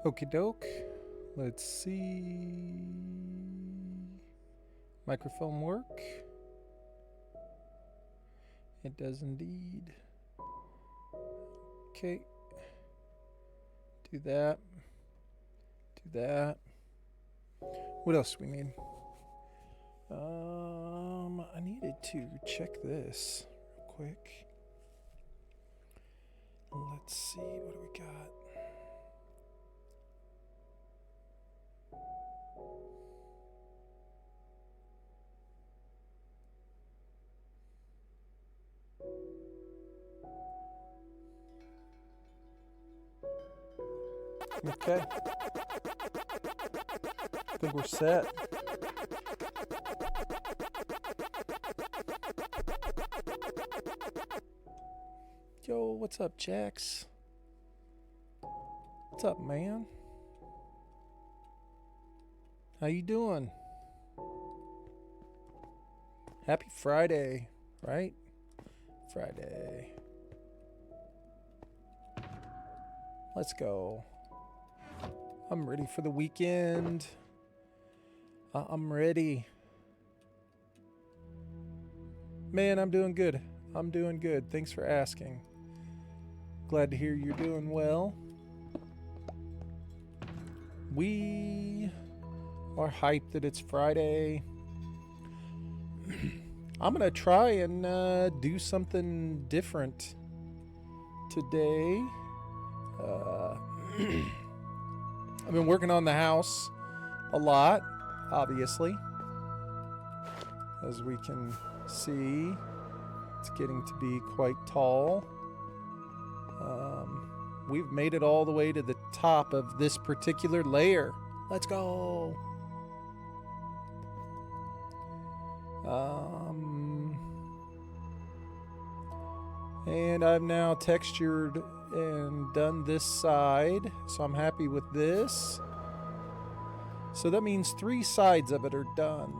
Okie doke. Let's see. Microphone work. It does indeed. Okay. Do that. Do that. What else do we need? I needed to check this real quick. Let's see, what do we got? Okay. I think we're set. Yo, what's up, Jax? What's up, man? How you doing? Happy Friday, right? Friday. Let's go. I'm ready for the weekend. I'm ready. Man, I'm doing good. I'm doing good. Thanks for asking. Glad to hear you're doing well. We are hyped that it's Friday. I'm going to try and do something different today. I've been working on the house a lot, obviously. As we can see, it's getting to be quite tall. We've made it all the way to the top of this particular layer. Let's go. And I've now textured and done this side, so I'm happy with this. So that means 3 sides of it are done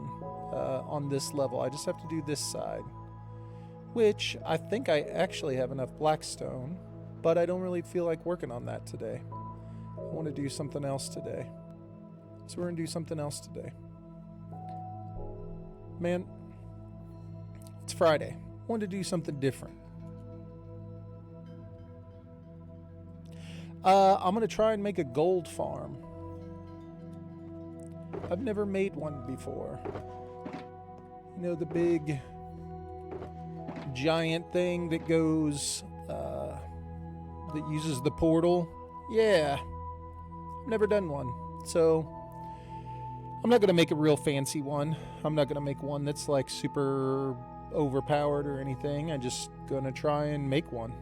on this level. I just have to do this side, which I think I actually have enough blackstone, but I don't really feel like working on that today. I want to do something else today. So we're going to do something else today. Man, it's Friday. I want to do something different. I'm going to try and make a gold farm. I've never made one before. You know, the big giant thing that goes, that uses the portal? Yeah. I've never done one. So, I'm not going to make a real fancy one. I'm not going to make one that's like super overpowered or anything. I'm just going to try and make one.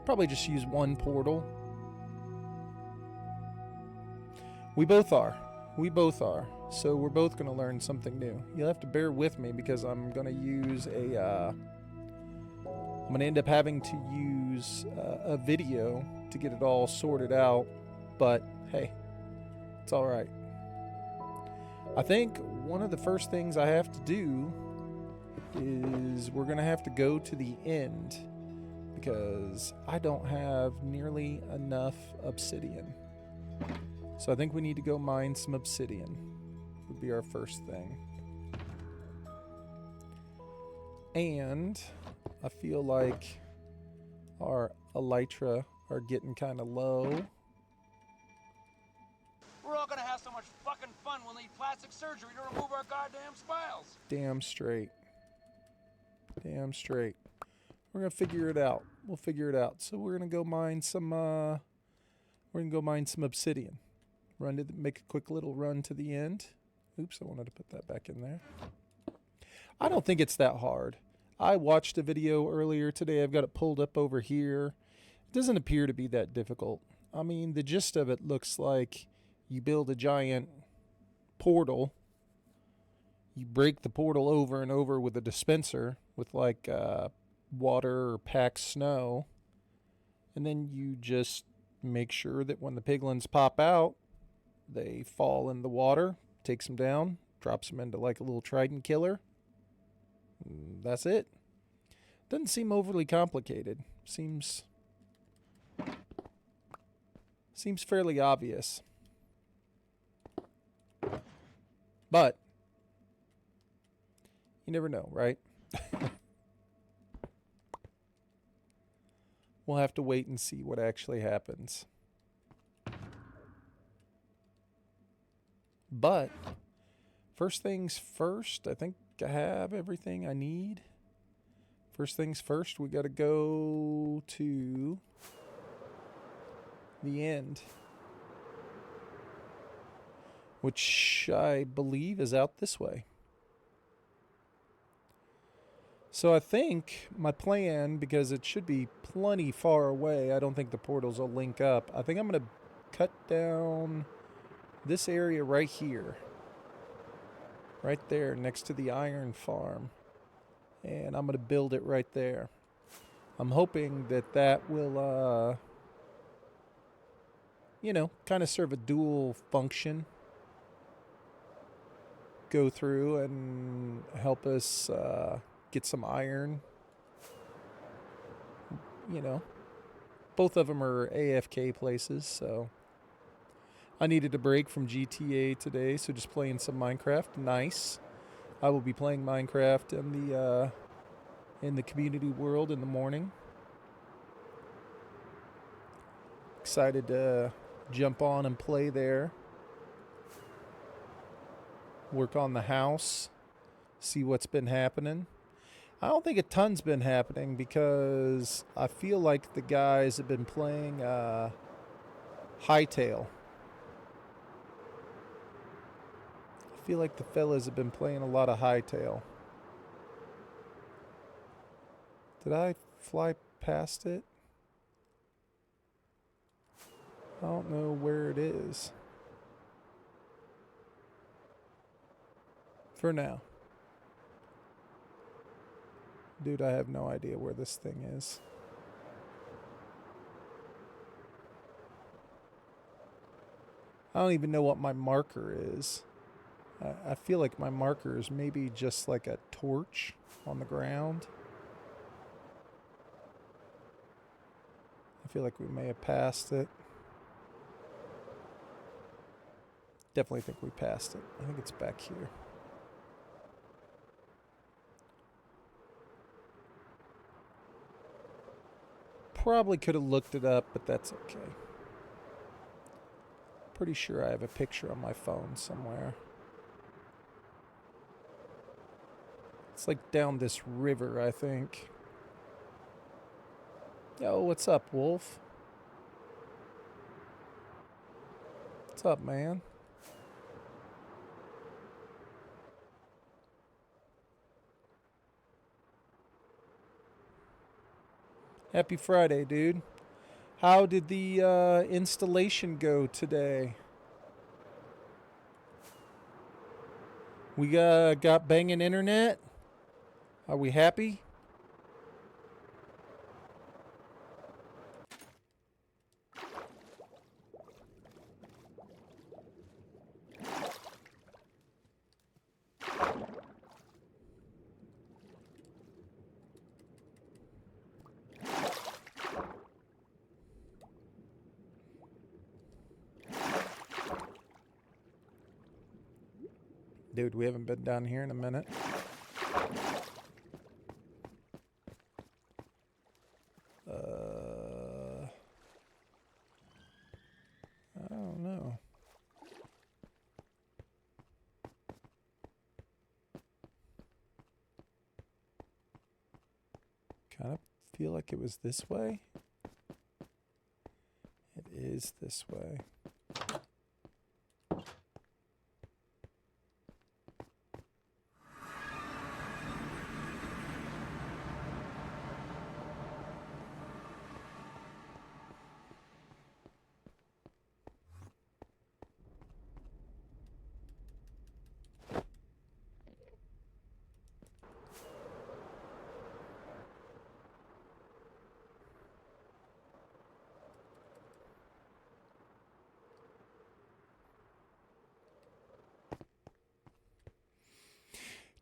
Probably just use one portal. We both are. We both are. So we're both going to learn something new. You'll have to bear with me because I'm going to use I'm going to end up having to use a video to get it all sorted out. But hey, it's all right. I think one of the first things I have to do is we're going to have to go to the end because I don't have nearly enough obsidian. So I think we need to go mine some obsidian. Would be our first thing. And I feel like our elytra are getting kind of low. We're all gonna have so much fucking fun we'll need plastic surgery to remove our goddamn smiles. Damn straight. Damn straight. We're gonna figure it out. We'll figure it out. So we're gonna go mine some obsidian. Make a quick little run to the end. Oops, I wanted to put that back in there. I don't think it's that hard. I watched a video earlier today. I've got it pulled up over here. It doesn't appear to be that difficult. I mean, the gist of it looks like you build a giant portal. You break the portal over and over with a dispenser with like water or packed snow. And then you just make sure that when the piglins pop out, they fall in the water, takes them down, drops them into like a little trident killer. That's it. Doesn't seem overly complicated. Seems Seems fairly obvious. But you never know, right? We'll have to wait and see what actually happens. But first things first, I think I have everything I need. First things first, we got to go to the end, which I believe is out this way. So I think my plan, because it should be plenty far away, I don't think the portals will link up. I think I'm going to cut down this area right here. Right there next to the iron farm. And I'm going to build it right there. I'm hoping that that will, kind of serve a dual function. Go through and help us get some iron. Both of them are AFK places, so I needed a break from GTA today, so just playing some Minecraft. Nice. I will be playing Minecraft in the community world in the morning. Excited to jump on and play there. Work on the house. See what's been happening. I don't think a ton's been happening because I feel like the guys have been playing Hightail. I feel like the fellas have been playing a lot of Hightail. Did I fly past it? I don't know where it is. For now. Dude, I have no idea where this thing is. I don't even know what my marker is. I feel like my marker is maybe just like a torch on the ground. I feel like we may have passed it. Definitely think we passed it. I think it's back here. Probably could have looked it up, but that's okay. Pretty sure I have a picture on my phone somewhere. It's like down this river, I think. Yo, what's up, Wolf? What's up, man? Happy Friday, dude. How did the installation go today? We got banging internet? Are we happy? Dude, we haven't been down here in a minute. I don't know. Kind of feel like it was this way. It is this way.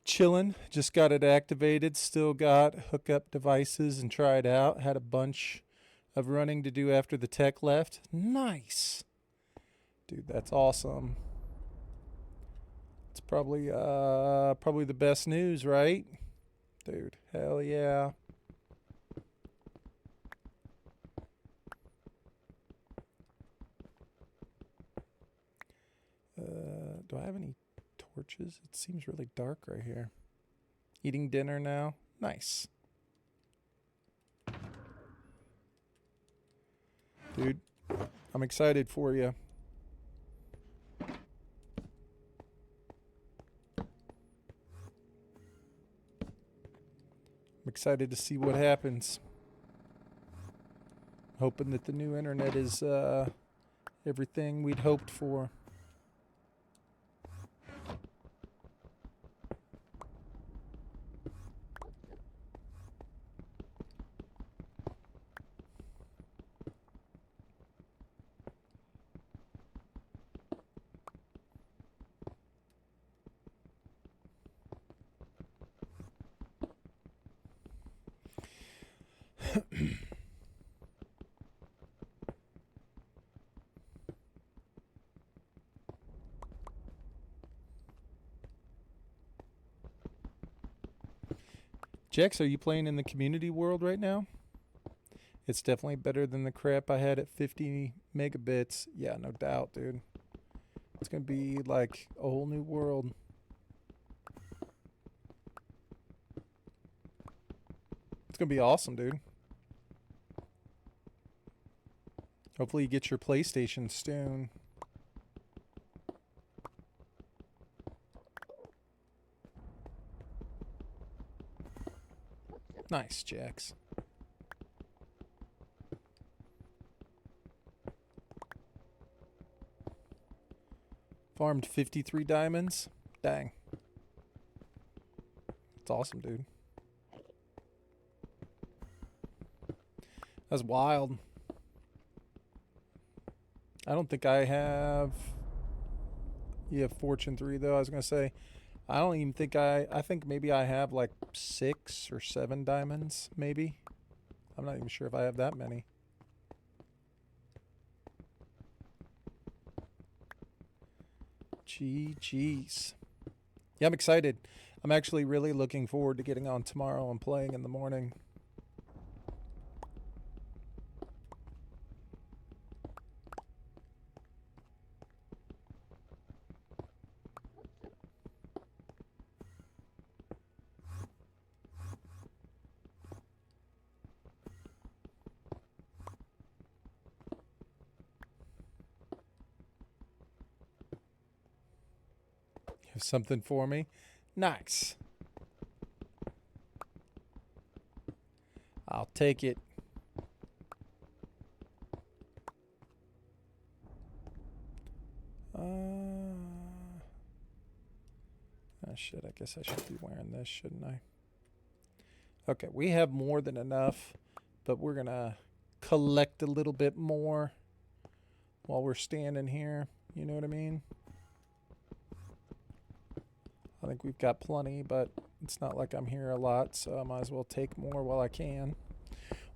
Chilling, just got it activated, still got hookup devices and try it out. Had a bunch of running to do after the tech left. Nice. Dude, that's awesome. It's probably the best news, right? Dude, hell yeah. Do I have any torches? It seems really dark right here. Eating dinner now. Nice. Dude, I'm excited for you. I'm excited to see what happens. Hoping that the new internet is everything we'd hoped for. Jex, are you playing in the community world right now? It's definitely better than the crap I had at 50 megabits. Yeah, no doubt, dude. It's going to be like a whole new world. It's going to be awesome, dude. Hopefully you get your PlayStation soon. Nice, Jax. Farmed 53 diamonds. Dang. It's awesome, dude. That's wild. I don't think I have... You have Fortune 3, though. I was going to say, I don't even think I think maybe I have like 6 or 7 diamonds, maybe. I'm not even sure if I have that many. GG's. Yeah, I'm excited. I'm actually really looking forward to getting on tomorrow and playing in the morning. Have something for me? Nice. I'll take it. Oh shit, I guess I should be wearing this, shouldn't I? Okay, we have more than enough, but we're gonna collect a little bit more while we're standing here. You know what I mean? I think we've got plenty, but it's not like I'm here a lot, so I might as well take more while I can.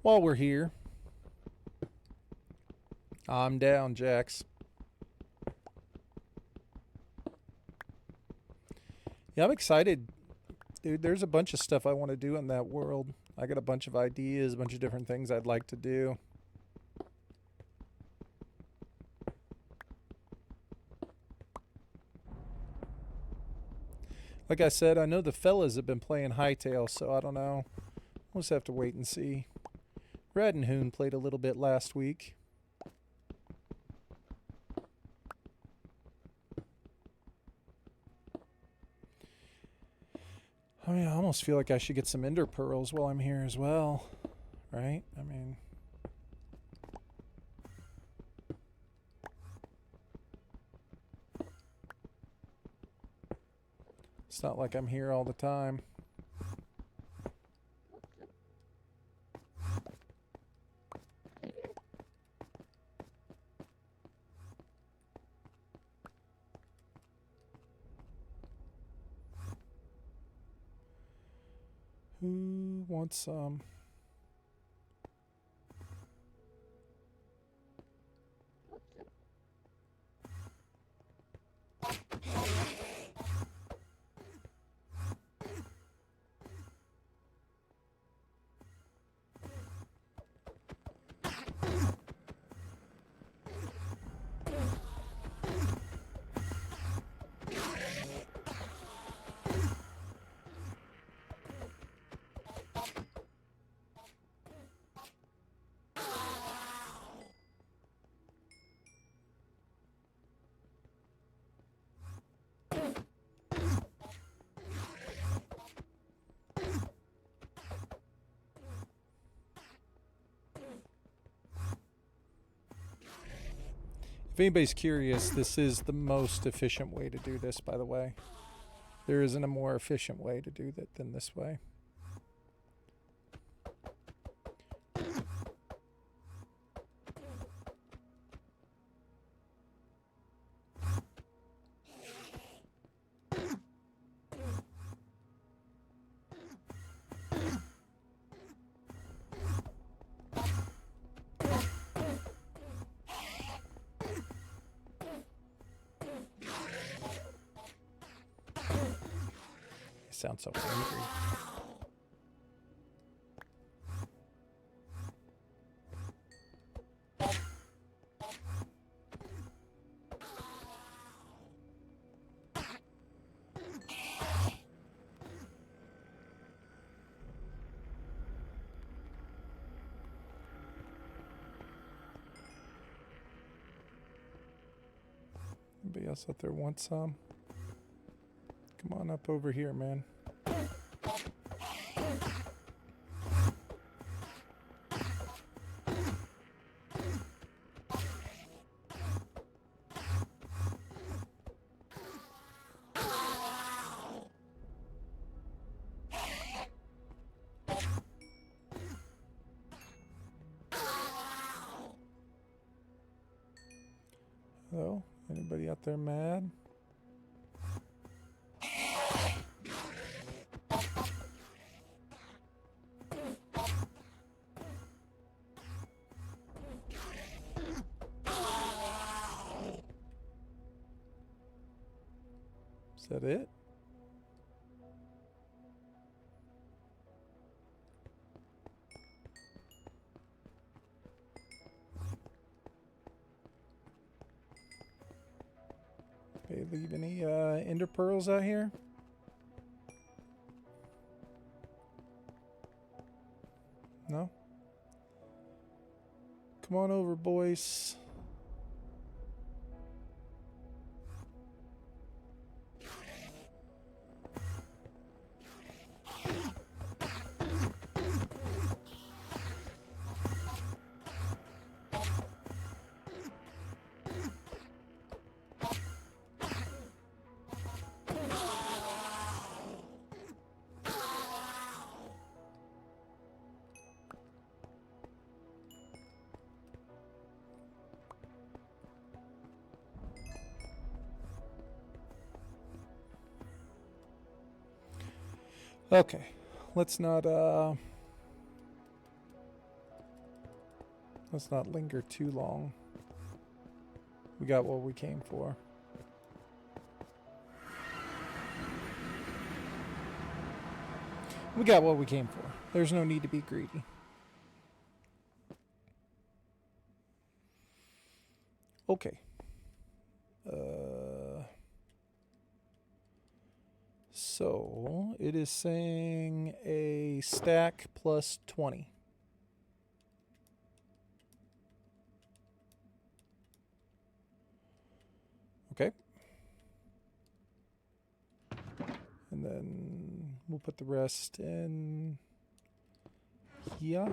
While we're here. I'm down, Jax. Yeah, I'm excited. Dude, there's a bunch of stuff I want to do in that world. I got a bunch of ideas, a bunch of different things I'd like to do. Like I said, I know the fellas have been playing Hightail, so I don't know. We'll just have to wait and see. Red and Hoon played a little bit last week. I mean, I almost feel like I should get some ender pearls while I'm here as well, right? I mean... It's not like I'm here all the time. Who wants some? If anybody's curious, this is the most efficient way to do this, by the way. There isn't a more efficient way to do that than this way. Sound so angry. Anybody else out there want some? Come on up over here, man. Hello? Anybody out there mad? Is that it? They leave any ender pearls out here? No? Come on over, boys. Okay, let's not linger too long. We got what we came for. We got what we came for. There's no need to be greedy. Okay. So it is saying a stack plus 20. Okay. And then we'll put the rest in here.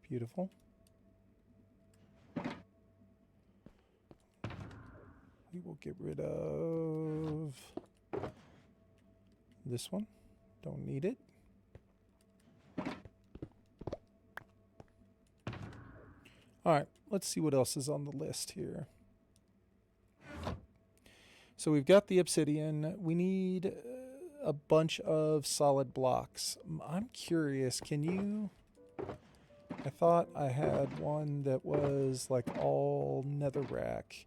Beautiful. We will get rid of this one. Don't need it. All right, let's see what else is on the list here. So we've got the obsidian. We need a bunch of solid blocks. I'm curious, can you... I thought I had one that was like all netherrack.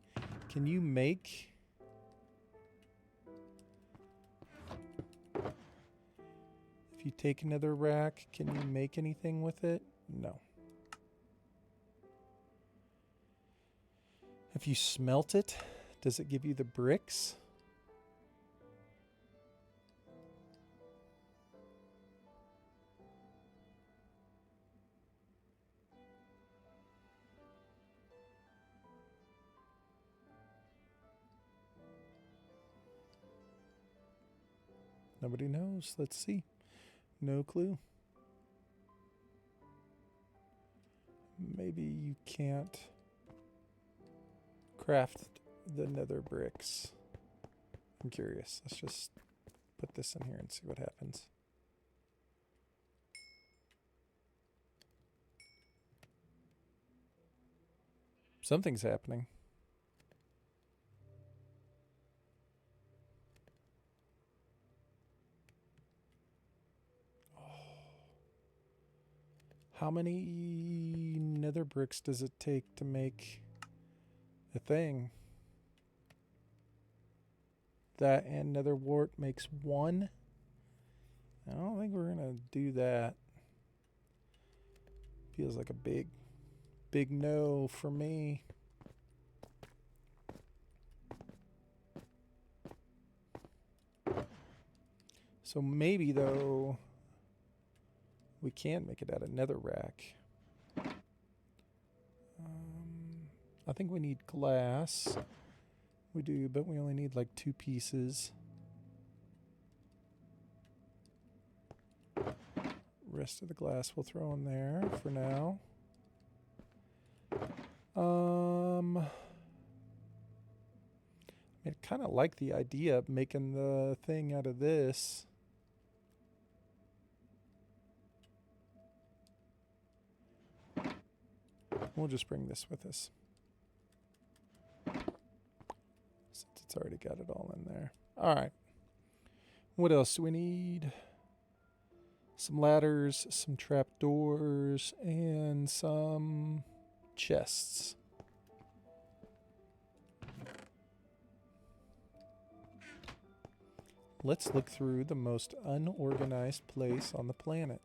Can you make... If you take another rack, can you make anything with it? No. If you smelt it, does it give you the bricks? Nobody knows. Let's see. No clue. maybe you can't craft the nether bricks. I'm curious. Let's just put this in here and see what happens. Something's happening. How many nether bricks does it take to make a thing? That and nether wart makes 1. I don't think we're gonna do that. Feels like a big no for me. So maybe though we can make it out of netherrack. I think we need glass. We do, but we only need like 2 pieces. Rest of the glass we'll throw in there for now. I kind of like the idea of making the thing out of this. We'll just bring this with us, since it's already got it all in there. All right. What else do we need? Some ladders, some trapdoors, and some chests. Let's look through the most unorganized place on the planet.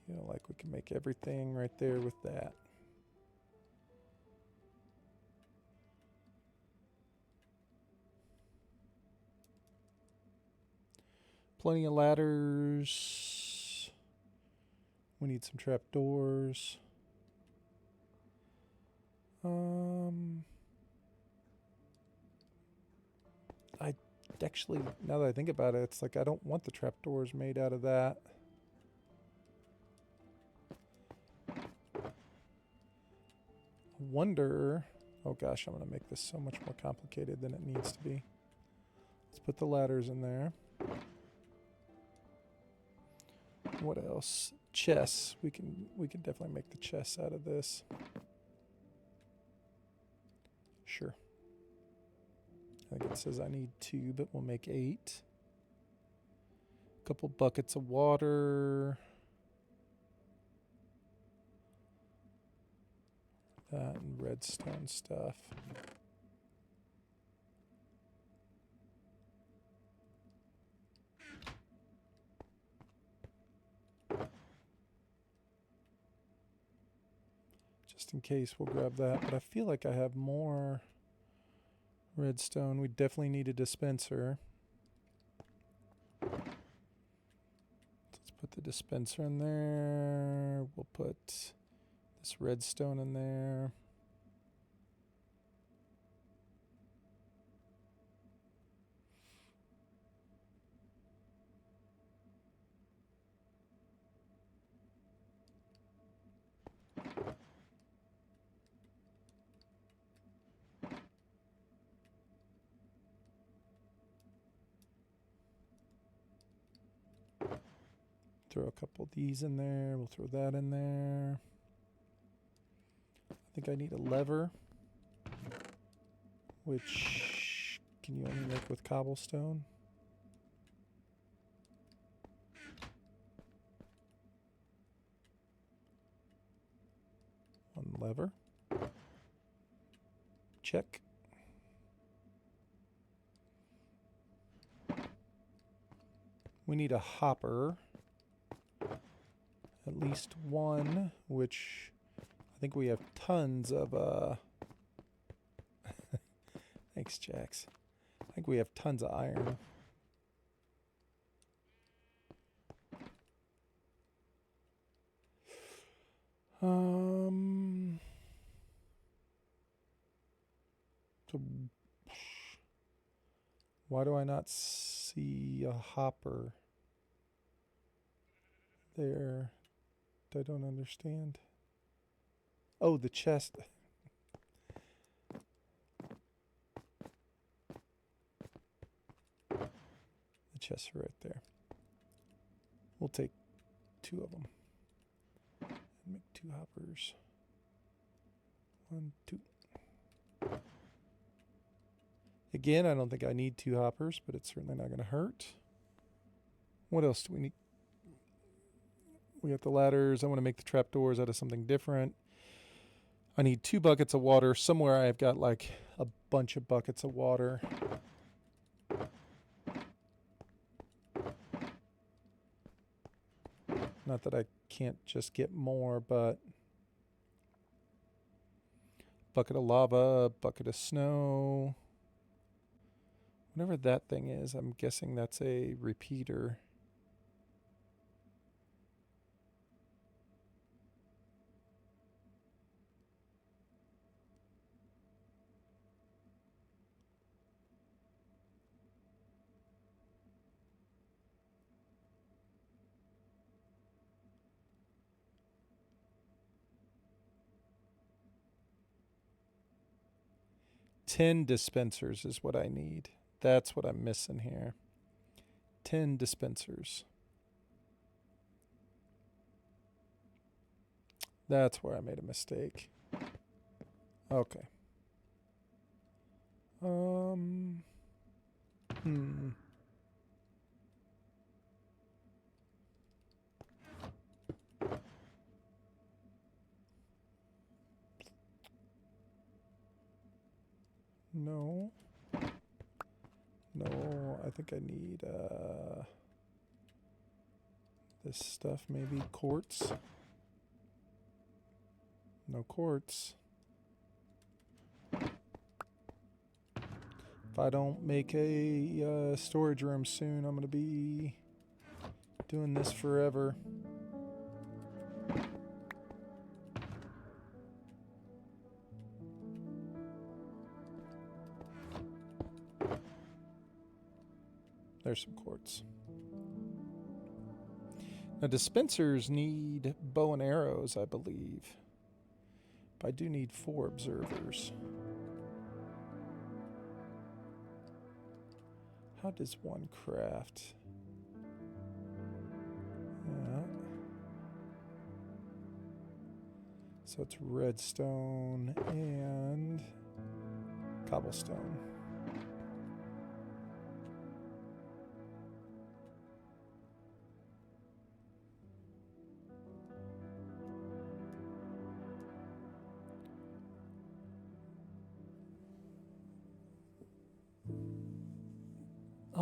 Feel like we can make everything right there with that. Plenty of ladders. We need some trapdoors. I actually, now that I think about it, it's like I don't want the trapdoors made out of that. I wonder, oh gosh, I'm going to make this so much more complicated than it needs to be. Let's put the ladders in there. What else? Chests. We can definitely make the chests out of this. Sure. I think it says I need 2, but we'll make 8. A couple buckets of water. That and redstone stuff. Just in case, we'll grab that. But I feel like I have more redstone. We definitely need a dispenser. Let's put the dispenser in there. We'll put this redstone in there. Throw a couple of these in there. We'll throw that in there. I think I need a lever, which can you only make with cobblestone? One lever. Check. We need a hopper. At least 1, which I think we have tons of, thanks, Jax. I think we have tons of iron. So why do I not see a hopper? there? I don't understand. Oh, the chest. The chests are right there. We'll take 2 of them. And make 2 hoppers. 1, 2. Again, I don't think I need 2 hoppers, but it's certainly not going to hurt. What else do we need? We got the ladders. I want to make the trapdoors out of something different. I need 2 buckets of water. Somewhere I've got like a bunch of buckets of water. Not that I can't just get more, but bucket of lava, bucket of snow. Whatever that thing is, I'm guessing that's a repeater. Ten dispensers is what I need. That's what I'm missing here. 10 dispensers. That's where I made a mistake. Okay. No. No, I think I need this stuff, maybe quartz. No quartz. If I don't make a storage room soon, I'm going to be doing this forever. There's some quartz. Now dispensers need bow and arrows, I believe. But I do need 4 observers. How does one craft? Yeah. So it's redstone and cobblestone.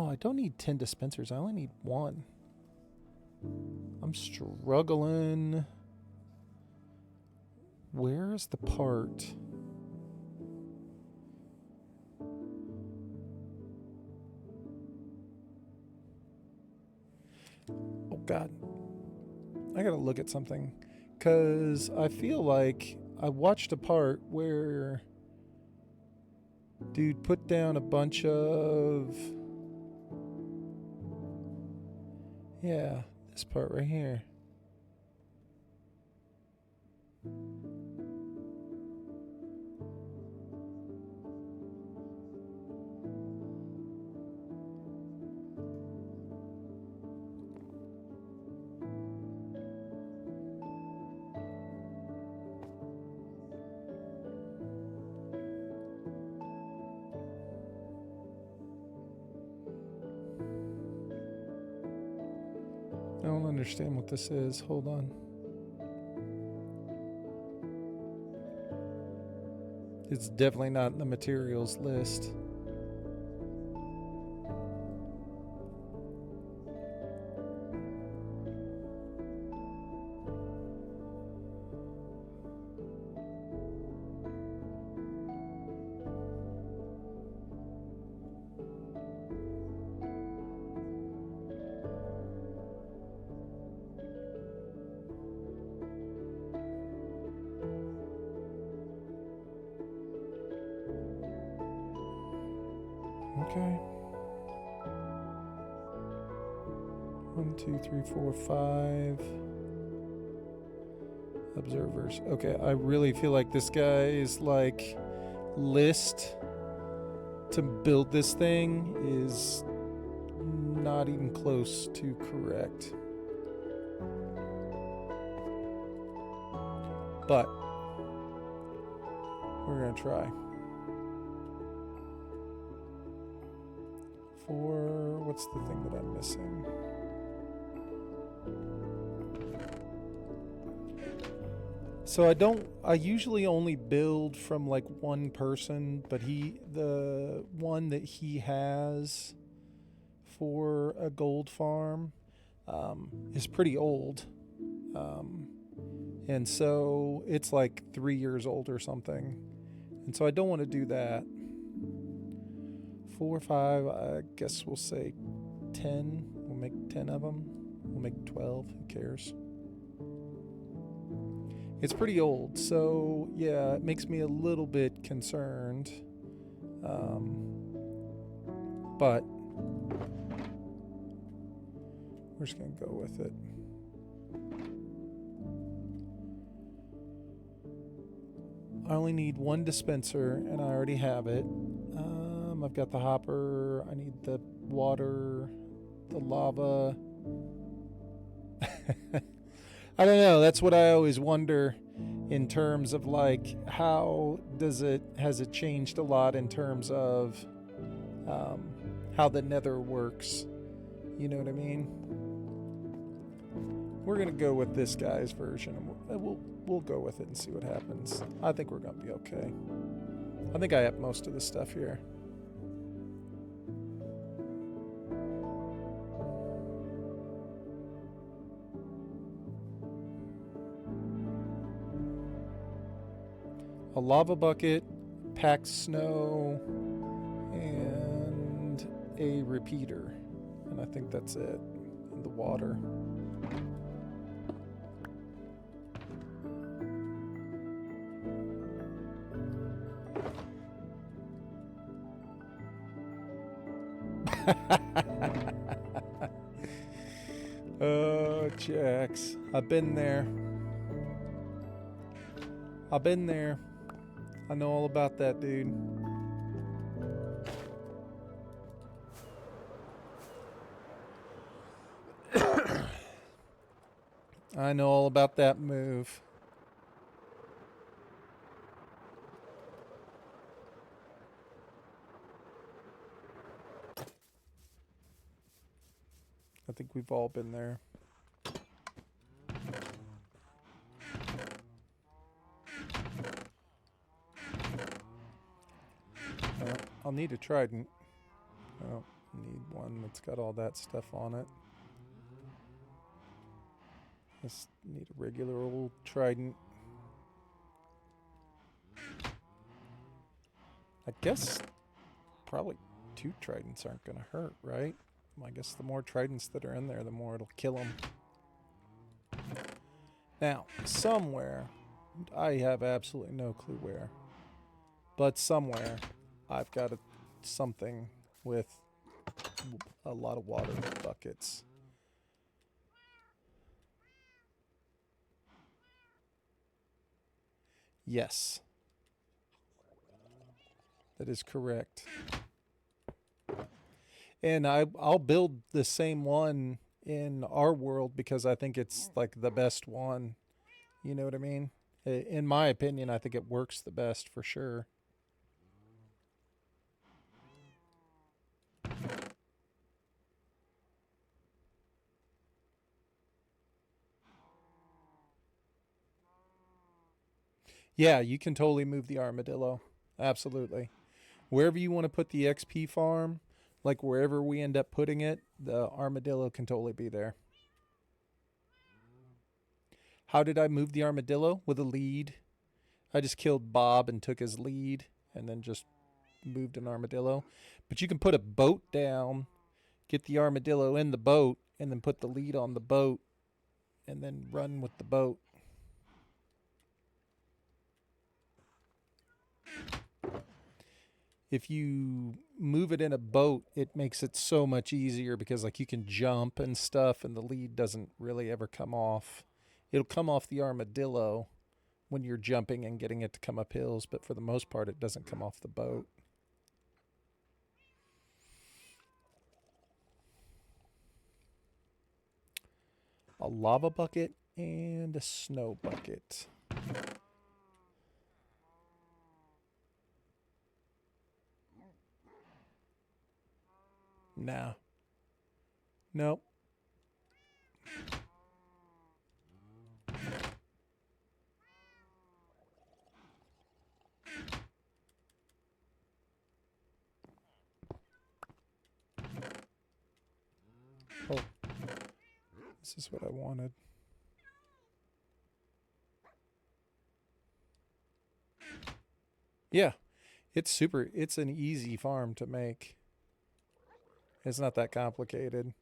Oh, I don't need 10 dispensers. I only need 1. I'm struggling. Where's the part? Oh, God. I gotta look at something. Because I feel like I watched a part where dude put down a bunch of... Yeah, this part right here. I don't understand what this is. Hold on. It's definitely not in the materials list. Okay. 1, 2, 3, 4, 5. Observers. Okay, I really feel like this guy's like list to build this thing is not even close to correct. But we're gonna try. For what's the thing that I'm missing? So I usually only build from like one person, but the one that he has for a gold farm is pretty old. And so it's like 3 years old or something. And so I don't want to do that. 4 or 5, I guess we'll say 10. We'll make 10 of them. We'll make 12. Who cares? It's pretty old, so yeah, it makes me a little bit concerned. But we're just going to go with it. I only need one dispenser, and I already have it. I've got the hopper. I need the water, the lava. I don't know. That's what I always wonder in terms of like has it changed a lot in terms of how the nether works? You know what I mean? We're gonna go with this guy's version, and we'll go with it and see what happens. I think we're gonna be okay. I think I have most of the stuff here. A lava bucket, packed snow, and a repeater. And I think that's it. And the water. Oh, Jax. I've been there. I know all about that, dude. I know all about that move. I think we've all been there. I'll need a trident. Oh, need one that's got all that stuff on it. Just need a regular old trident. I guess probably 2 tridents aren't going to hurt, right? I guess the more tridents that are in there, the more it'll kill them. Now, somewhere, I have absolutely no clue where, but somewhere I've got something with a lot of water buckets. Yes. That is correct. And I'll build the same one in our world because I think it's like the best one. You know what I mean? In my opinion, I think it works the best for sure. Yeah, you can totally move the armadillo. Absolutely. Wherever you want to put the XP farm, like wherever we end up putting it, the armadillo can totally be there. How did I move the armadillo? With a lead. I just killed Bob and took his lead and then just moved an armadillo. But you can put a boat down, get the armadillo in the boat, and then put the lead on the boat and then run with the boat. If you move it in a boat, it makes it so much easier because like you can jump and stuff and the lead doesn't really ever come off. It'll come off the armadillo, when you're jumping and getting it to come up hills, but for the most part, it doesn't come off the boat. A lava bucket and a snow bucket. Nah. Nope. Oh. This is what I wanted. Yeah. It's an easy farm to make. It's not that complicated.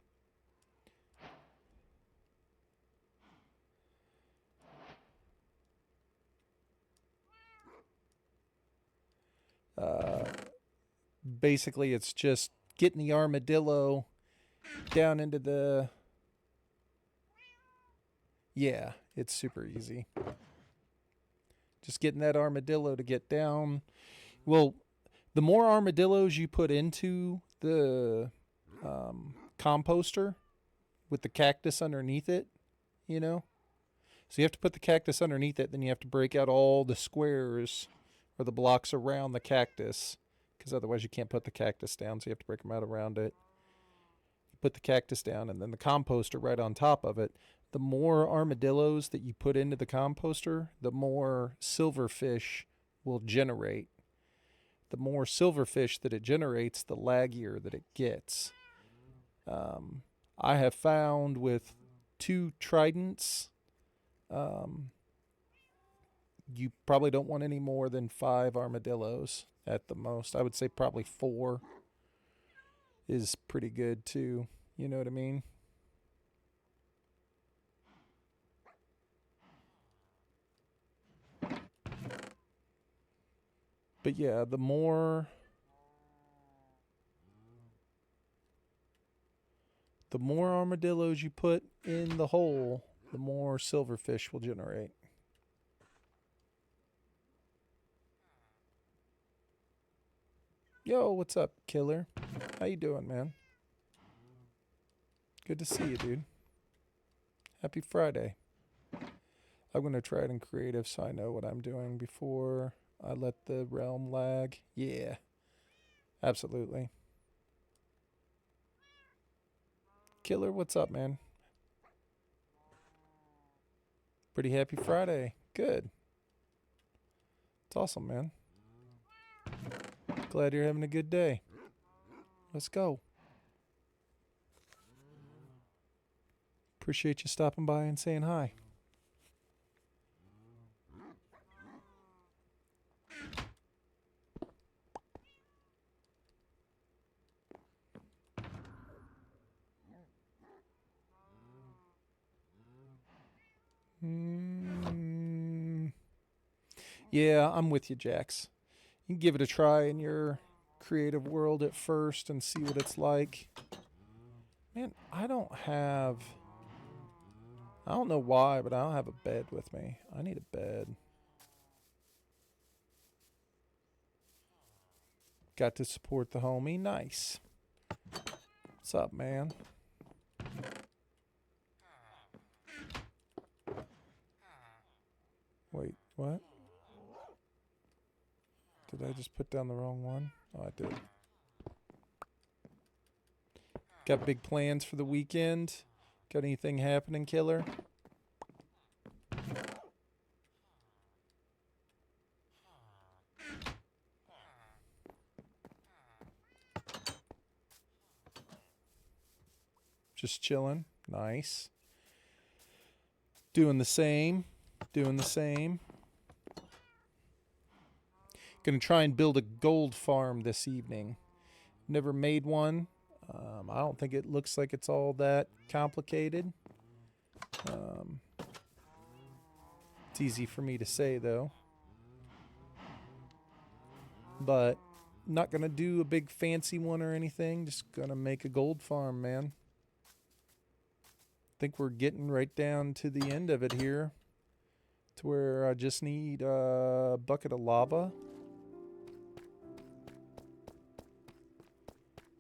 Basically, it's just getting the armadillo down into the... Yeah, it's super easy. Just getting that armadillo to get down. Well, the more armadillos you put into the composter with the cactus underneath it, you know? So you have to put the cactus underneath it, then you have to break out all the squares or the blocks around the cactus, because otherwise you can't put the cactus down, so you have to break them out around it. You put the cactus down and then the composter right on top of it. The more armadillos that you put into the composter, the more silverfish will generate. The more silverfish that it generates, the laggier that it gets. I have found with 2 tridents, you probably don't want any more than 5 armadillos at the most. I would say probably 4 is pretty good too. You know what I mean? But yeah, the more armadillos you put in the hole, the more silverfish will generate. Yo, what's up, killer? How you doing, man? Good to see you, dude. Happy Friday. I'm going to try it in creative so I know what I'm doing before I let the realm lag. Yeah, absolutely. Killer, what's up, man? Pretty happy Friday. Good. It's awesome, man. Glad you're having a good day. Let's go. Appreciate you stopping by and saying hi. Yeah, I'm with you, Jax. You can give it a try in your creative world at first and see what it's like. Man, I don't know why, but I don't have a bed with me. I need a bed. Got to support the homie. Nice. What's up, man? Wait, what? Did I just put down the wrong one? Oh, I did. Got big plans for the weekend? Got anything happening, killer? Just chilling. Nice. Doing the same. Doing the same. Gonna try and build a gold farm this evening. Never made one. I don't think it looks like it's all that complicated. It's easy for me to say, though. But not gonna do a big fancy one or anything. Just gonna make a gold farm, man. Think we're getting right down to the end of it here. to where I just need a bucket of lava.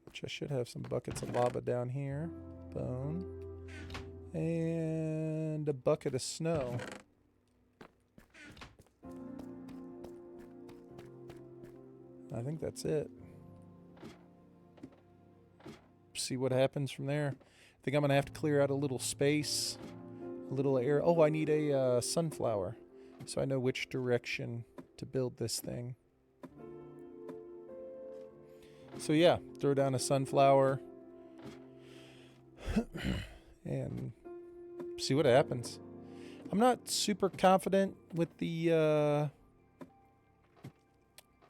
Which I should have some buckets of lava down here. Bone. And a bucket of snow. I think that's it. See what happens from there. I think I'm going to have to clear out a little space. A little air. Oh, I need a sunflower. So I know which direction to build this thing. So yeah, throw down a sunflower. And see what happens. I'm not super confident with the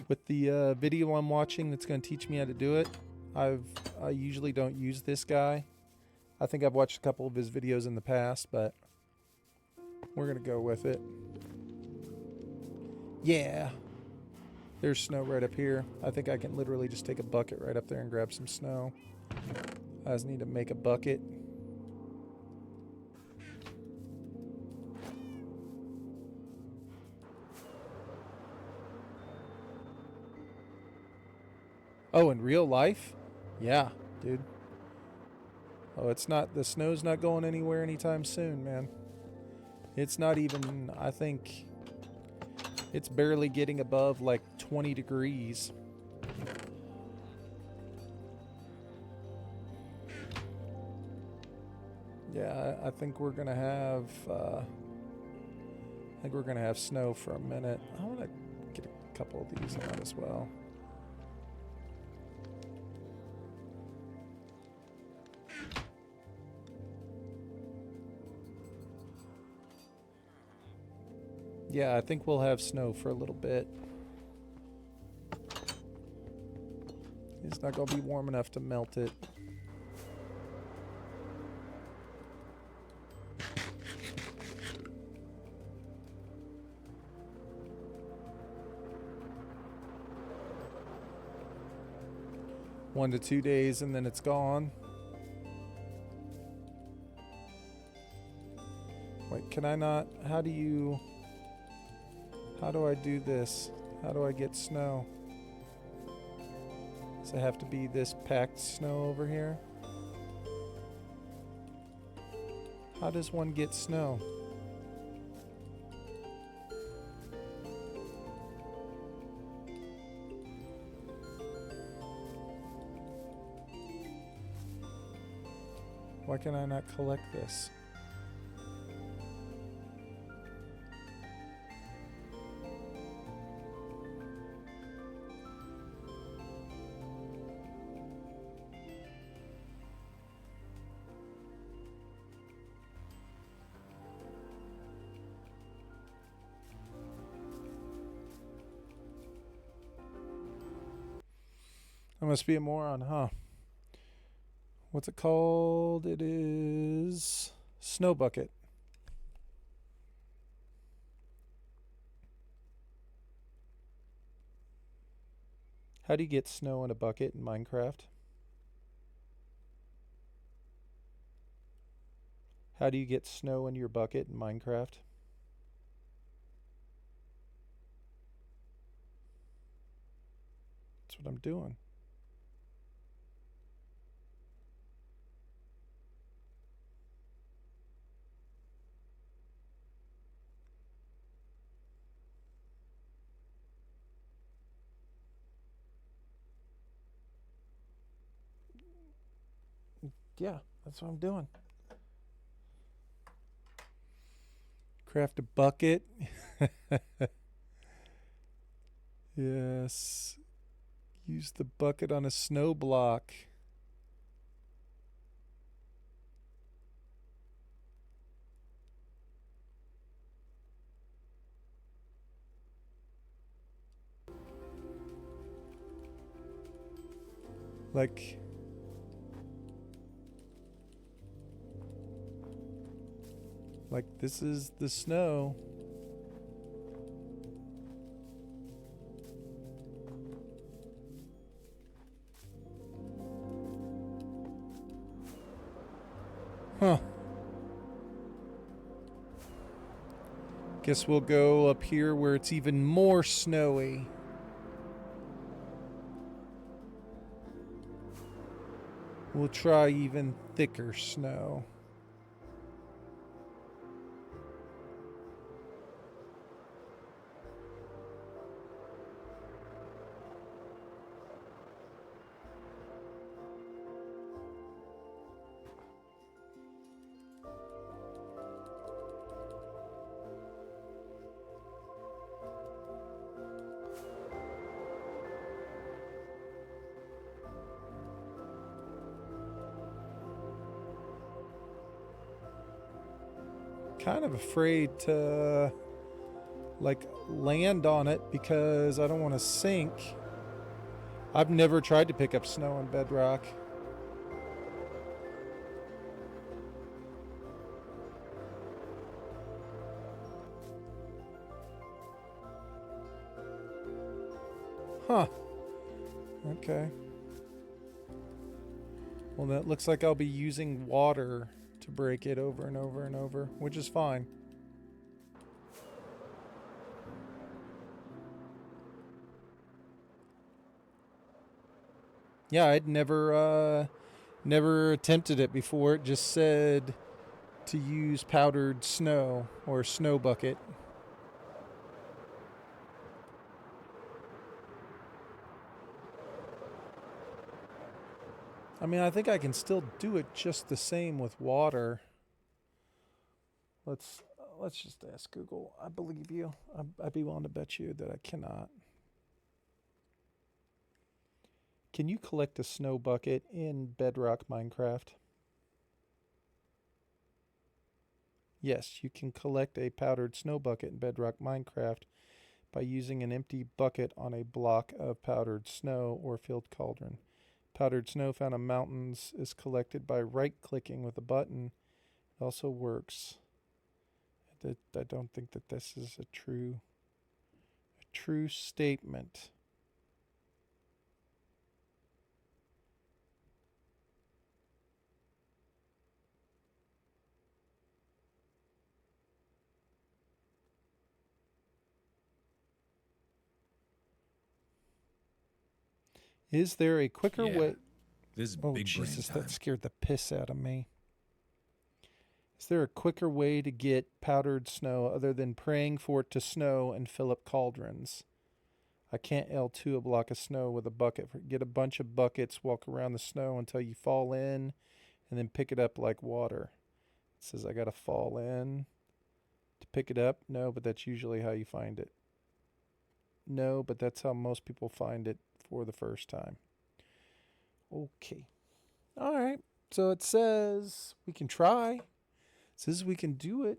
video I'm watching that's going to teach me how to do it. I usually don't use this guy. I think I've watched a couple of his videos in the past, but we're going to go with it. Yeah. There's snow right up here. I think I can literally just take a bucket right up there and grab some snow. I just need to make a bucket. Oh, in real life? Yeah, dude. Oh, it's not, the snow's not going anywhere anytime soon, man. It's not even, I think, it's barely getting above like 20 degrees. Yeah, I think we're gonna have, snow for a minute. I want to get a couple of these out as well. Yeah, I think we'll have snow for a little bit. It's not going to be warm enough to melt it. One to 2 days and then it's gone. Wait, can I not? How do I do this? How do I get snow? Does it have to be this packed snow over here? How does one get snow? Why can I not collect this? I must be a moron, huh? What's it called? It is Snow Bucket. How do you get snow in a bucket in Minecraft? How do you get snow in your bucket in Minecraft? That's what I'm doing. Yeah, that's what I'm doing. Craft a bucket. Yes. Use the bucket on a snow block. Like this is the snow. Huh. Guess we'll go up here where it's even more snowy. We'll try even thicker snow. Kind of afraid to like land on it because I don't want to sink. I've never tried to pick up snow on Bedrock. Huh. Okay. Well, that looks like I'll be using water to break it over and over and over, which is fine. Yeah, I'd never attempted it before. It just said to use powdered snow or snow bucket. I mean, I think I can still do it just the same with water. Let's just ask Google. I believe you. I'd be willing to bet you that I cannot. Can you collect a snow bucket in Bedrock Minecraft? Yes, you can collect a powdered snow bucket in Bedrock Minecraft by using an empty bucket on a block of powdered snow or filled cauldron. Powdered snow found in mountains is collected by right-clicking with a button. It also works. I don't think that this is a true statement. Is there a quicker way? This Oh, big brain Jesus, time. that scared the piss out of me. Is there a quicker way to get powdered snow other than praying for it to snow and fill up cauldrons? I can't L2 a block of snow with a bucket. Get a bunch of buckets, walk around the snow until you fall in, and then pick it up like water. It says I gotta fall in to pick it up. No, but that's usually how you find it. No, but that's how most people find it for the first time. Okay. All right. So it says we can try. It says we can do it.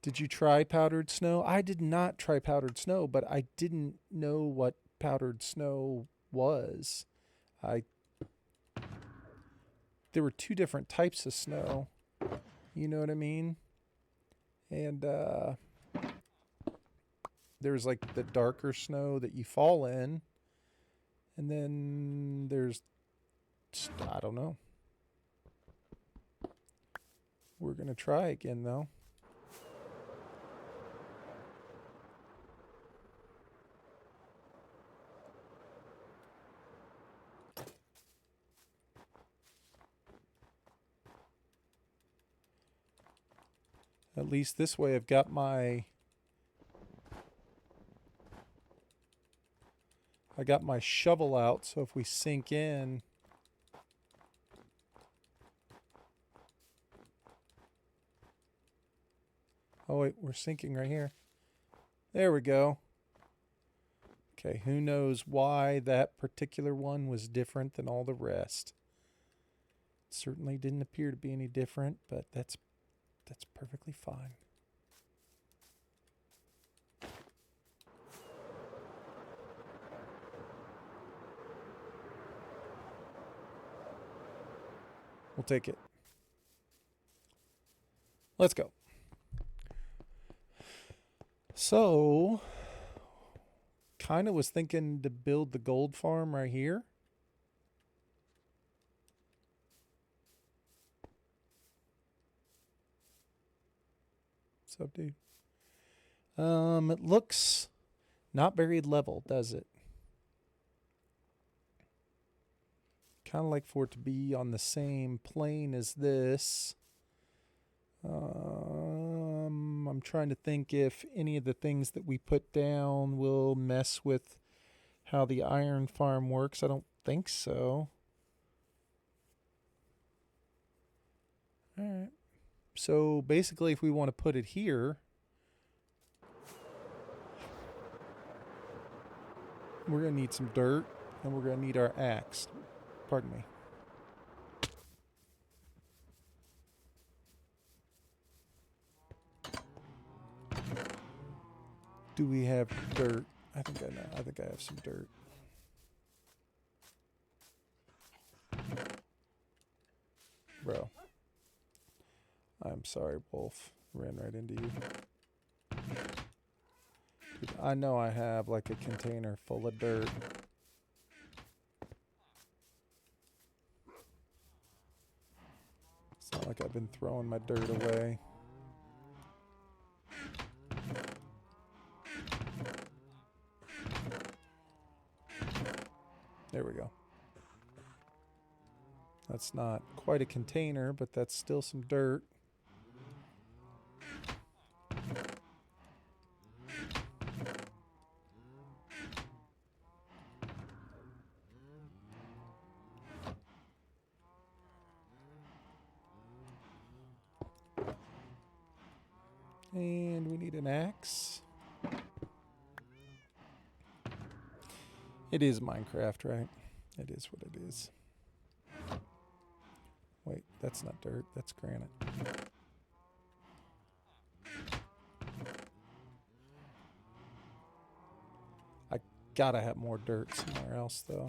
Did you try powdered snow? I did not try powdered snow, but I didn't know what powdered snow was. There were two different types of snow. You know what I mean? And there's like the darker snow that you fall in. And then there's, I don't know. We're going to try again, though. At least this way I've got my shovel out, so if we sink in, oh wait, we're sinking right here. There we go. Okay, who knows why that particular one was different than all the rest. Certainly didn't appear to be any different, but that's perfectly fine. We'll take it. Let's go. So, kind of was thinking to build the gold farm right here. What's up, dude? It looks not very level, does it? Kind of like for it to be on the same plane as this. I'm trying to think if any of the things that we put down will mess with how the iron farm works. I don't think so. All right. So basically, if we want to put it here, we're going to need some dirt, and we're going to need our axe. Pardon me. Do we have dirt? I think I know. I think I have some dirt. Bro. I'm sorry, Wolf. Ran right into you. Dude, I know I have like a container full of dirt. It's not like I've been throwing my dirt away. There we go. That's not quite a container, but that's still some dirt. And we need an axe. It is Minecraft, right? It is what it is. Wait, that's not dirt, that's granite. I gotta have more dirt somewhere else, though.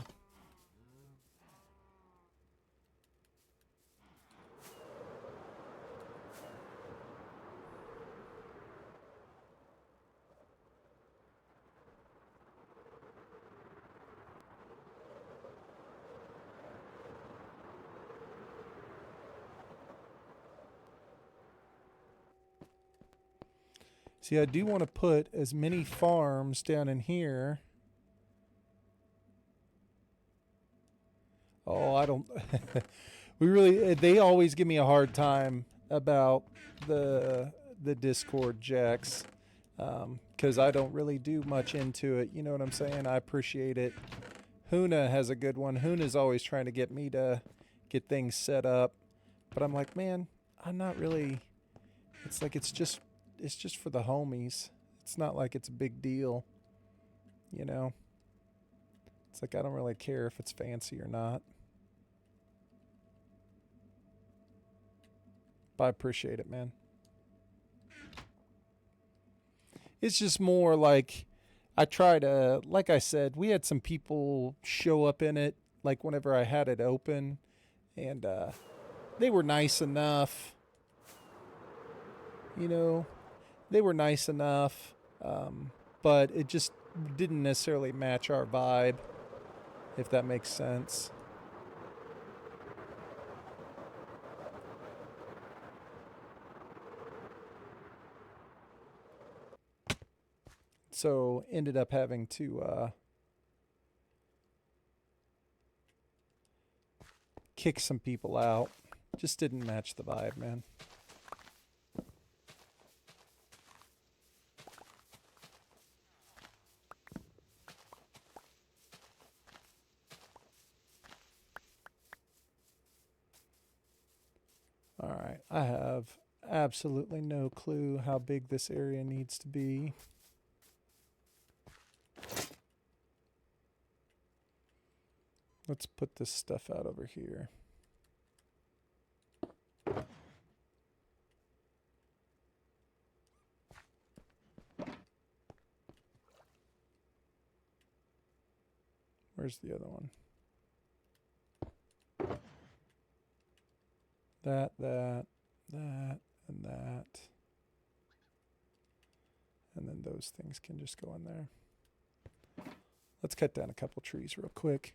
See, I do want to put as many farms down in here. Oh, I don't... they always give me a hard time about the Discord, Jax. Because I don't really do much into it. You know what I'm saying? I appreciate it. Huna has a good one. Huna's always trying to get me to get things set up. But I'm like, man, I'm not really... It's like it's just for the homies. It's not like it's a big deal. You know? It's like I don't really care if it's fancy or not. But I appreciate it, man. It's just more like I try to, like I said, we had some people show up in it, like whenever I had it open, and they were nice enough. You know, they were nice enough, but it just didn't necessarily match our vibe, if that makes sense. So ended up having to kick some people out. Just didn't match the vibe, man. All right, I have absolutely no clue how big this area needs to be. Let's put this stuff out over here. Where's the other one? That, and that. And then those things can just go in there. Let's cut down a couple trees real quick.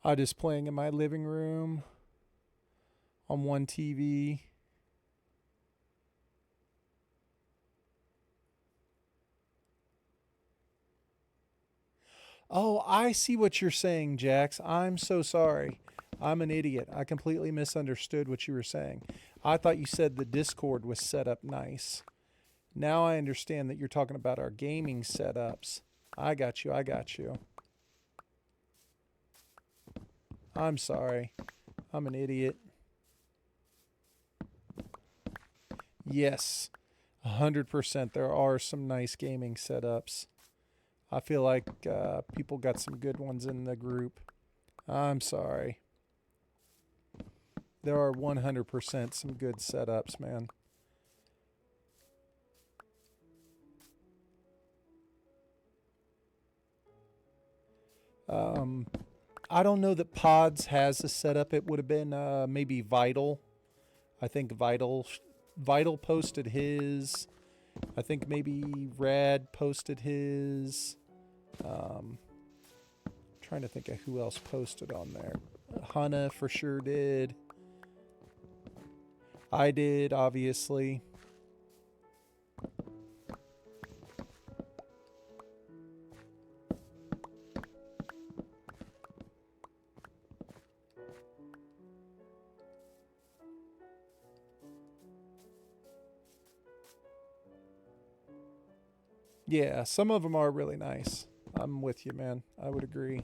I'm just playing in my living room on one TV. Oh, I see what you're saying, Jax. I'm so sorry. I'm an idiot. I completely misunderstood what you were saying. I thought you said the Discord was set up nice. Now I understand that you're talking about our gaming setups. I got you. I got you. I'm sorry. I'm an idiot. Yes, 100%. There are some nice gaming setups. I feel like people got some good ones in the group. I'm sorry. There are 100% some good setups, man. Um, I don't know that Pods has a setup. It would have been maybe Vital. I think Vital posted his. I think maybe Rad posted his. Trying to think of who else posted on there. Hana for sure did. I did, obviously. Yeah, some of them are really nice. I'm with you, man. I would agree.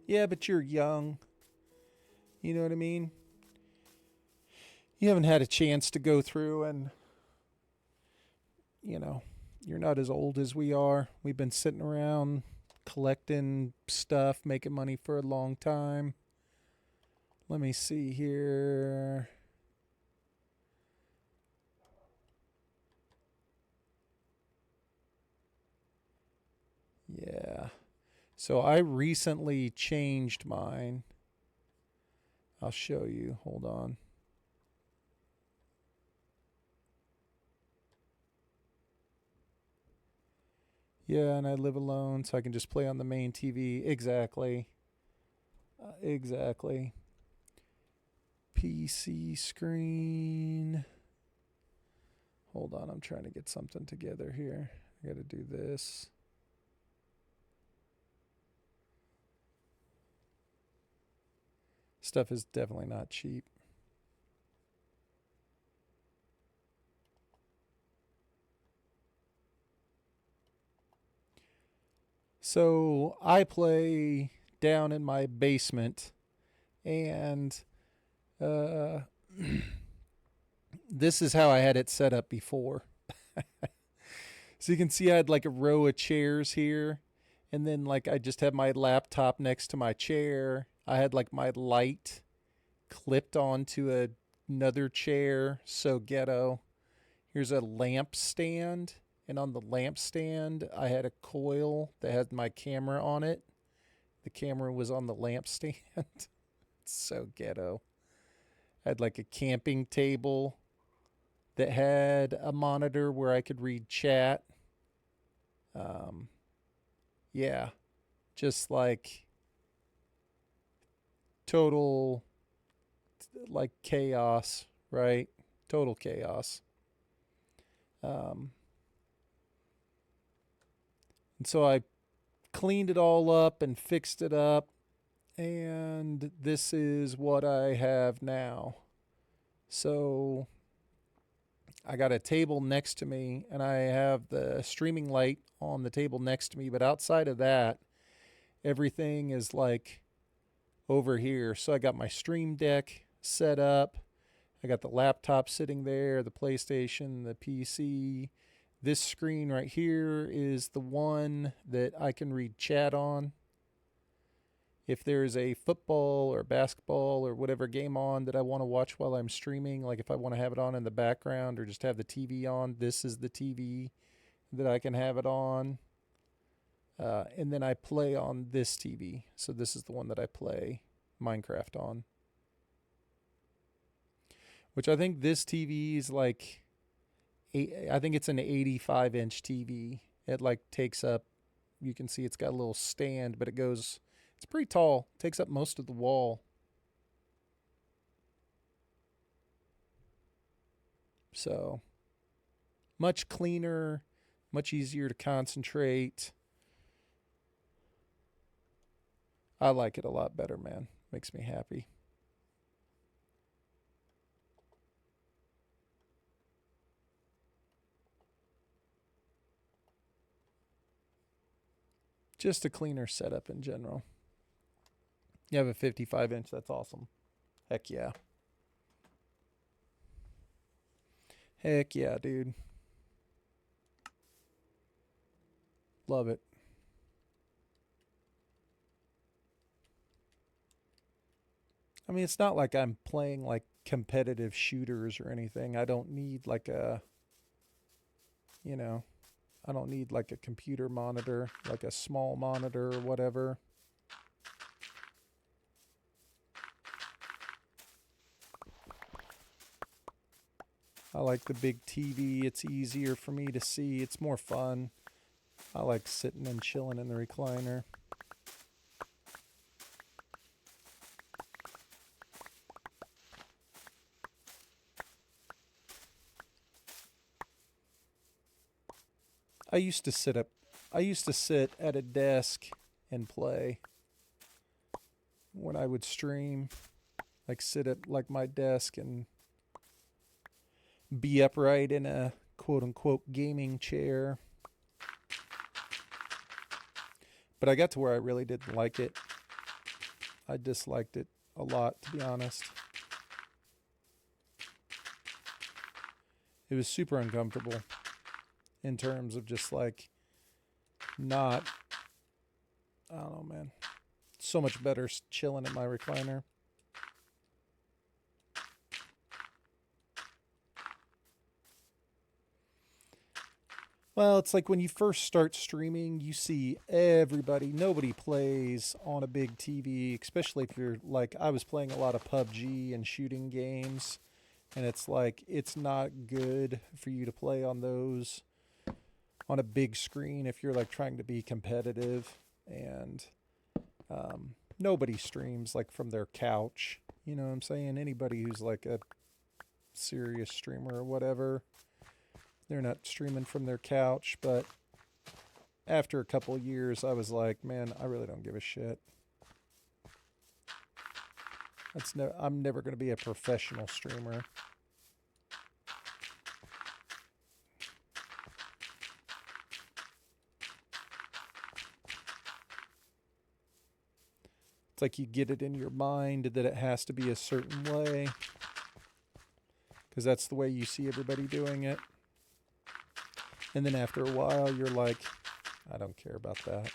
Yeah, but you're young. You know what I mean? You haven't had a chance to go through and, you know, you're not as old as we are. We've been sitting around collecting stuff, making money for a long time. Let me see here. Yeah. So I recently changed mine. I'll show you. Hold on. Yeah, and I live alone, so I can just play on the main TV. Exactly. Exactly. PC screen. Hold on, I'm trying to get something together here. I got to do this. Stuff is definitely not cheap. So I play down in my basement, and uh, this is how I had it set up before. So you can see I had like a row of chairs here, and then like I just had my laptop next to my chair. I had like my light clipped onto another chair, so ghetto. Here's a lamp stand, and on the lamp stand, I had a coil that had my camera on it. The camera was on the lamp stand. It's so ghetto. I had like a camping table that had a monitor where I could read chat. Um, yeah, just like total like chaos, right? Total chaos. Um, and so I cleaned it all up and fixed it up, and this is what I have now. So I got a table next to me, and I have the streaming light on the table next to me, but outside of that, everything is like over here. So I got my stream deck set up. I got the laptop sitting there, the PlayStation, the PC. This screen right here is the one that I can read chat on. If there's a football or basketball or whatever game on that I want to watch while I'm streaming, like if I want to have it on in the background or just have the TV on, this is the TV that I can have it on. And then I play on this TV. So this is the one that I play Minecraft on. Which I think this TV is like, I think it's an 85-inch TV. It like takes up You can see it's got a little stand, but it's pretty tall. Takes up most of the wall. So much cleaner, much easier to concentrate. I like it a lot better, man. Makes me happy. Just a cleaner setup in general. You have a 55-inch, that's awesome. Heck yeah. Heck yeah, dude. Love it. I mean, it's not like I'm playing like competitive shooters or anything. I don't need like a, you know, I don't need like a computer monitor, like a small monitor or whatever. I like the big TV. It's easier for me to see. It's more fun. I like sitting and chilling in the recliner. I used to sit at a desk and play when I would stream. Like sit at like my desk and be upright in a quote unquote gaming chair. But I got to where I really didn't like it. I disliked it a lot, to be honest. It was super uncomfortable in terms of just like not, I don't know, man. So much better chilling in my recliner. Well, it's like when you first start streaming, you see nobody plays on a big TV, especially if you're like, I was playing a lot of PUBG and shooting games, and it's like, it's not good for you to play on those on a big screen if you're like trying to be competitive. And nobody streams like from their couch. You know what I'm saying? Anybody who's like a serious streamer or whatever, they're not streaming from their couch. But after a couple years, I was like, man, I really don't give a shit. I'm never going to be a professional streamer. It's like you get it in your mind that it has to be a certain way because that's the way you see everybody doing it. And then after a while, you're like, I don't care about that.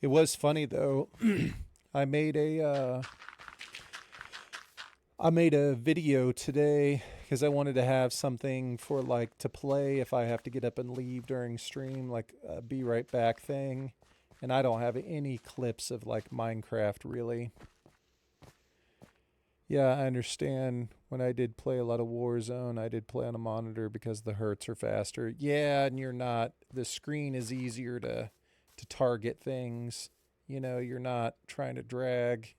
It was funny though. I made a video today because I wanted to have something for like to play if I have to get up and leave during stream, like a be right back thing. And I don't have any clips of like Minecraft really. Yeah, I understand. When I did play a lot of Warzone, I did play on a monitor because the hertz are faster. Yeah, and the screen is easier to target things. You know, you're not trying to drag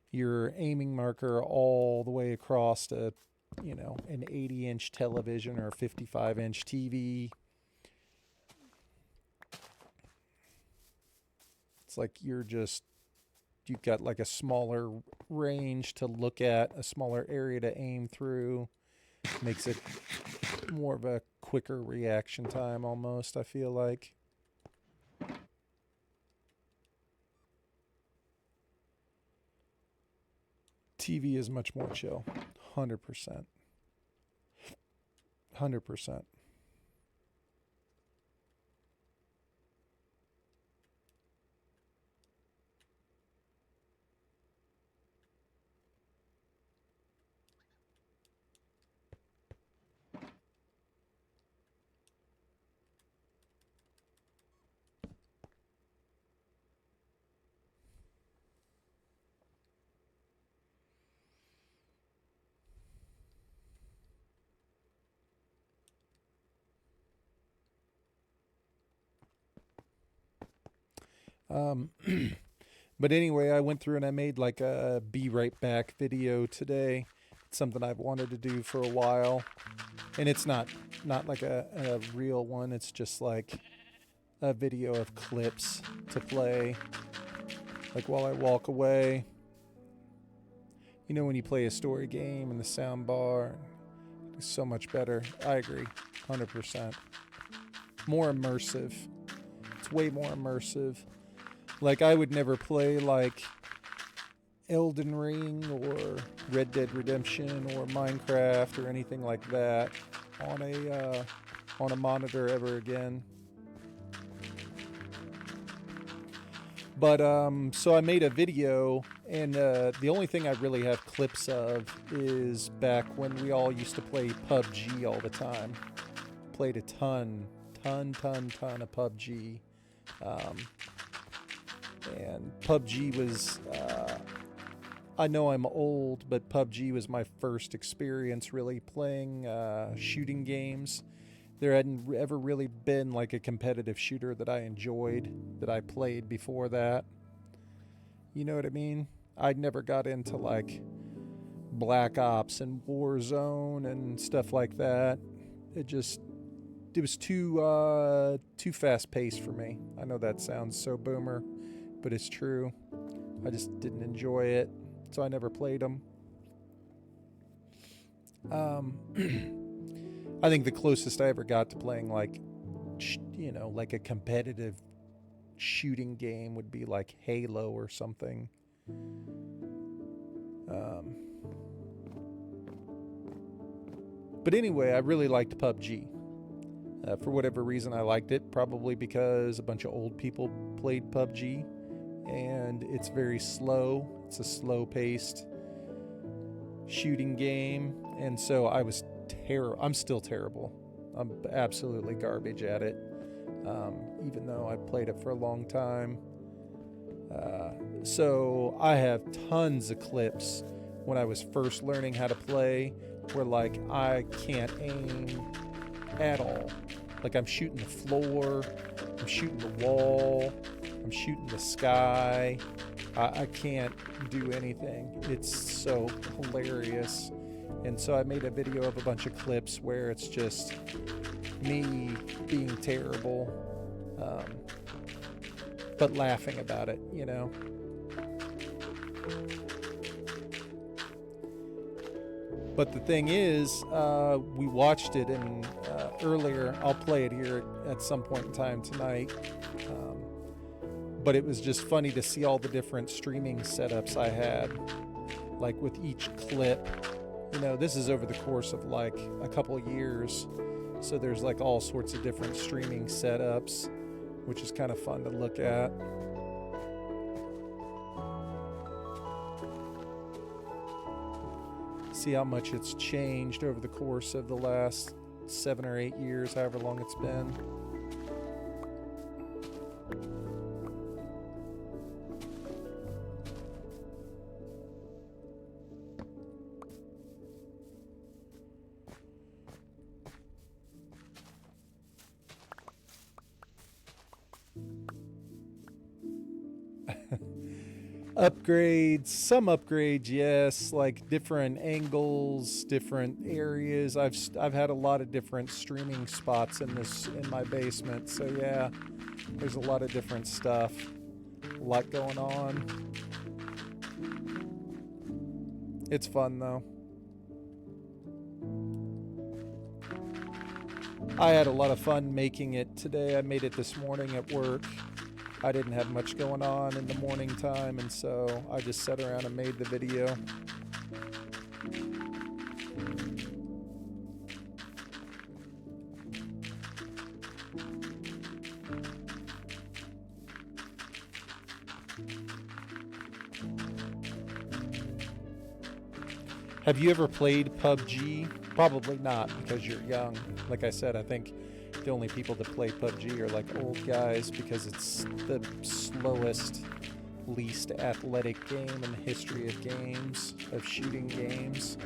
your aiming marker all the way across to, you know, an 80-inch television or a 55-inch TV. It's like you've got like a smaller range to look at, a smaller area to aim through. Makes it more of a quicker reaction time almost, I feel like. TV is much more chill. 100%. 100%. But anyway, I went through and I made like a be right back video today. It's something I've wanted to do for a while, and it's not like a real one. It's just like a video of clips to play, like while I walk away. You know, when you play a story game in the sound bar, it's so much better. I agree, 100%. More immersive. It's way more immersive. Like, I would never play like Elden Ring or Red Dead Redemption or Minecraft or anything like that on a monitor ever again. But so I made a video, and the only thing I really have clips of is back when we all used to play PUBG all the time. Played a ton of PUBG. And PUBG was, I know I'm old, but PUBG was my first experience really playing shooting games. There hadn't ever really been like a competitive shooter that I enjoyed, that I played before that. You know what I mean? I'd never got into like Black Ops and Warzone and stuff like that. It was too fast paced for me. I know that sounds so boomer, but it's true. I just didn't enjoy it, so I never played them. I think the closest I ever got to playing like, like a competitive shooting game would be like Halo or something. But anyway, I really liked PUBG. For whatever reason, I liked it. Probably because a bunch of old people played PUBG, and it's very slow. It's a slow-paced shooting game, and so I was I'm still terrible. I'm absolutely garbage at it, even though I played it for a long time. So I have tons of clips when I was first learning how to play where like I can't aim at all. Like I'm shooting the floor, I'm shooting the wall, I'm shooting the sky. I can't do anything. It's so hilarious. And so I made a video of a bunch of clips where it's just me being terrible, but laughing about it, you know. But the thing is, we watched it and earlier. I'll play it here at some point in time tonight. But it was just funny to see all the different streaming setups I had, like with each clip. You know, this is over the course of like a couple of years. So there's like all sorts of different streaming setups, which is kind of fun to look at. See how much it's changed over the course of the last 7 or 8 years, however long it's been. Some upgrades, yes, like different angles, different areas. I've had a lot of different streaming spots in my basement, so yeah, there's a lot of different stuff, a lot going on. It's fun though. I had a lot of fun making it today. I made it this morning at work. I didn't have much going on in the morning time, and so I just sat around and made the video. Have you ever played PUBG? Probably not, because you're young. Like I said, I think the only people that play PUBG are like old guys, because it's the slowest, least athletic game in the history of games, of shooting games.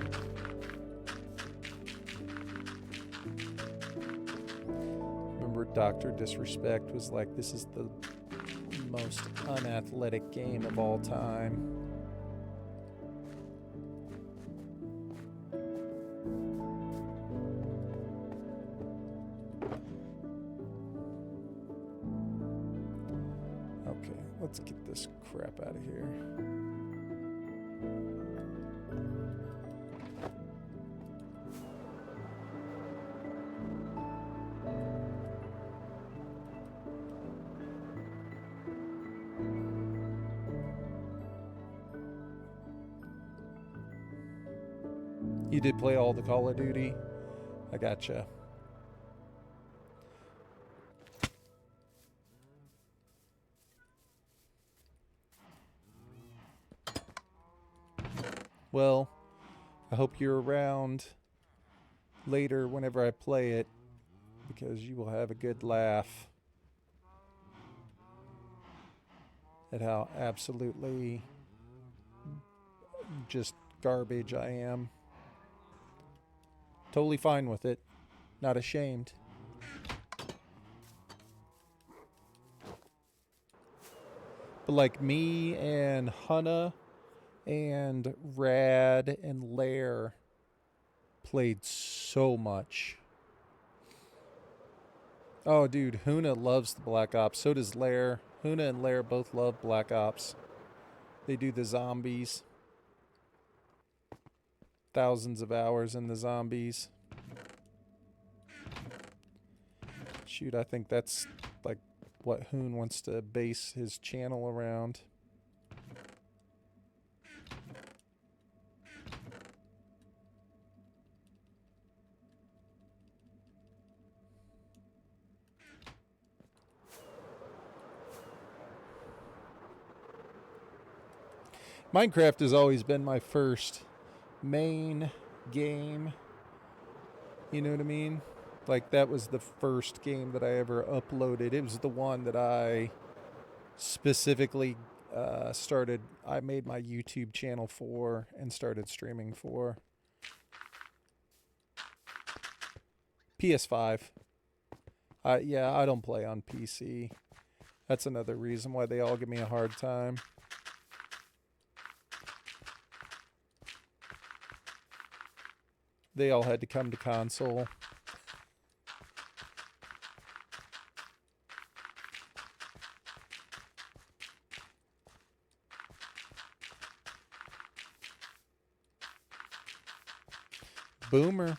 Remember Dr. Disrespect was like, this is the most unathletic game of all time. Okay, let's get this crap out of here. You did play all the Call of Duty? I gotcha. Well, I hope you're around later whenever I play it, because you will have a good laugh at how absolutely just garbage I am. Totally fine with it. Not ashamed. But like me and Hunna and Rad and Lair played so much. Oh, dude, Huna loves the Black Ops. So does Lair. Huna and Lair both love Black Ops. They do the zombies. Thousands of hours in the zombies. Shoot, I think that's like what Hoon wants to base his channel around. Minecraft has always been my first main game. You know what I mean? Like, that was the first game that I ever uploaded. It was the one that I specifically I made my YouTube channel for and started streaming for. PS5. Yeah, I don't play on PC. That's another reason why they all give me a hard time. They all had to come to console. Boomer.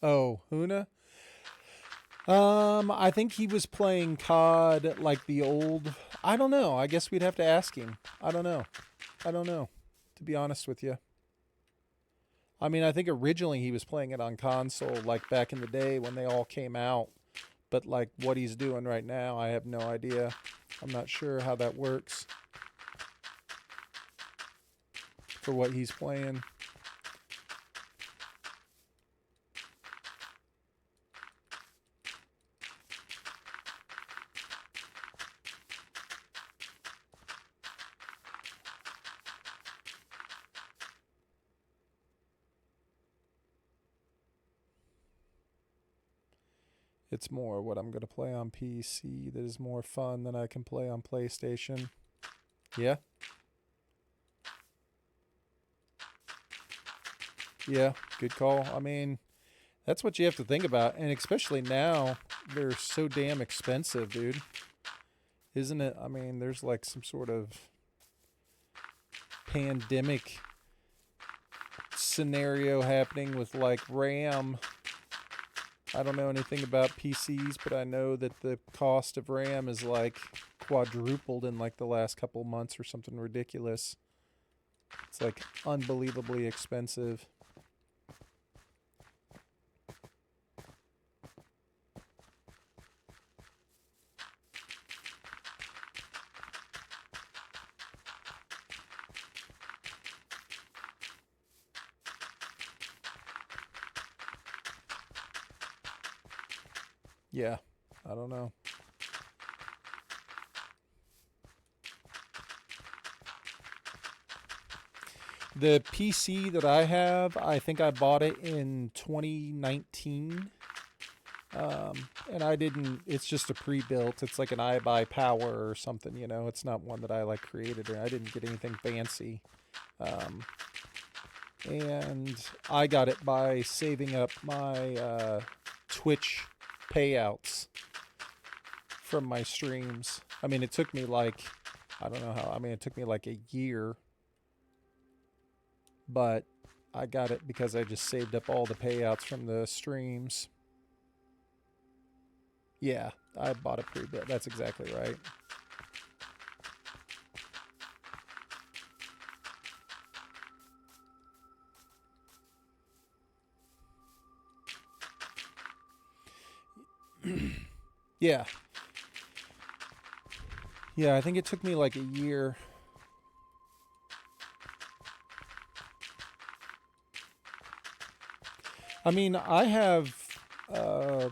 Oh, Huna? I think he was playing COD like the old... I don't know. I guess we'd have to ask him. I don't know, to be honest with you. I mean, I think originally he was playing it on console, like back in the day when they all came out. But like what he's doing right now, I have no idea. I'm not sure how that works for what he's playing. It's more what I'm going to play on PC that is more fun than I can play on PlayStation. Yeah? Yeah, good call. I mean, that's what you have to think about. And especially now, they're so damn expensive, dude. Isn't it? I mean, there's like some sort of pandemic scenario happening with like RAM. I don't know anything about PCs, but I know that the cost of RAM is like quadrupled in like the last couple months or something ridiculous. It's like unbelievably expensive. Yeah, I don't know. The PC that I have, I think I bought it in 2019. And I didn't, it's just a pre-built. It's like an iBuyPower or something, you know. It's not one that I like created, or I didn't get anything fancy. And I got it by saving up my Twitch payouts from my streams. I mean, it took me like, I don't know how, I mean, it took me like a year, but I got it because I just saved up all the payouts from the streams. Yeah, I bought a pre-built. That's exactly right. Yeah. Yeah, I think it took me like a year. I mean, I have a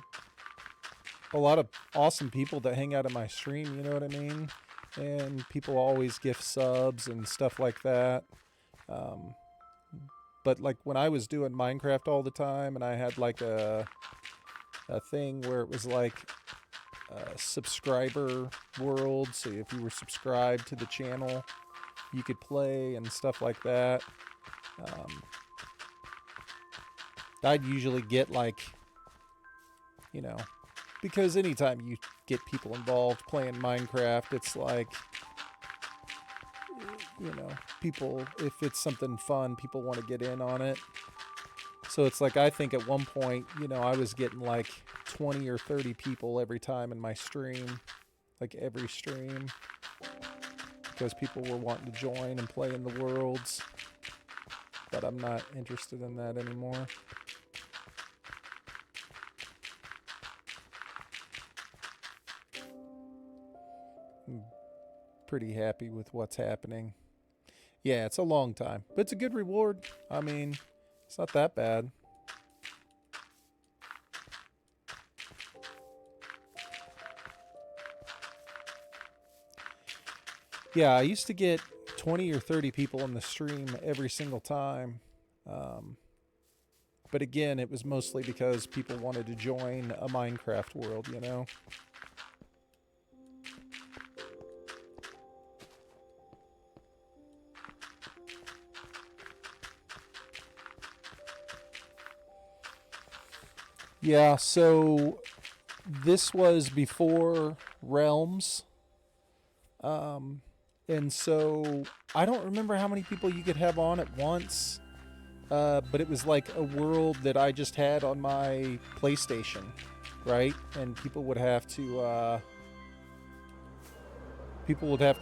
lot of awesome people that hang out in my stream, you know what I mean? And people always gift subs and stuff like that. But like when I was doing Minecraft all the time, and I had like a thing where it was like a subscriber world, so if you were subscribed to the channel, you could play and stuff like that. I'd usually get like, you know, because anytime you get people involved playing Minecraft, it's like, you know, people, if it's something fun, people want to get in on it. So it's like, I think at one point, you know, I was getting like 20 or 30 people every time in my stream, like every stream, because people were wanting to join and play in the worlds. But I'm not interested in that anymore. I'm pretty happy with what's happening. Yeah, it's a long time, but it's a good reward. I mean, it's not that bad. Yeah, I used to get 20 or 30 people in the stream every single time. But again, it was mostly because people wanted to join a Minecraft world, you know? Yeah, so this was before Realms. And so I don't remember how many people you could have on at once. But it was like a world that I just had on my PlayStation, right? And people would have to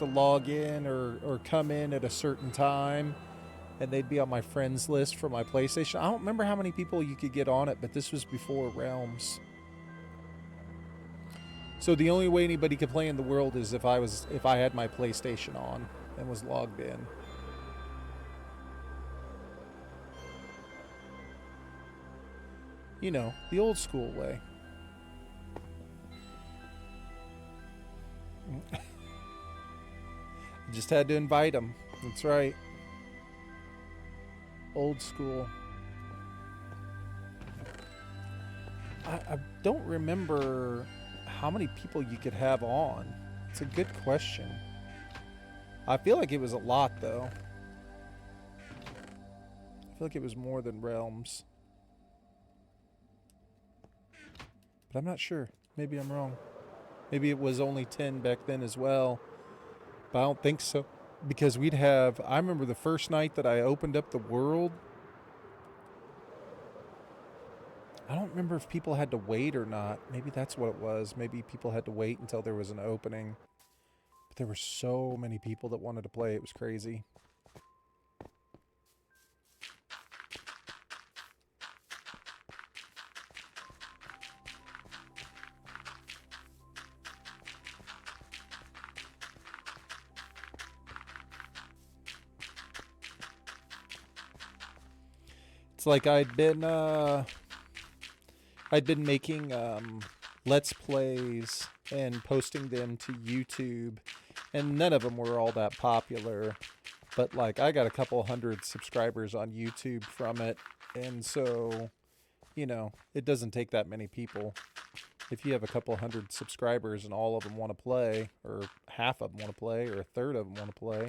log in or come in at a certain time, and they'd be on my friends list for my PlayStation. I don't remember how many people you could get on it, but this was before Realms. So the only way anybody could play in the world is if I had my PlayStation on and was logged in. You know, the old school way. Just had to invite them. That's right. Old school. I don't remember how many people you could have on. It's a good question. I feel like it was a lot, though. I feel like it was more than Realms. But I'm not sure. Maybe I'm wrong. Maybe it was only 10 back then as well. But I don't think so. Because I remember the first night that I opened up the world, I don't remember if people had to wait or not. Maybe that's what it was. Maybe people had to wait until there was an opening. But there were so many people that wanted to play. It was crazy. It's like I'd been making Let's Plays and posting them to YouTube, and none of them were all that popular. But like I got a couple hundred subscribers on YouTube from it, and so it doesn't take that many people. If you have a couple hundred subscribers and all of them want to play, or half of them want to play, or a third of them want to play.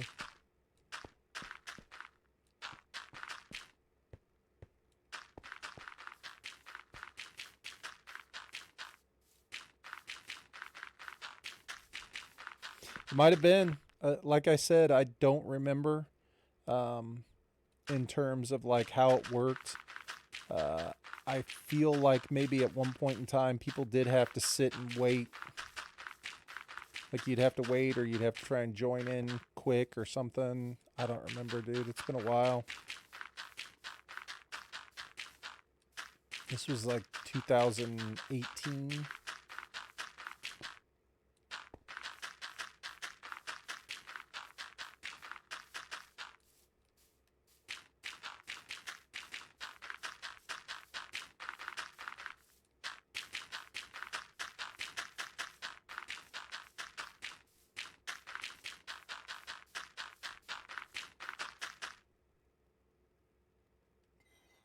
It might have been, like I said, I don't remember in terms of like how it worked. I feel like maybe at one point in time people did have to sit and wait. Like you'd have to wait or you'd have to try and join in quick or something. I don't remember, dude. It's been a while. This was like 2018.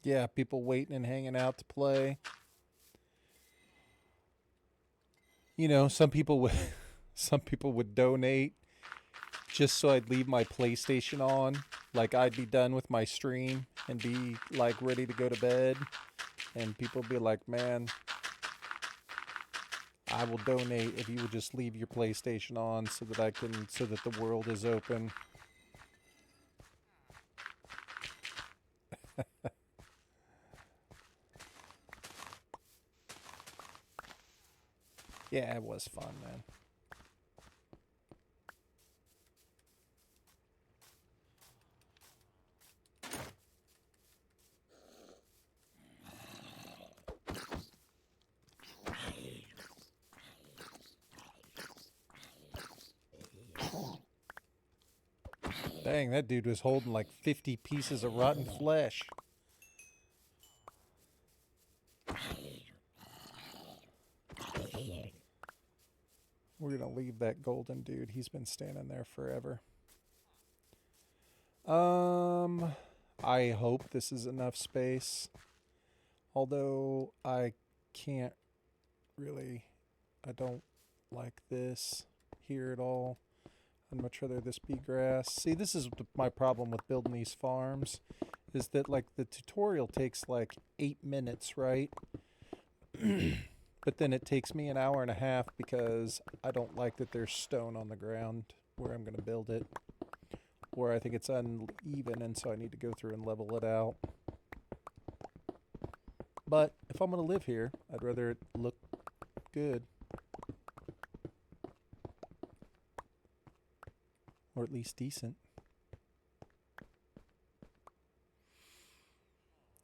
Yeah, people waiting and hanging out to play. Some people would some people would donate just so I'd leave my PlayStation on. Like I'd be done with my stream and be like ready to go to bed, and people would be like, "Man, I will donate if you would just leave your PlayStation on so that the world is open." Yeah, it was fun, man. Dang, that dude was holding like 50 pieces of rotten flesh. We're gonna leave that golden dude. He's been standing there forever. I hope this is enough space. Although I can't really, I don't like this here at all. I'd much rather this be grass. See, this is my problem with building these farms, is that like the tutorial takes like 8 minutes, right? But then it takes me an hour and a half because I don't like that there's stone on the ground where I'm going to build it. Or I think it's uneven, and so I need to go through and level it out. But if I'm going to live here, I'd rather it look good. Or at least decent.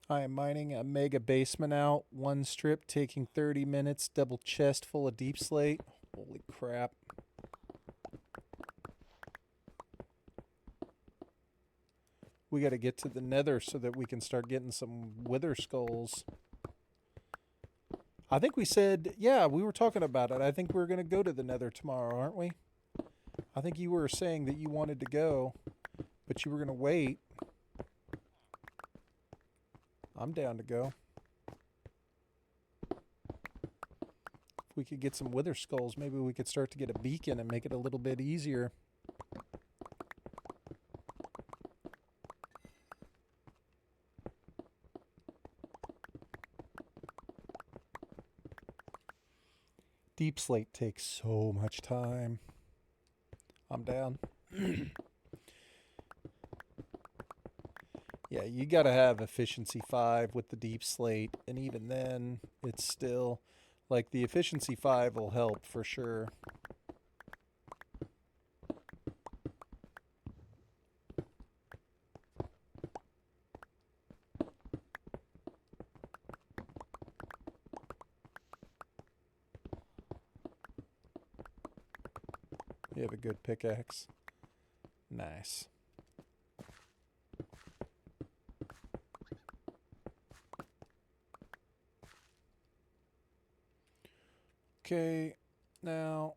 I am mining a mega basement out. One strip taking 30 minutes. Double chest full of deep slate. Holy crap. We got to get to the nether so that we can start getting some wither skulls. I think we said, yeah, we were talking about it. I think we're going to go to the nether tomorrow, aren't we? I think you were saying that you wanted to go, but you were going to wait. I'm down to go. If we could get some wither skulls, maybe we could start to get a beacon and make it a little bit easier. Deep slate takes so much time. I'm down. Yeah, you got to have efficiency 5 with the deep slate, and even then, it's still like the efficiency 5 will help for sure. You have a good pickaxe. Nice. Okay, now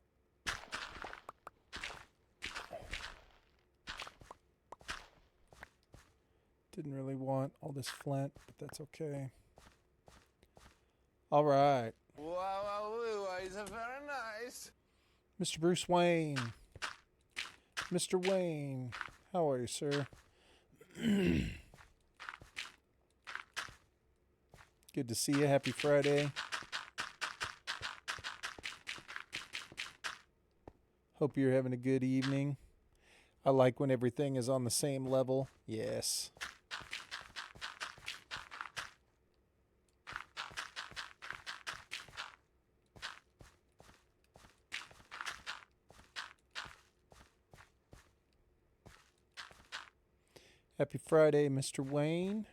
Didn't really want all this flint, but that's okay. All right. Wow, it's very nice. Mr. Bruce Wayne. Mr. Wayne. How are you, sir? Good to see you. Happy Friday. Hope you're having a good evening. I like when everything is on the same level. Yes. Happy Friday, Mr. Wayne.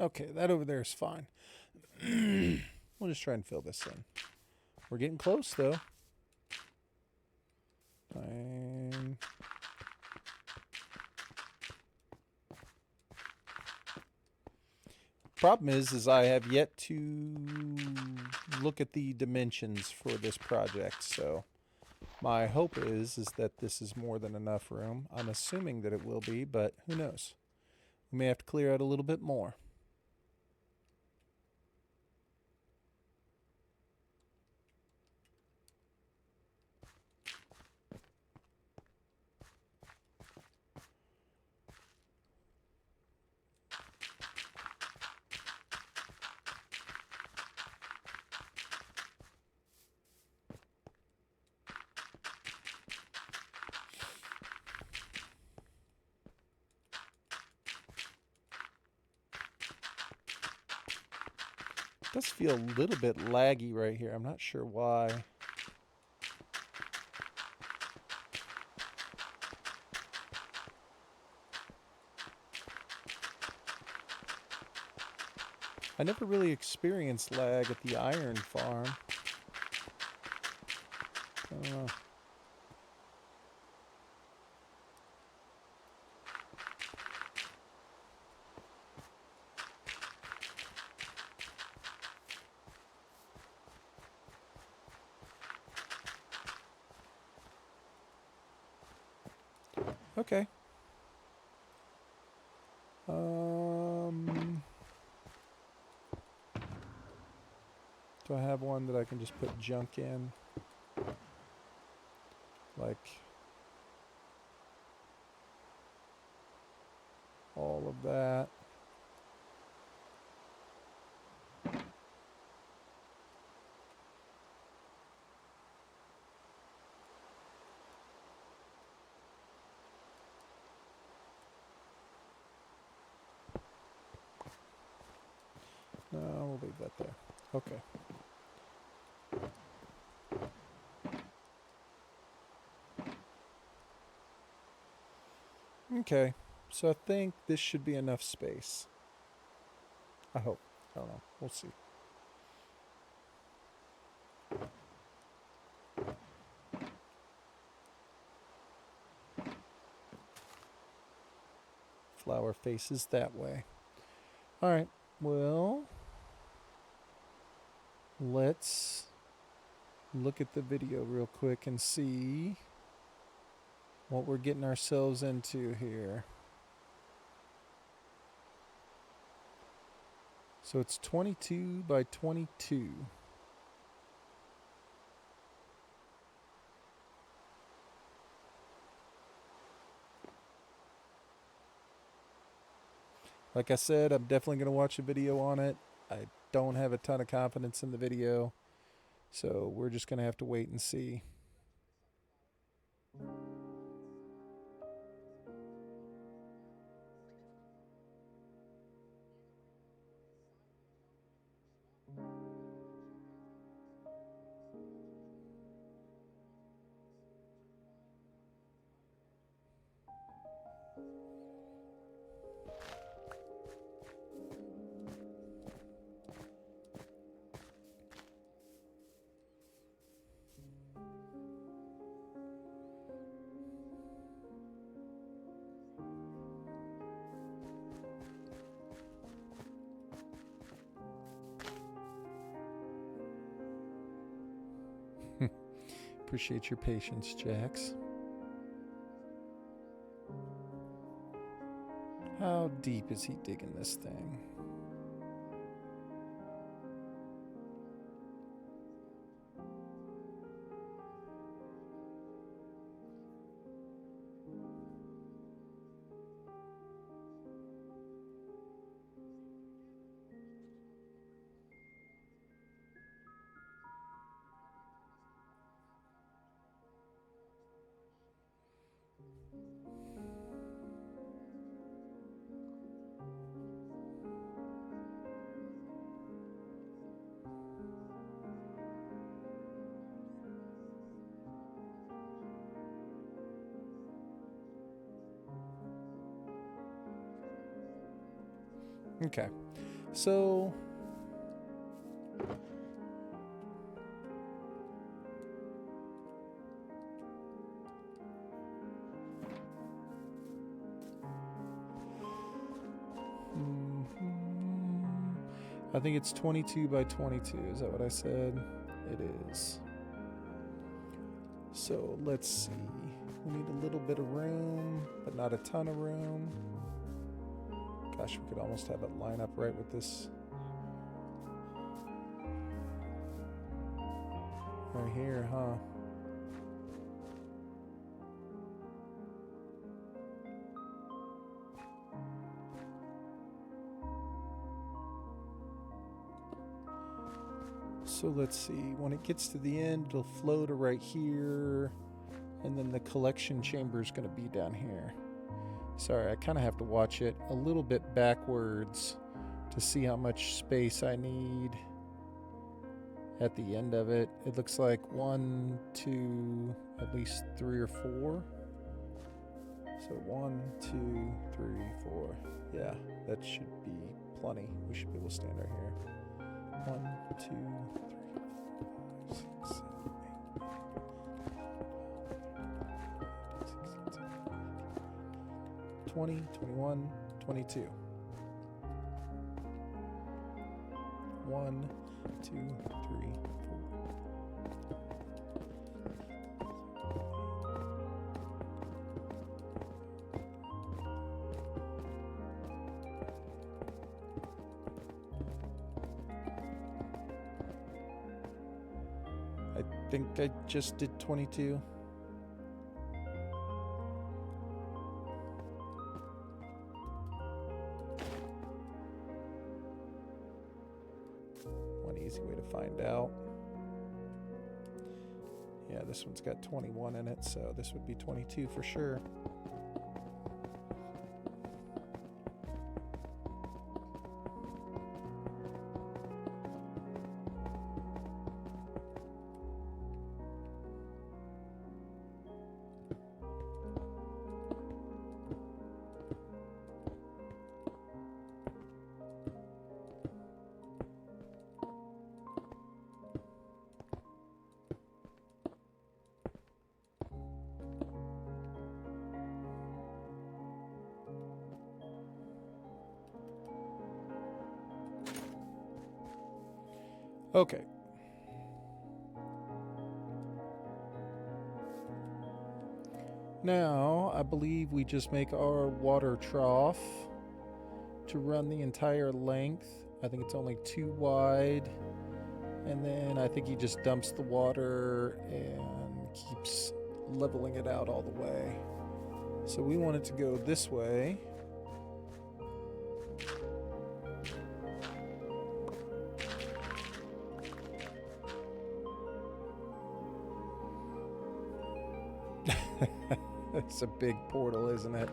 Okay, that over there is fine. We'll just try and fill this in. We're getting close, though. Fine. Problem is I have yet to look at the dimensions for this project, so my hope is that this is more than enough room. I'm assuming that it will be, but who knows? We may have to clear out a little bit more. It does feel a little bit laggy right here. I'm not sure why. I never really experienced lag at the iron farm. I don't know. Okay. Do I have one that I can just put junk in? Like all of that. No, we'll leave that there. Okay. Okay, so I think this should be enough space. I hope. I don't know. We'll see. Flower faces that way. All right. Well, let's look at the video real quick and see what we're getting ourselves into here. So it's 22 by 22. Like I said, I'm definitely going to watch a video on it. I don't have a ton of confidence in the video, so we're just going to have to wait and see. Appreciate your patience, Jax. How deep is he digging this thing? Okay, so I think it's 22 by 22. Is that what I said? It is. So let's see. We need a little bit of room, but not a ton of room. Gosh, we could almost have it line up right with this. Right here, huh? So let's see. When it gets to the end, it'll flow to right here. And then the collection chamber is going to be down here. Sorry, I kind of have to watch it a little bit backwards to see how much space I need at the end of it. It looks like 1, 2, at least 3 or 4. So 1, 2, 3, 4. Yeah, that should be plenty. We should be able to stand right here. 1, 2, 3, 4, 5, 6, 7, 20, 21, 22. 1, 2, 3, 4. I think I just did 22. One easy way to find out. Yeah, this one's got 21 in it, so this would be 22 for sure. Okay. Now, I believe we just make our water trough to run the entire length. I think it's only 2 wide. And then I think he just dumps the water and keeps leveling it out all the way. So we want it to go this way. It's a big portal, isn't it?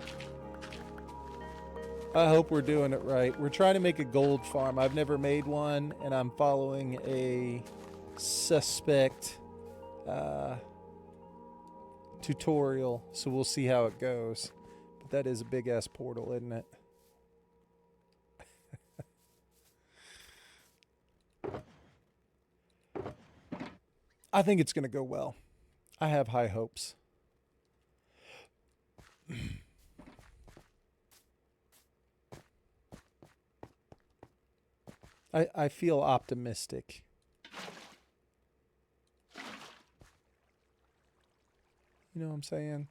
I hope we're doing it right. We're trying to make a gold farm. I've never made one, and I'm following a suspect tutorial, so we'll see how it goes. But that is a big-ass portal, isn't it? I think it's going to go well. I have high hopes. I feel optimistic. You know what I'm saying?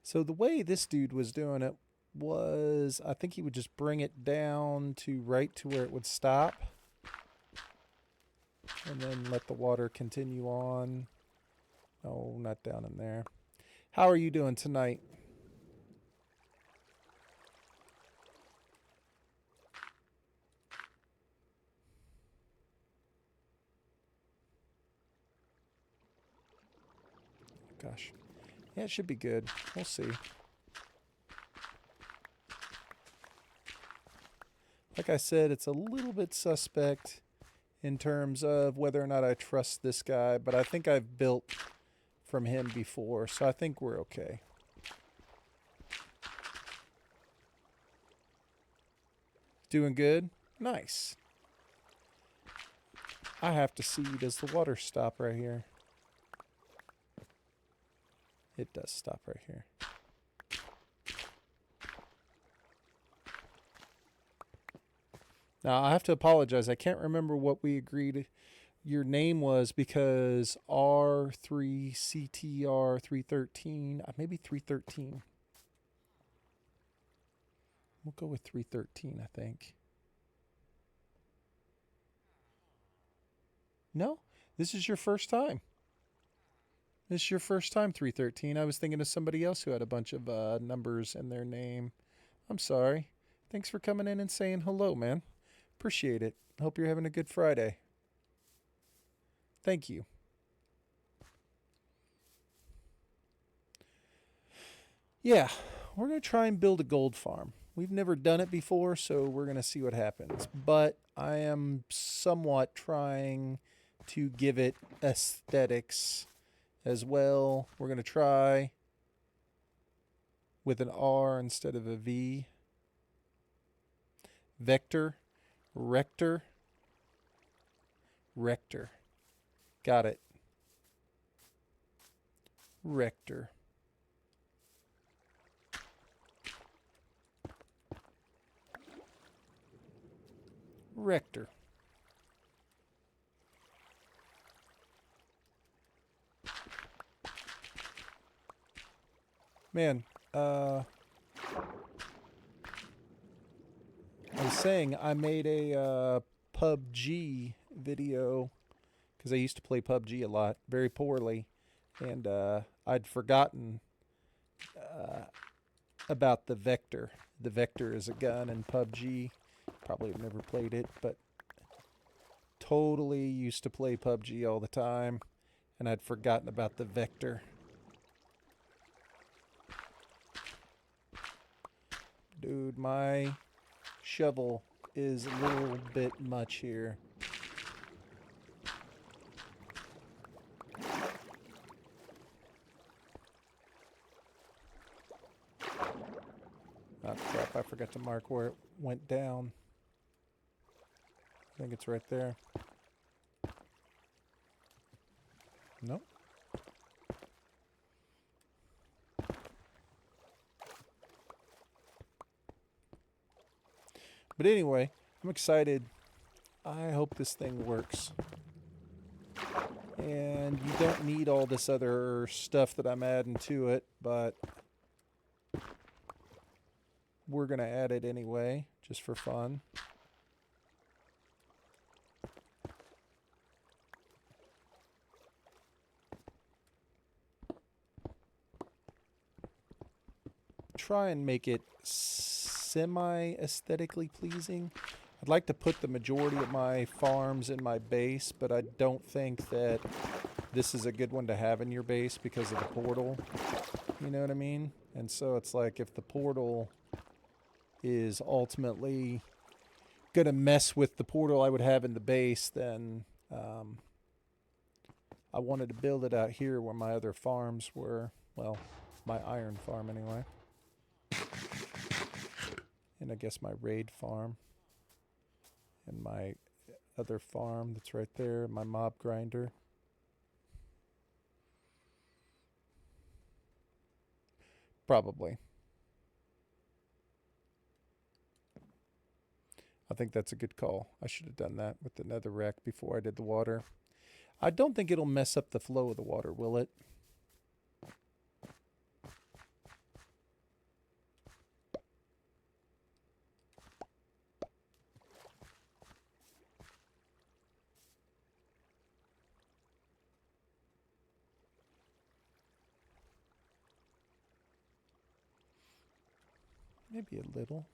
So the way this dude was doing it was, I think he would just bring it down to right to where it would stop. And then let the water continue on. No, not down in there. How are you doing tonight? Gosh. Yeah, it should be good. We'll see. Like I said, it's a little bit suspect in terms of whether or not I trust this guy, but I think I've built from him before, so I think we're okay. Doing good? Nice. I have to see, does the water stop right here? It does stop right here. Now, I have to apologize. I can't remember what we agreed your name was because R3CTR 313, maybe 313. We'll go with 313, I think. No, this is your first time. This is your first time, 313. I was thinking of somebody else who had a bunch of numbers in their name. I'm sorry. Thanks for coming in and saying hello, man. Appreciate it. Hope you're having a good Friday. Thank you. Yeah, we're going to try and build a gold farm. We've never done it before, so we're going to see what happens. But I am somewhat trying to give it aesthetics as well. We're going to try with an R instead of a V. Vector. Rector. Rector. Got it. Rector. Rector. Man, I was saying I made a PUBG video because I used to play PUBG a lot, very poorly, and I'd forgotten about the Vector. The Vector is a gun in PUBG. Probably have never played it, but totally used to play PUBG all the time, and I'd forgotten about the Vector. Dude, my shovel is a little bit much here. Oh crap, I forgot to mark where it went down. I think it's right there. Nope. But anyway, I'm excited. I hope this thing works. And you don't need all this other stuff that I'm adding to it, but we're going to add it anyway, just for fun. Try and make it semi-aesthetically pleasing. I'd like to put the majority of my farms in my base, but I don't think that this is a good one to have in your base because of the portal. You know what I mean? And so it's like if the portal is ultimately going to mess with the portal I would have in the base, then I wanted to build it out here where my other farms were. Well, my iron farm anyway. And I guess my raid farm. And my other farm that's right there, my mob grinder. Probably. I think that's a good call. I should have done that with the nether rack before I did the water. I don't think it'll mess up the flow of the water, will it? Maybe a little.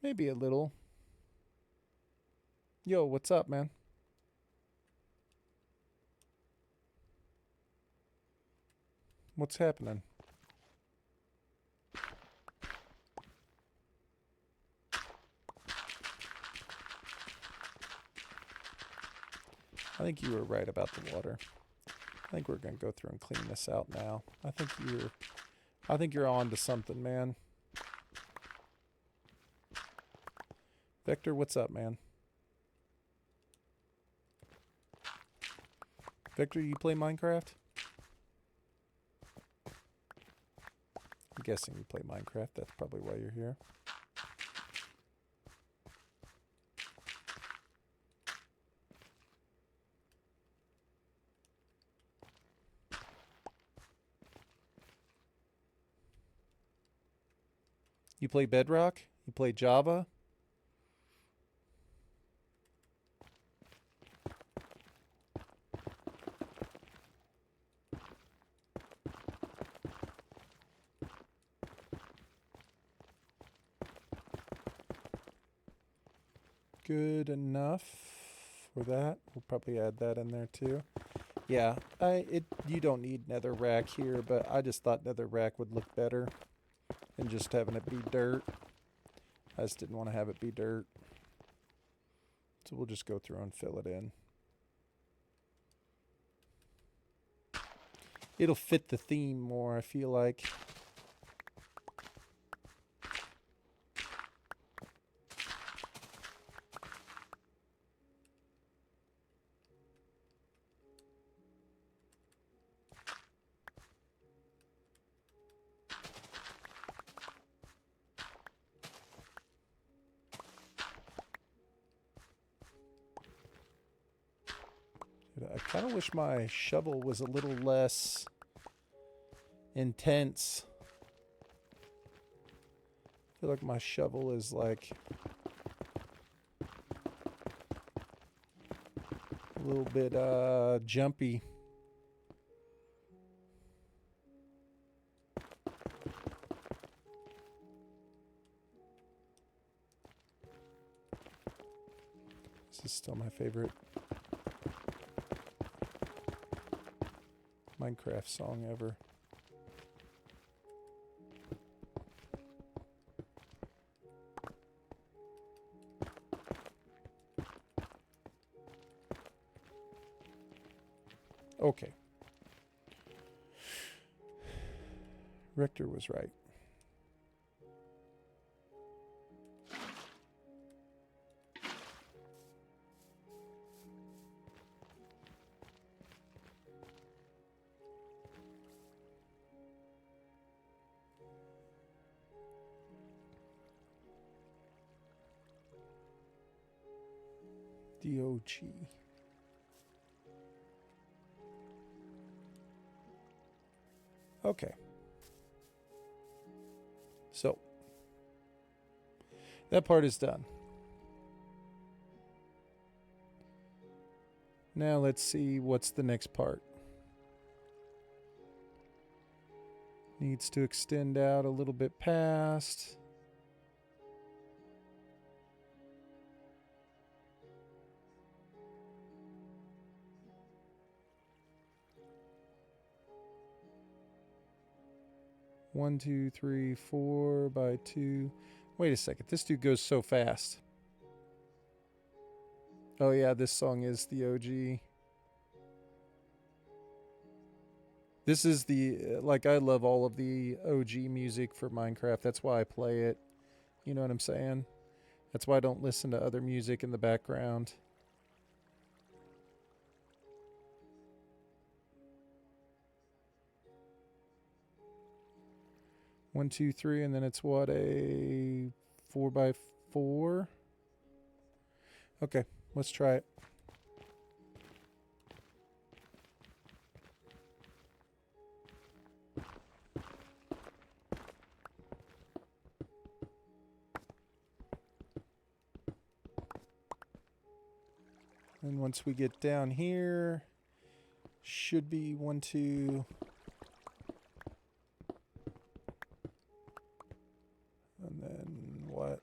Maybe a little. Yo, what's up, man? What's happening? I think you were right about the water. I think we're gonna go through and clean this out now. I think you're on to something, man. Vector, what's up, man? Victor, you play Minecraft? I'm guessing you play Minecraft. That's probably why you're here. You play Bedrock? You play Java? Good enough for that. We'll probably add that in there too. Yeah, you don't need netherrack here, but I just thought netherrack would look better than just having it be dirt. I just didn't want to have it be dirt. So we'll just go through and fill it in. It'll fit the theme more, I feel like. I kind of wish my shovel was a little less intense. I feel like my shovel is like a little bit jumpy. This is still my favorite Minecraft song ever. Okay. Richter was right. DOG. Okay. So, that part is done. Now let's see what's the next part. Needs to extend out a little bit past. One, 2, 3, 4 by 2. Wait a second. This dude goes so fast. Oh yeah, this song is the OG. This is the, like, I love all of the OG music for Minecraft. That's why I play it. You know what I'm saying? That's why I don't listen to other music in the background. One, 2, 3, and then it's what, a 4 by 4? Okay, let's try it. And once we get down here, should be 1, 2. And then what?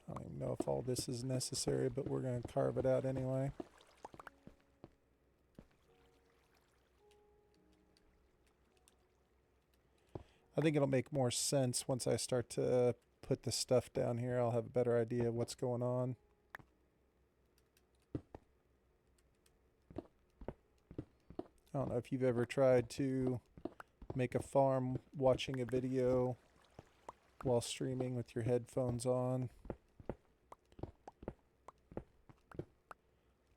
I don't even know if all this is necessary, but we're going to carve it out anyway. I think it'll make more sense once I start to put the stuff down here. I'll have a better idea of what's going on. I don't know if you've ever tried to make a farm watching a video while streaming with your headphones on. I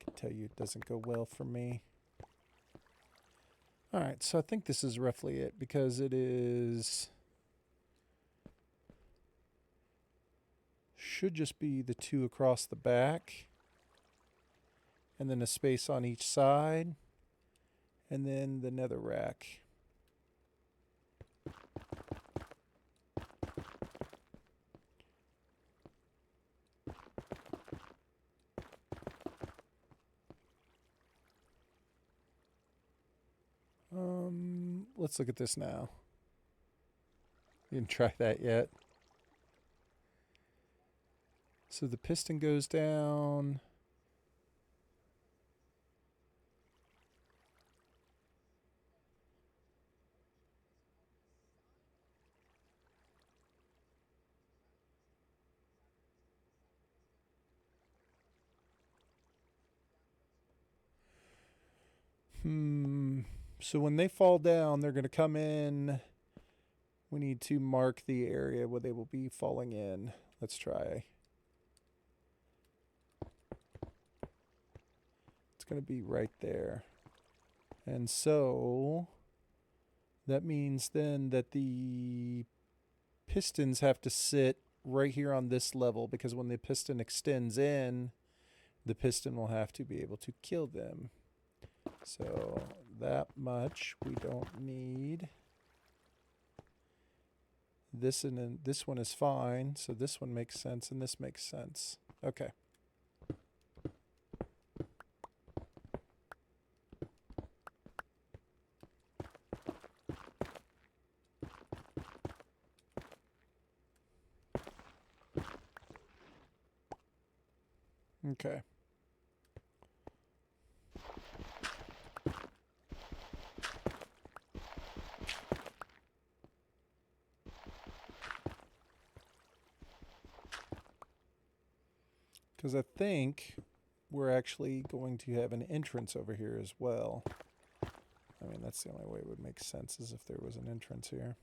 can tell you it doesn't go well for me. Alright, so I think this is roughly it because it is... should just be the 2 across the back. And then a space on each side. And then the nether rack. Let's look at this now. You didn't try that yet. So the piston goes down. So when they fall down, they're going to come in. We need to mark the area where they will be falling in. Let's try. It's going to be right there. And so that means then that the pistons have to sit right here on this level, because when the piston extends in, the piston will have to be able to kill them. So that much we don't need. This and then this one is fine, so this one makes sense and this makes sense. Okay. Okay. Because I think we're actually going to have an entrance over here as well. I mean, that's the only way it would make sense, is if there was an entrance here.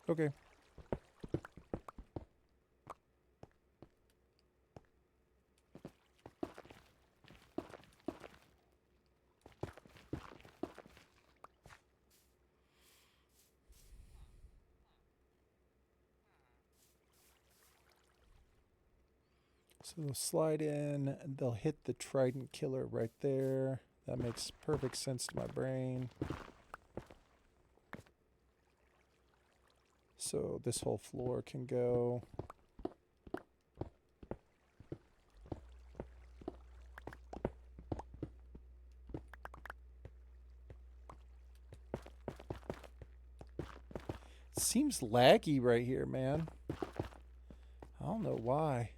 Okay. So they'll slide in, and they'll hit the trident killer right there. That makes perfect sense to my brain. So this whole floor can go. It seems laggy right here, man. I don't know why.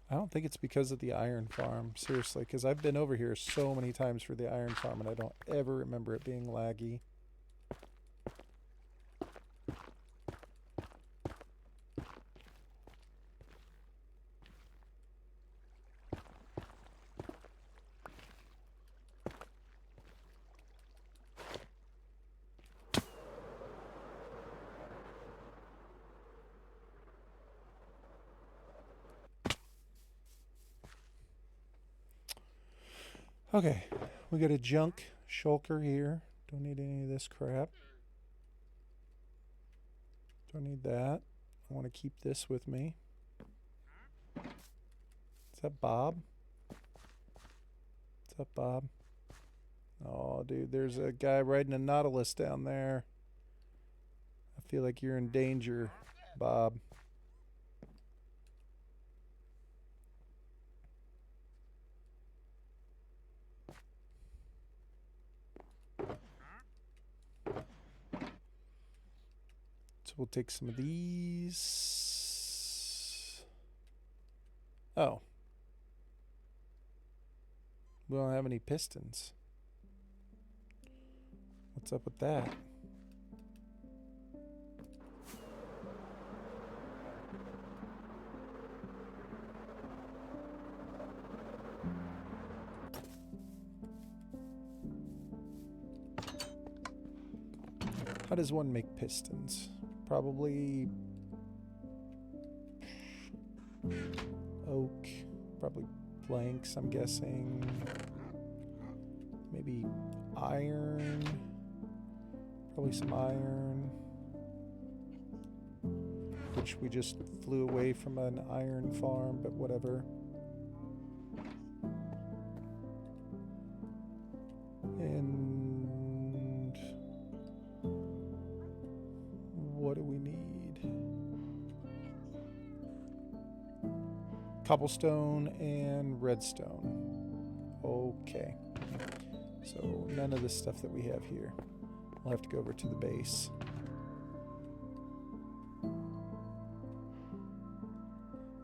I don't think it's because of the iron farm, seriously, because I've been over here so many times for the iron farm and I don't ever remember it being laggy. Okay, we got a junk shulker here. Don't need any of this crap. Don't need that. I want to keep this with me. Is that Bob? What's up, Bob? Oh, dude, there's a guy riding a Nautilus down there. I feel like you're in danger, Bob. So we'll take some of these. Oh. We don't have any pistons. What's up with that? How does one make pistons? Probably oak, probably planks, I'm guessing. Maybe iron, probably some iron, which we just flew away from an iron farm, but whatever. And what do we need? Cobblestone and redstone. Okay. So none of the stuff that we have here. We'll have to go over to the base.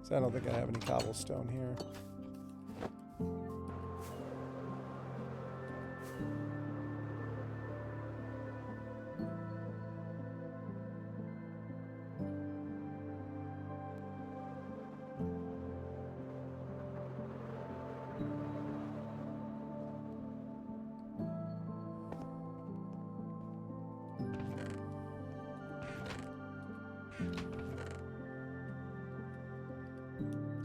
So I don't think I have any cobblestone here.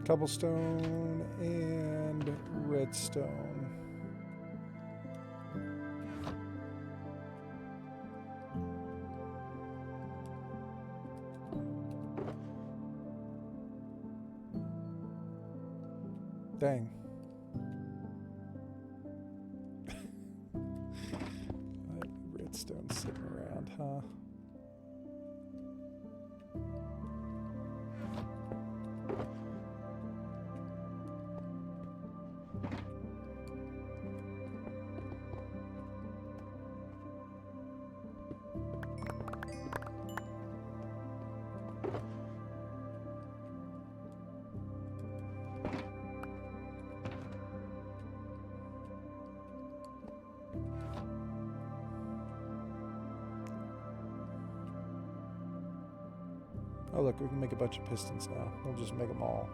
Cobblestone and redstone. Dang. Redstone sitting around, huh? Oh look, we can make a bunch of pistons now. We'll just make them all.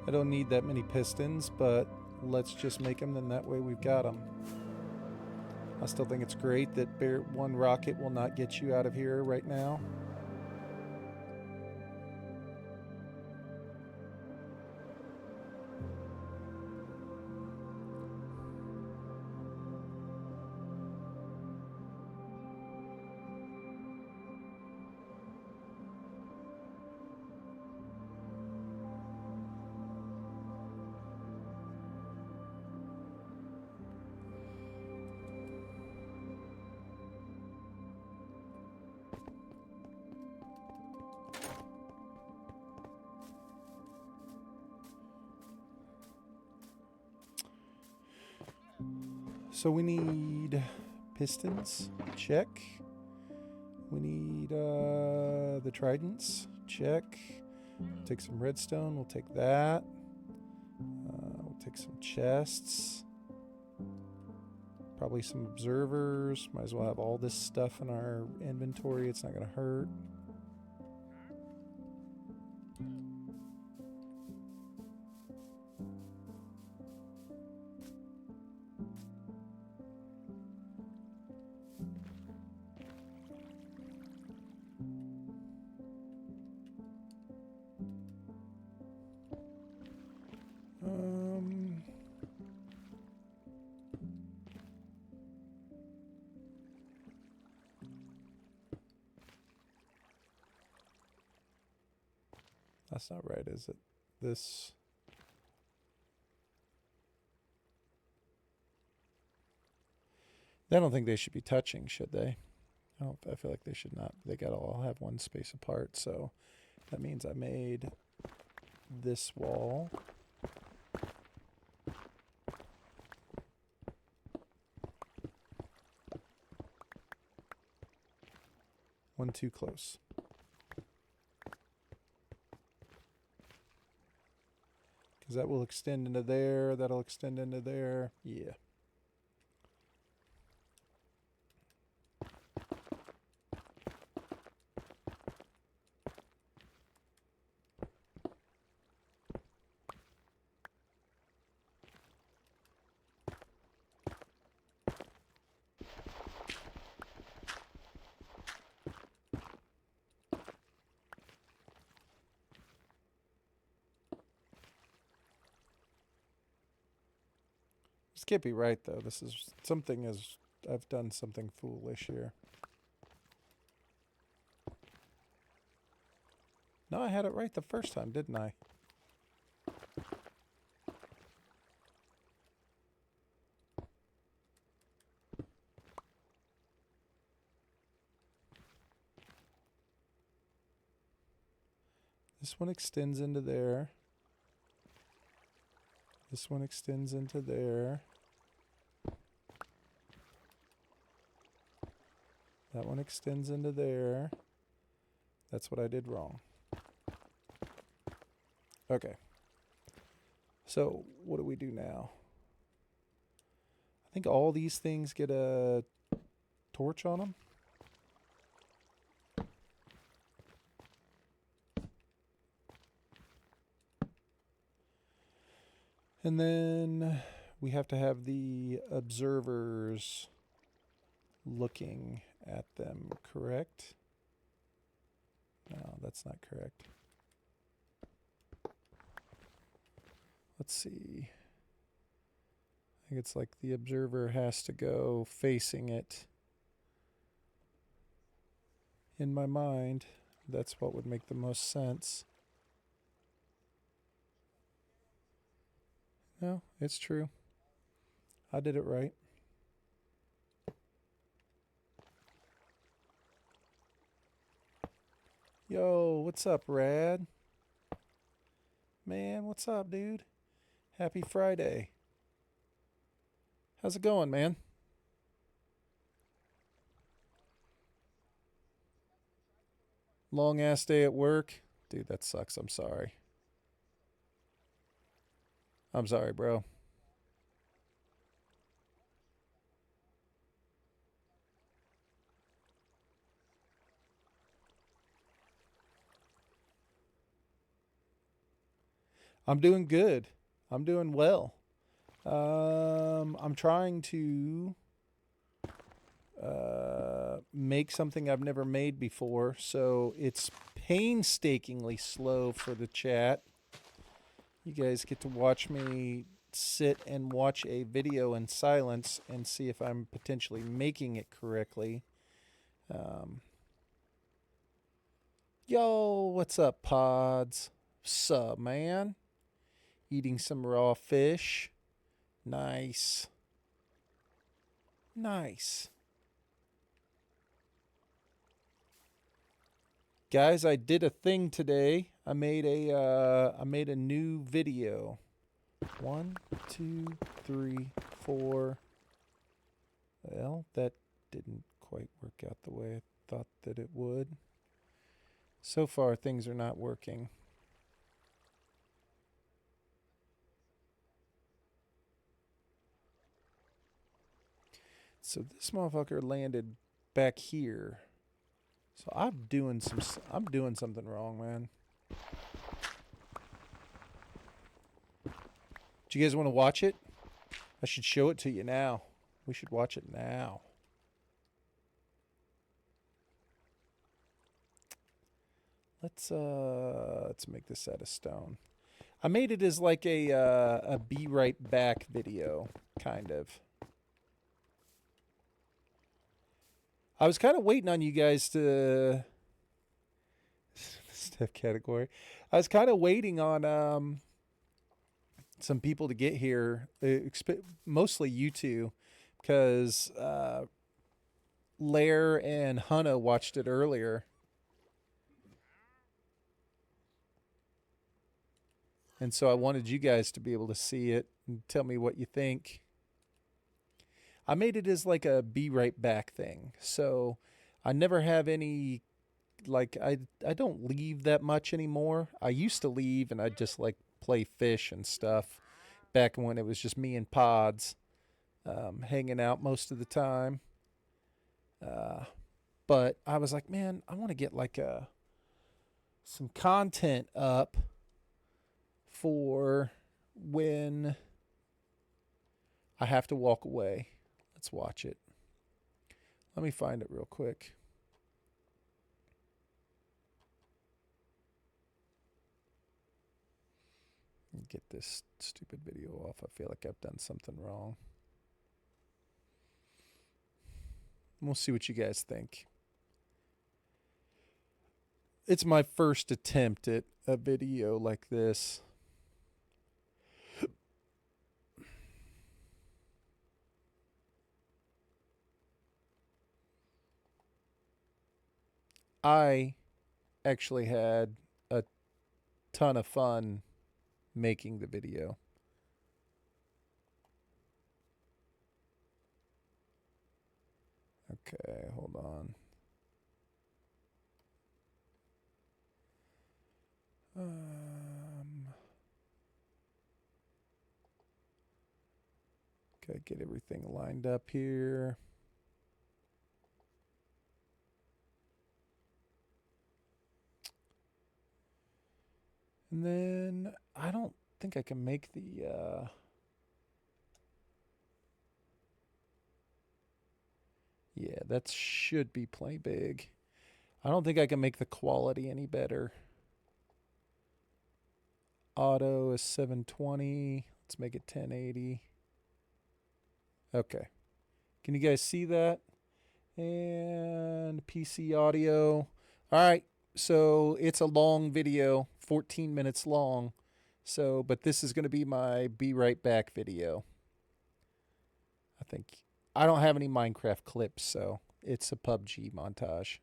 I don't need that many pistons, but let's just make them, then that way we've got them. I still think it's great that one rocket will not get you out of here right now. So we need pistons, check. We need the tridents, check. Take some redstone, we'll take that. We'll take some chests. Probably some observers. Might as well have all this stuff in our inventory, it's not going to hurt. Um, that's not right, is it? This. I don't think they should be touching, should they? I feel like they should not. They gotta all have one space apart. So that means I made this wall. One too close. Because that will extend into there. That'll extend into there. Yeah. This can't be right, though. This is something is... I've done something foolish here. No, I had it right the first time, didn't I? This one extends into there. This one extends into there. That one extends into there. That's what I did wrong. Okay. So, what do we do now? I think all these things get a torch on them. And then we have to have the observers looking at them, correct? No, that's not correct. Let's see. I think it's like the observer has to go facing it. In my mind, that's what would make the most sense. No, it's true. I did it right. Yo, what's up, Rad? Man, what's up, dude? Happy Friday. How's it going, man? Long ass day at work? Dude, that sucks. I'm sorry. I'm sorry, bro. I'm doing good. I'm doing well. I'm trying to make something I've never made before, so it's painstakingly slow for the chat. You guys get to watch me sit and watch a video in silence and see if I'm potentially making it correctly. Yo, what's up, Pods? Sup, man? Eating some raw fish. Nice. Nice. Guys, I did a thing today. I made a new video. 1, 2, 3, 4. Well, that didn't quite work out the way I thought that it would. So far, things are not working. So this motherfucker landed back here. So I'm doing something wrong, man. Do you guys want to watch it? I should show it to you now. We should watch it now. Let's make this out of stone. I made it as like a be right back video, kind of. I was kind of waiting on you guys to step category. I was kind of waiting on some people to get here, mostly you two, because Lair and Hunna watched it earlier. And so I wanted you guys to be able to see it and tell me what you think. I made it as like a be right back thing. So I never have any, like, I don't leave that much anymore. I used to leave and I'd just like play fish and stuff back when it was just me and Pods hanging out most of the time. But I was like, man, I want to get like some content up for when I have to walk away. Let's watch it. Let me find it real quick. Get this stupid video off. I feel like I've done something wrong. We'll see what you guys think. It's my first attempt at a video like this. I actually had a ton of fun making the video. Okay, hold on. Okay, get everything lined up here. And then I don't think I can make the yeah, that should be plenty big. I don't think I can make the quality any better. Auto is 720. Let's make it 1080. Okay. Can you guys see that? And PC audio. All right. So it's a long video, 14 minutes long. So, but this is going to be my be right back video. I think I don't have any Minecraft clips, so it's a PUBG montage.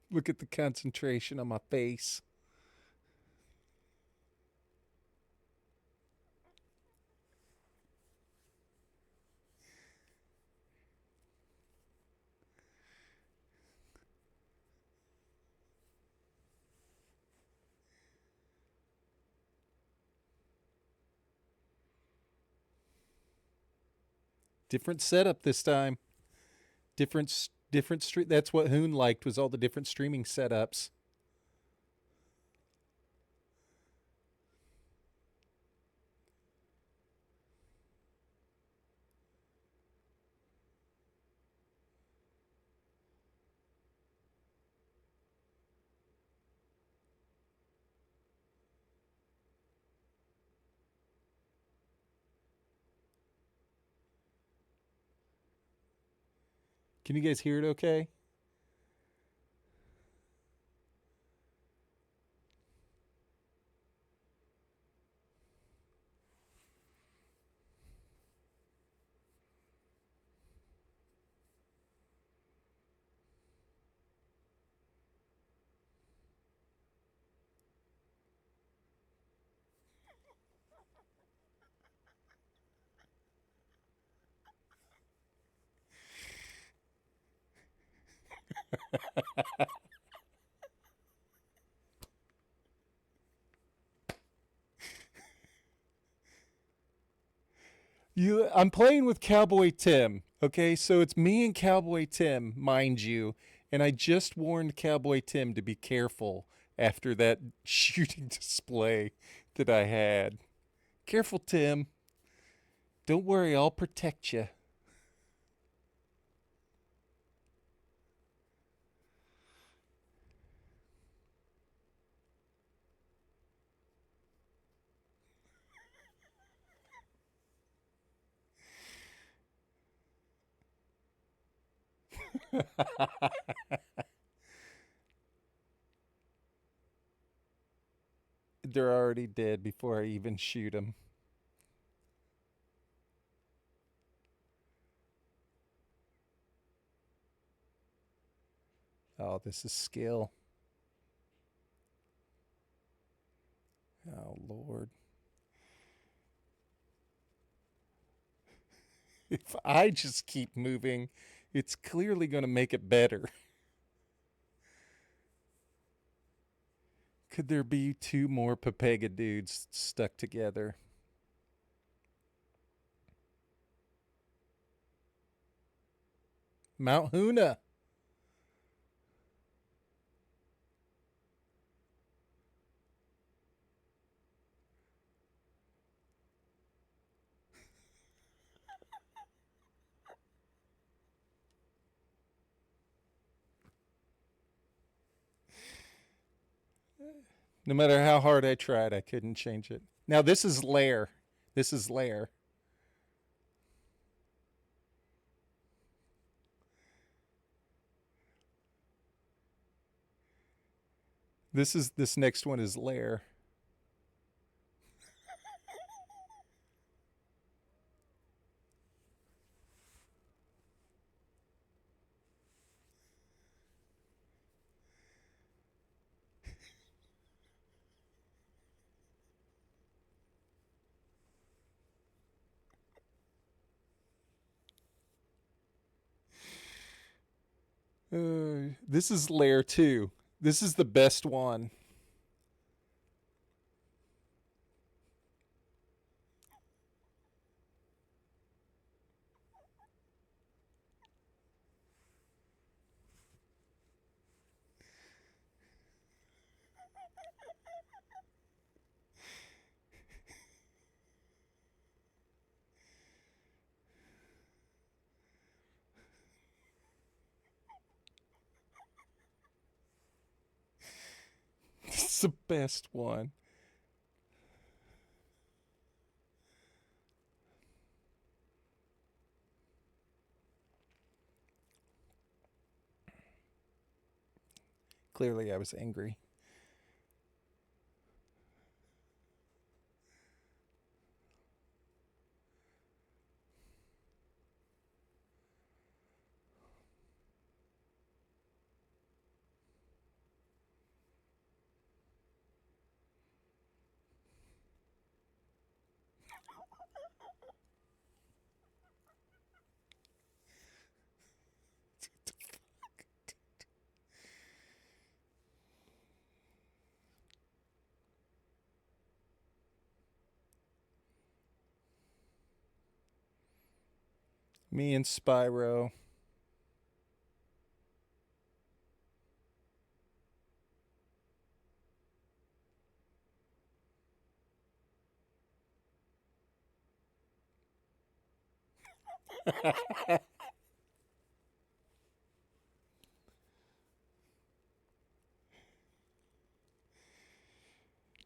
Look at the concentration on my face. Different setup this time. Different street. That's what Hoon liked, was all the different streaming setups. Can you guys hear it okay? I'm playing with Cowboy Tim. Okay, so it's me and Cowboy Tim, mind you, and I just warned Cowboy Tim to be careful after that shooting display that I had. Careful, Tim. Don't worry, I'll protect you. They're already dead before I even shoot them. Oh, this is skill. Oh, Lord. If I just keep moving, it's clearly going to make it better. Could there be two more Pepega dudes stuck together? Mount Huna. No matter how hard I tried, I couldn't change it. Now this is Lair. This is Lair. This next one is Lair. This is Lair 2. This is the best one. This is the best one. Clearly, I was angry. Me and Spyro.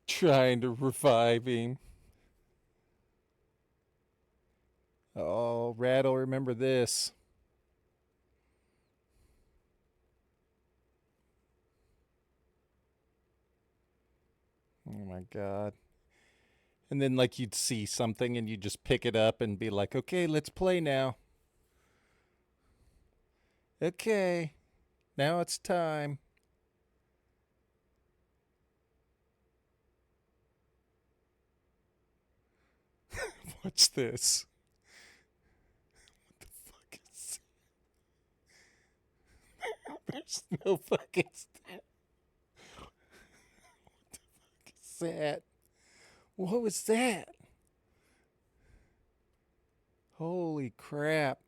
Trying to revive him. Oh, Rat'll remember this. Oh my god. And then like you'd see something and you'd just pick it up and be like, okay, let's play now. Okay. Now it's time. Watch this. What the fuck is There's no fucking step. What the fuck is that? What was that? Holy crap.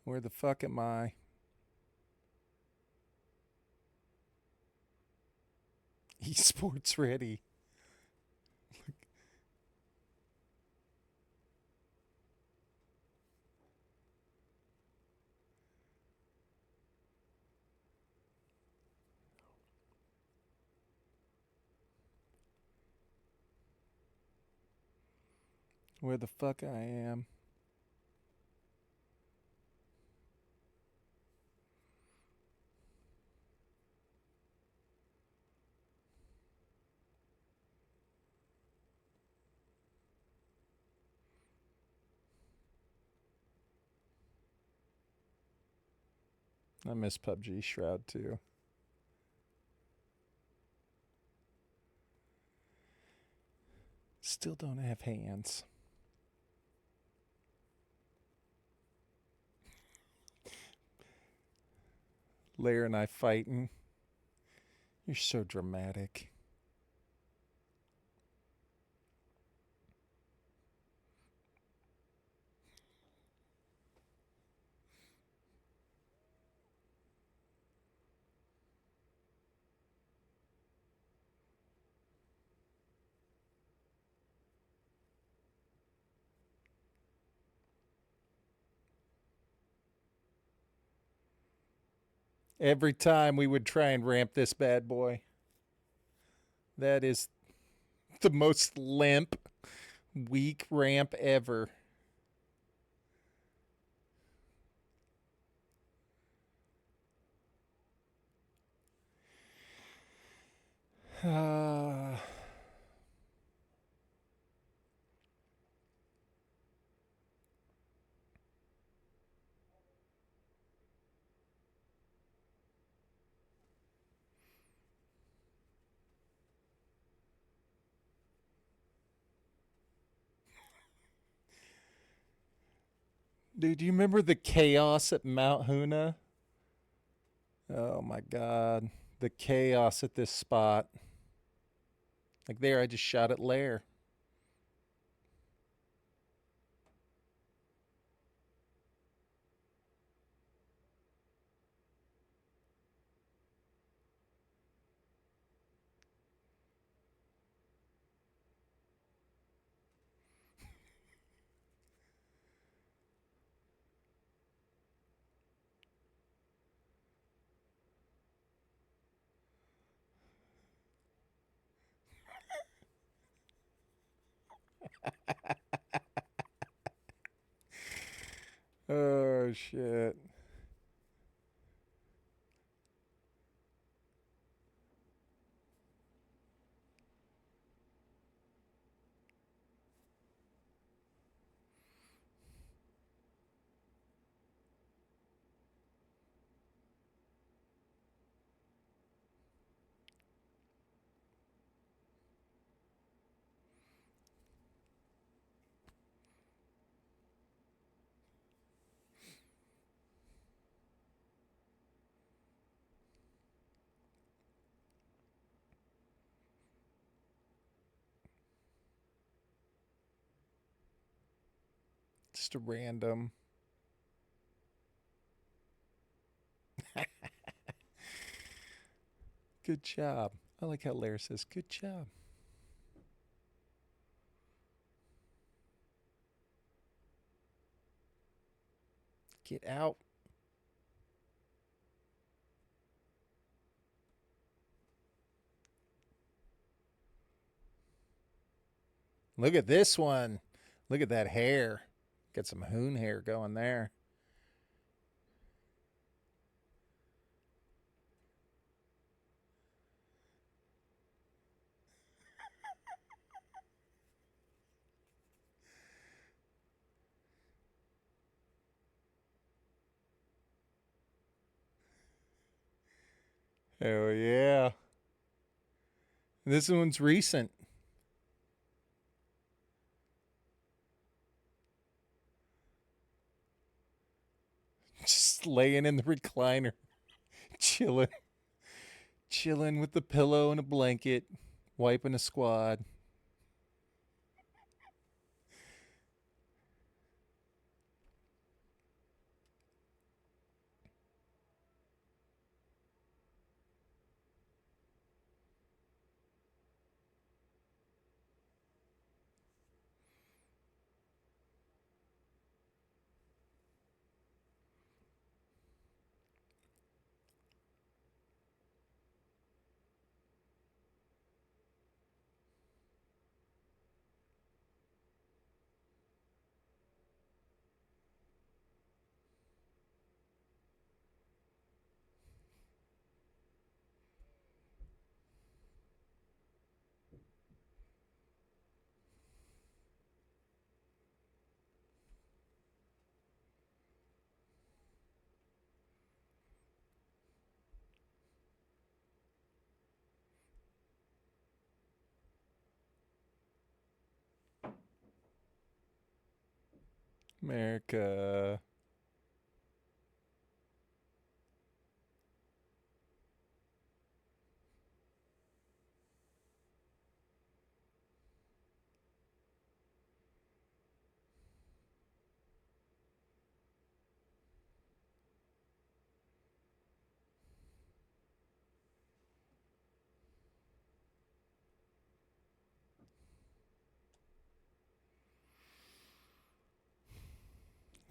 Where the fuck am I? Esports ready. Where the fuck I am. I miss PUBG Shroud too. Still don't have hands. Lair and I fighting. You're so dramatic. Every time we would try and ramp this bad boy. That is the most limp, weak ramp ever. Dude, do you remember the chaos at Mount Huna? Oh my god. The chaos at this spot. Like there, I just shot at Lair. Oh shit. Just a random. Good job. I like how Lair says, good job. Get out. Look at this one. Look at that hair. Got some hoon hair going there. Oh yeah. This one's recent. laying in the recliner, chilling with the pillow and a blanket, wiping a squad. America.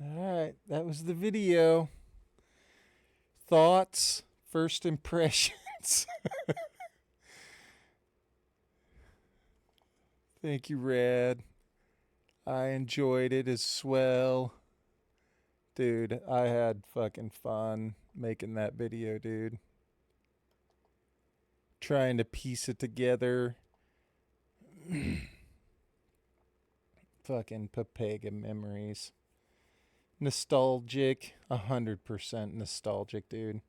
All right, that was the video. Thoughts, first impressions. Thank you, Rad. I enjoyed it as well. Dude, I had fucking fun making that video, dude. Trying to piece it together. Fucking Papega memories. Nostalgic. 100% nostalgic, dude.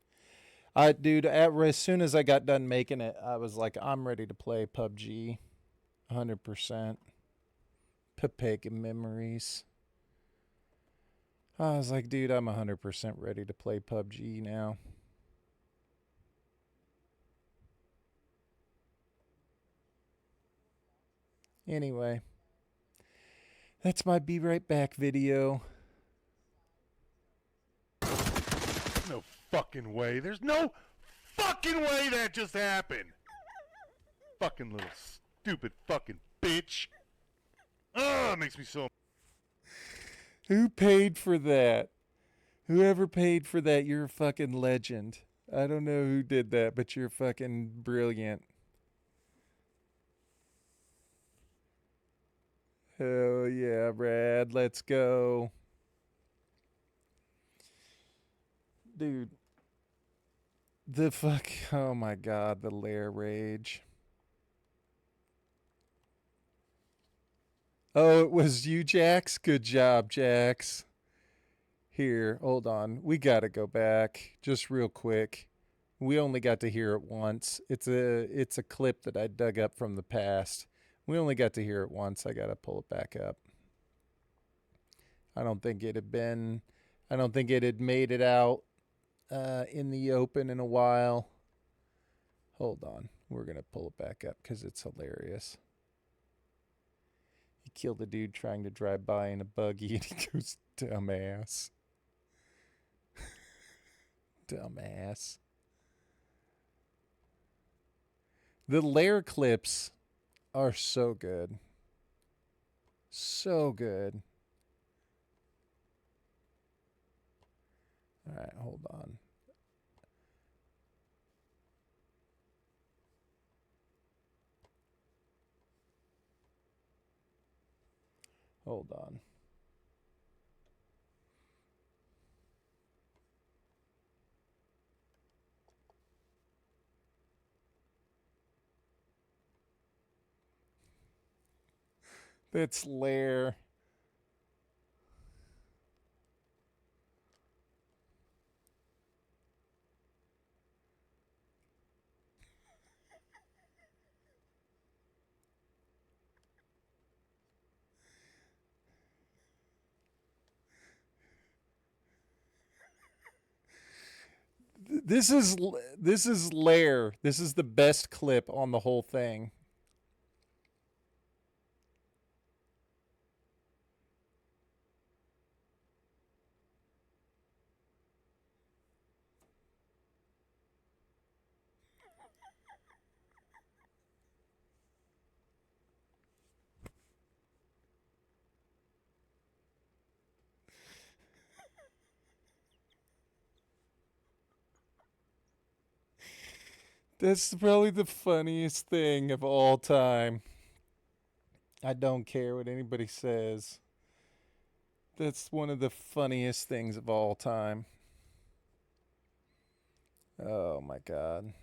As soon as I got done making it, I was like, I'm ready to play PUBG. 100%. Papega memories. I was like, dude, I'm 100% ready to play PUBG now. Anyway, that's my Be Right Back video. No fucking way. There's no fucking way that just happened. Fucking little stupid fucking bitch. Ugh, it makes me so... Who paid for that? Whoever paid for that, you're a fucking legend. I don't know who did that, but you're fucking brilliant. Hell yeah, Brad. Let's go. Dude. Oh my god, the lair rage. Oh, it was you, Jax? Good job, Jax. Here, hold on. We gotta go back just real quick. We only got to hear it once. It's a clip that I dug up from the past. We only got to hear it once. I gotta pull it back up. I don't think it had made it out in the open in a while. Hold on. We're going to pull it back up because it's hilarious. He killed a dude trying to drive by in a buggy and he goes, dumbass. Dumbass. The lair clips are so good. So good. All right, hold on. Hold on. That's lair. This is Lair. This is the best clip on the whole thing. That's probably the funniest thing of all time. I don't care what anybody says. That's one of the funniest things of all time. Oh my God.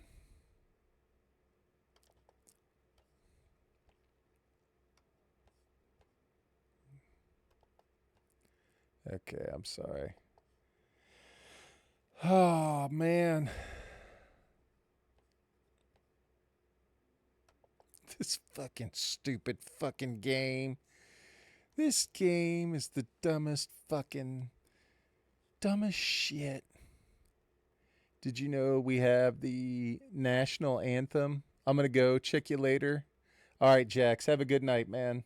Okay, I'm sorry. Oh man. This fucking stupid fucking game. This game is the dumbest shit. Did you know we have the national anthem? I'm going to go. Check you later. All right, Jax. Have a good night, man.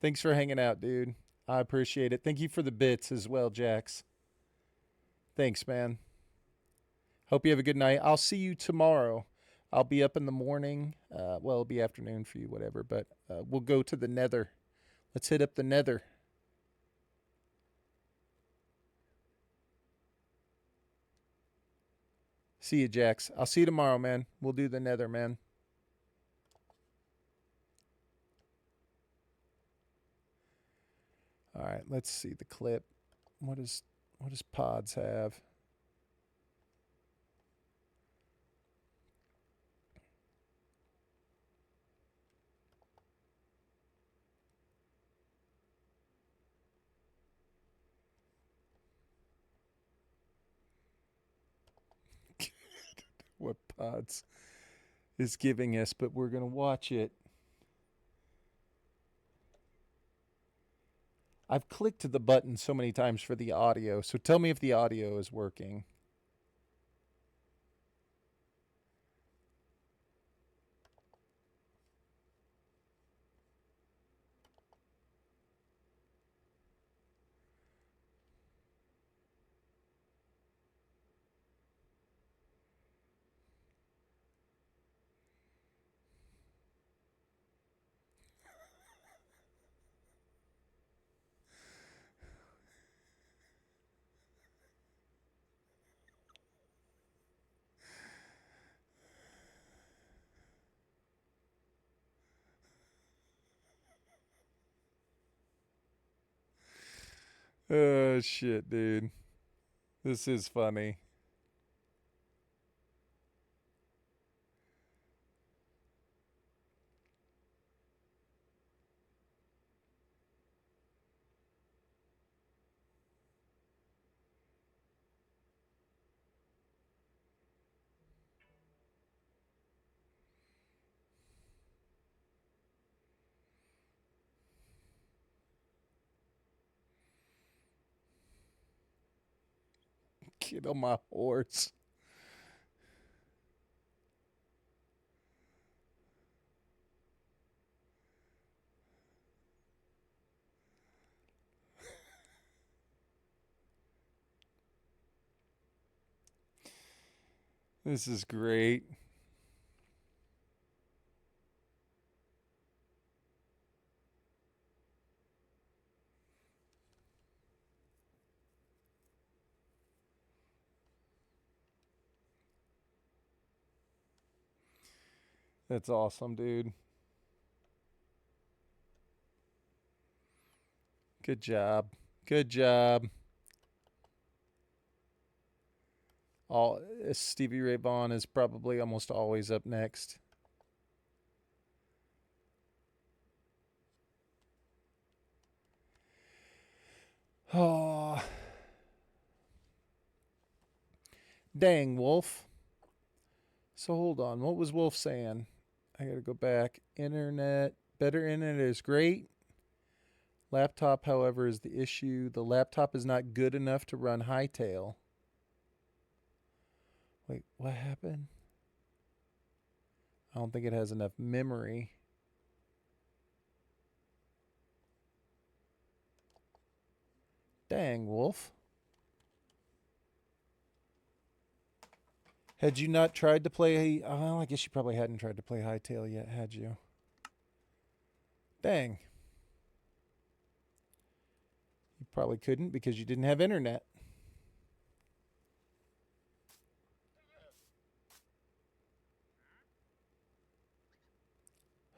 Thanks for hanging out, dude. I appreciate it. Thank you for the bits as well, Jax. Thanks, man. Hope you have a good night. I'll see you tomorrow. I'll be up in the morning. Well, it'll be afternoon for you, whatever. But we'll go to the nether. Let's hit up the nether. See you, Jax. I'll see you tomorrow, man. We'll do the nether, man. All right, let's see the clip. What does Pods have? What Pods is giving us, but we're going to watch it. I've clicked the button so many times for the audio, so tell me if the audio is working. Oh, shit, dude. This is funny. Get on my horse. This is great. That's awesome, dude. Good job. Good job. All Stevie Ray Vaughan is probably almost always up next. Oh. Dang, Wolf. So hold on. What was Wolf saying? I got to go back. Internet. Better internet is great. Laptop, however, is the issue. The laptop is not good enough to run Hightail. Wait, what happened? I don't think it has enough memory. Dang, Wolf. Had you not tried to play... Well, I guess you probably hadn't tried to play Hightail yet, had you? Dang. You probably couldn't because you didn't have internet.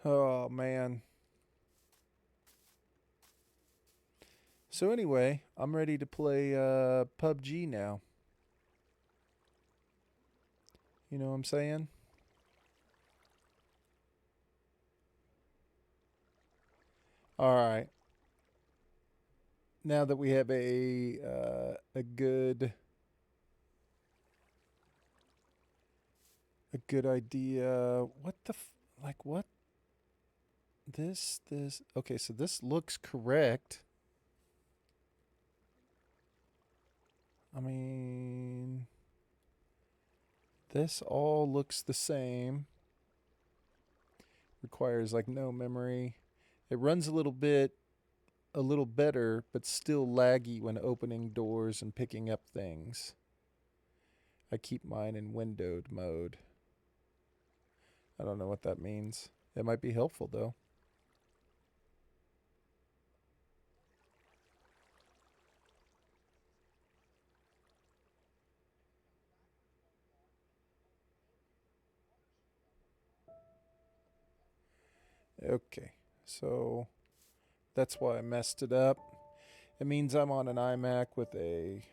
Oh, man. So anyway, I'm ready to play PUBG now. You know what I'm saying? All right. Now that we have a good idea, what the like what this okay, so this looks correct. I mean, this all looks the same. Requires like no memory. It runs a little better, but still laggy when opening doors and picking up things. I keep mine in windowed mode. I don't know what that means. It might be helpful though. Okay, so that's why I messed it up. It means I'm on an iMac with a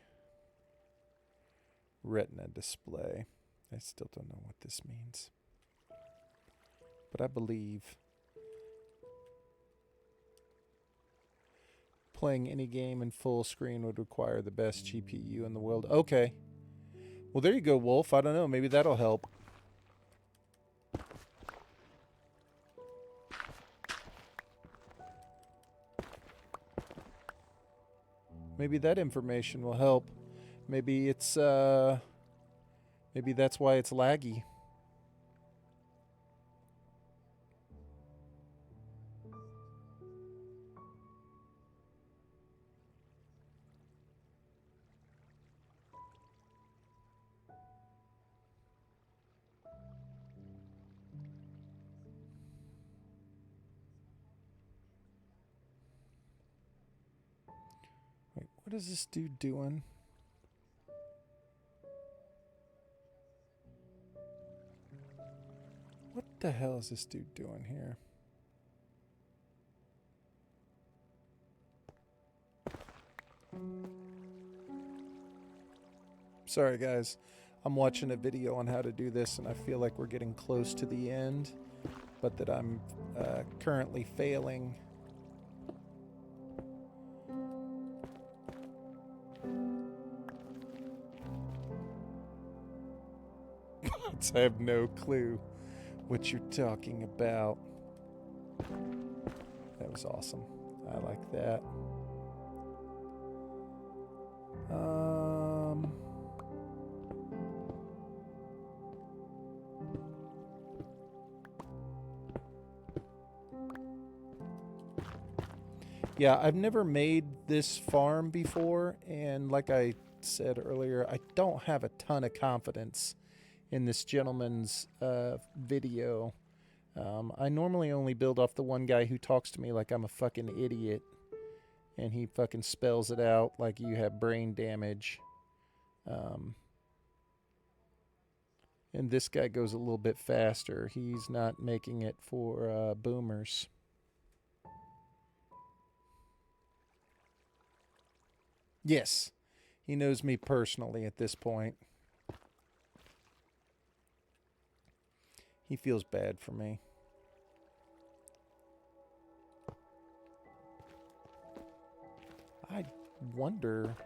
Retina display. I still don't know what this means. But I believe playing any game in full screen would require the best GPU in the world. Okay. Well, there you go, Wolf. I don't know. Maybe that'll help. Maybe that information will help. Maybe it's, maybe that's why it's laggy. Wait, what is this dude doing? What the hell is this dude doing here? Sorry, guys. I'm watching a video on how to do this, and I feel like we're getting close to the end, but that I'm currently failing. I have no clue what you're talking about. That was awesome. I like that. Yeah, I've never made this farm before, and like I said earlier, I don't have a ton of confidence in this gentleman's video. I normally only build off the one guy who talks to me like I'm a fucking idiot, and he fucking spells it out like you have brain damage. And this guy goes a little bit faster. He's not making it for boomers. Yes, he knows me personally at this point. He feels bad for me. I wonder,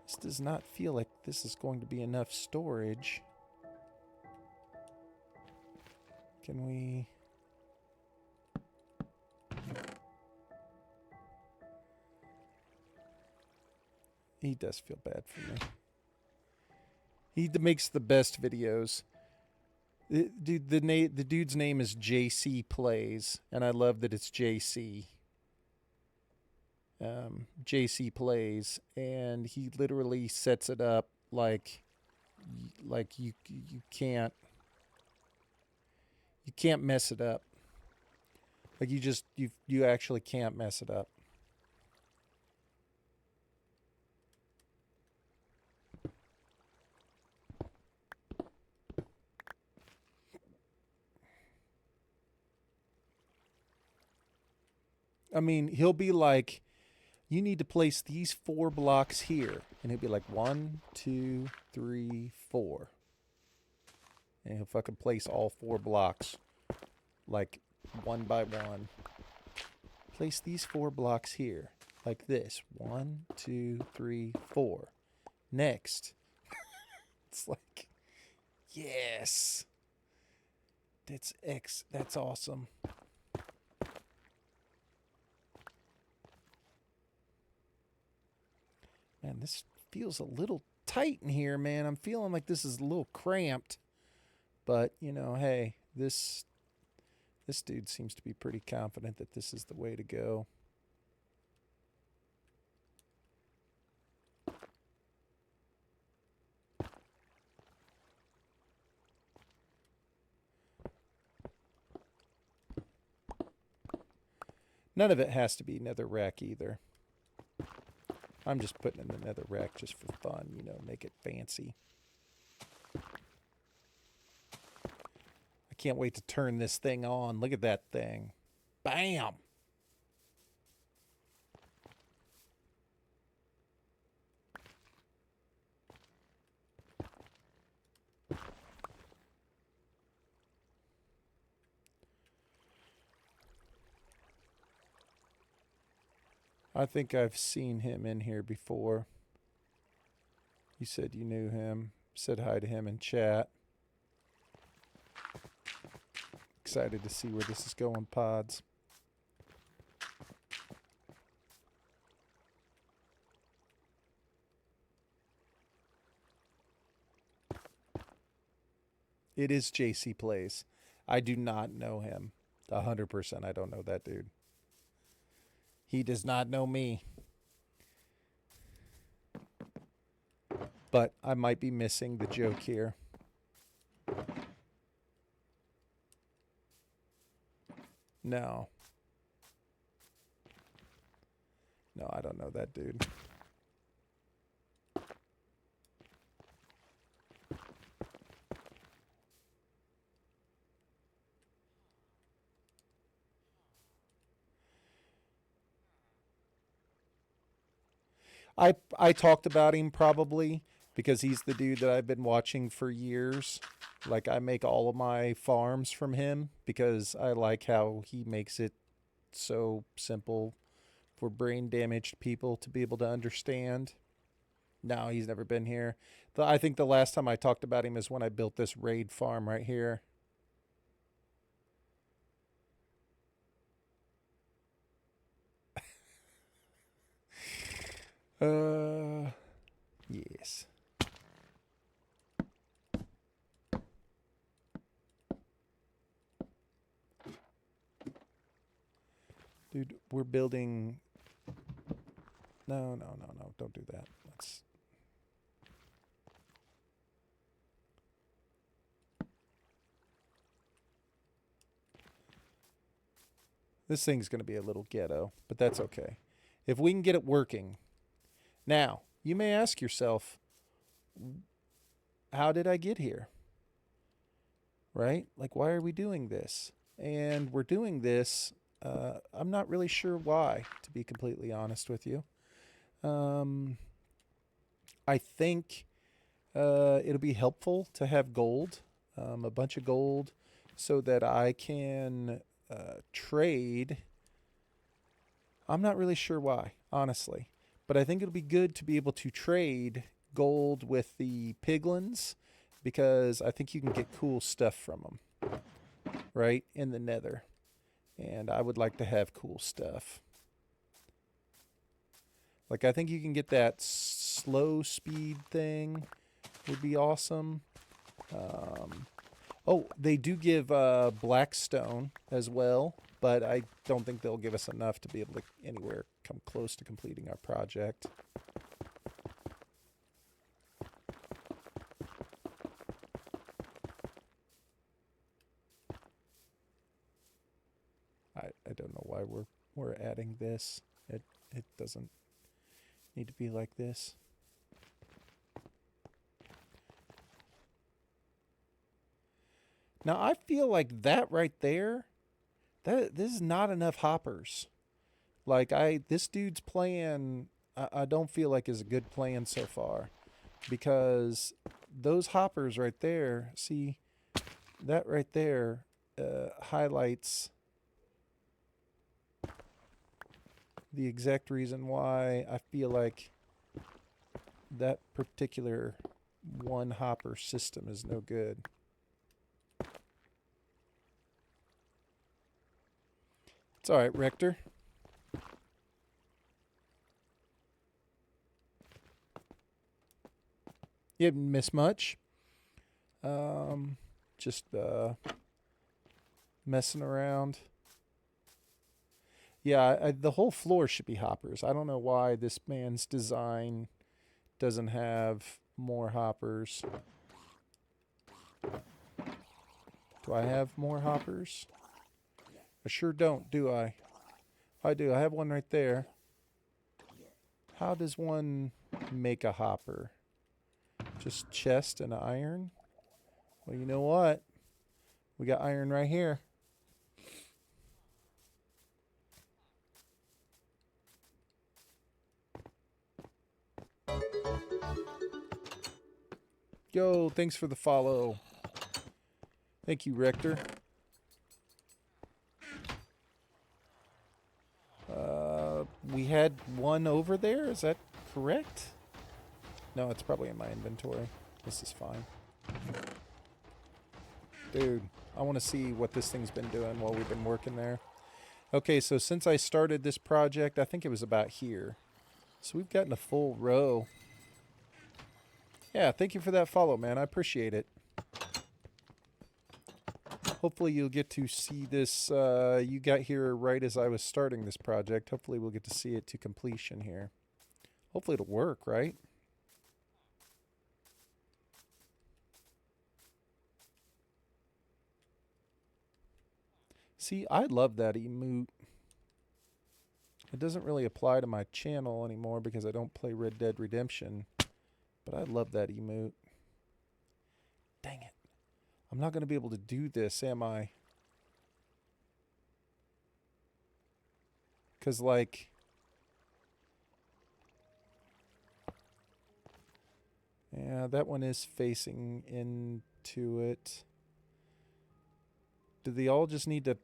this does not feel like this is going to be enough storage. Can we... He does feel bad for me. He makes the best videos. Dude, the dude's name is JC Plays, and I love that it's JC. JC Plays, and he literally sets it up like you can't mess it up. Like you actually can't mess it up. I mean, he'll be like, you need to place these 4 blocks here. And he'll be like, 1, 2, 3, 4. And he'll fucking place all 4 blocks, like, one by one. Place these 4 blocks here, like this. 1, 2, 3, 4. Next. It's like, yes. That's awesome. Man, this feels a little tight in here, man. I'm feeling like this is a little cramped. But, you know, hey, this dude seems to be pretty confident that this is the way to go. None of it has to be nether rack either. I'm just putting in the nether rack just for fun, you know, make it fancy. I can't wait to turn this thing on. Look at that thing. Bam! I think I've seen him in here before. You said you knew him. Said hi to him in chat. Excited to see where this is going, Pods. It is JC Plays. I do not know him. 100% I don't know that dude. He does not know me. But I might be missing the joke here. No. No, I don't know that dude. I talked about him probably because he's the dude that I've been watching for years. Like, I make all of my farms from him because I like how he makes it so simple for brain damaged people to be able to understand. No, he's never been here. I think the last time I talked about him is when I built this raid farm right here. Yes. Dude, we're building... No, don't do that. Let's... This thing's going to be a little ghetto, but that's okay. If we can get it working. Now, you may ask yourself, how did I get here? Right? Like, why are we doing this? And we're doing this, I'm not really sure why, to be completely honest with you. I think it'll be helpful to have gold, a bunch of gold, so that I can trade. I'm not really sure why, honestly. But I think it'll be good to be able to trade gold with the piglins because I think you can get cool stuff from them, right, in the nether. And I would like to have cool stuff. Like, I think you can get that slow speed thing would be awesome. Oh, they do give blackstone as well, but I don't think they'll give us enough to be able to anywhere come close to completing our project. I don't know why we're adding this. It doesn't need to be like this. Now I feel like that right there, this is not enough hoppers. Like this dude's plan, I don't feel like is a good plan so far, because those hoppers right there, see, that right there highlights the exact reason why I feel like that particular one hopper system is no good. It's all right, Rector. You didn't miss much. Just messing around. Yeah, the whole floor should be hoppers. I don't know why this man's design doesn't have more hoppers. Do I have more hoppers? I sure don't, do I? I do. I have one right there. How does one make a hopper? Just chest and iron? Well, you know what? We got iron right here. Yo, thanks for the follow. Thank you, Rector. We had one over there. Is that correct? No, it's probably in my inventory. This is fine. Dude, I want to see what this thing's been doing while we've been working there. Okay, so since I started this project, I think it was about here. So we've gotten a full row. Yeah, thank you for that follow, man. I appreciate it. Hopefully you'll get to see this. You got here right as I was starting this project. Hopefully we'll get to see it to completion here. Hopefully it'll work, right? See, I love that emote. It doesn't really apply to my channel anymore because I don't play Red Dead Redemption. But I love that emote. Dang it. I'm not going to be able to do this, am I? Because, like... yeah, that one is facing into it. Do they all just need to...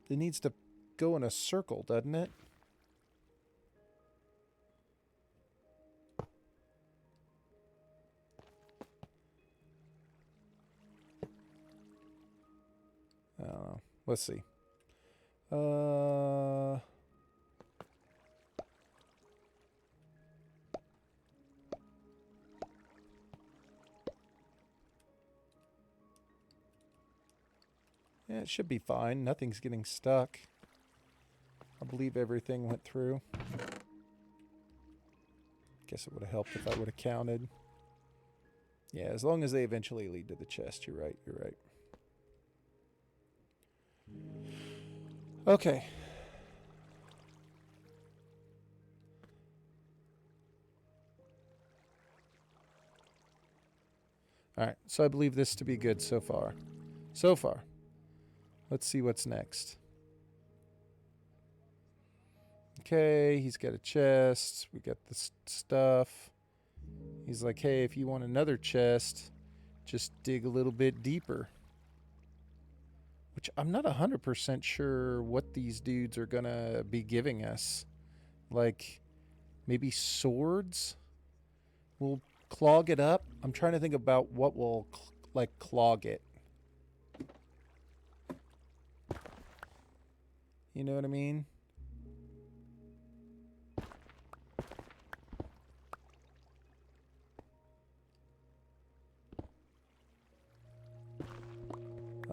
it needs to go in a circle, doesn't it? I don't know. Let's see. Yeah, it should be fine. Nothing's getting stuck. I believe everything went through. Guess it would have helped if I would have counted. Yeah, as long as they eventually lead to the chest. You're right. You're right. Okay. All right. So I believe this to be good so far. So far. Let's see what's next. Okay, he's got a chest. We got this stuff. He's like, hey, if you want another chest, just dig a little bit deeper. Which I'm not 100% sure what these dudes are going to be giving us. Like, maybe swords will clog it up. I'm trying to think about what will, clog it. You know what I mean?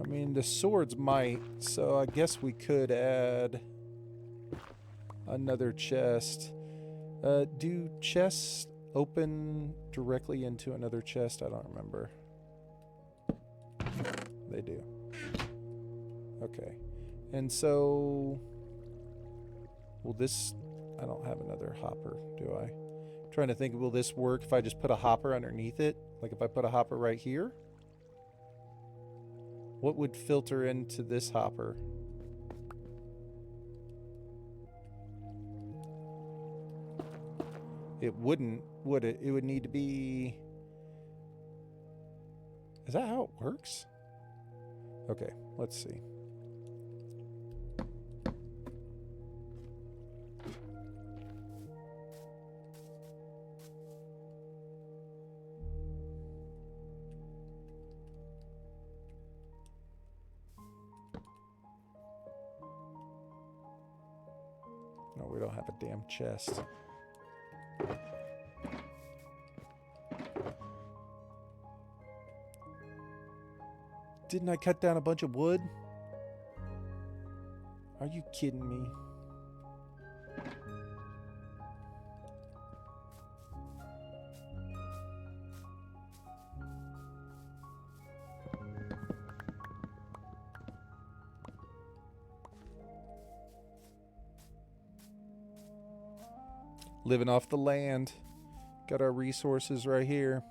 I mean, the swords might, so I guess we could add another chest. Do chests open directly into another chest? I don't remember. They do. Okay. And so... Will this... I don't have another hopper, do I? I'm trying to think, will this work if I just put a hopper underneath it? Like if I put a hopper right here? What would filter into this hopper? It wouldn't, would it? It would need to be... Is that how it works? Okay, let's see. No, we don't have a damn chest. Didn't I cut down a bunch of wood? Are you kidding me? Living off the land. Got our resources right here.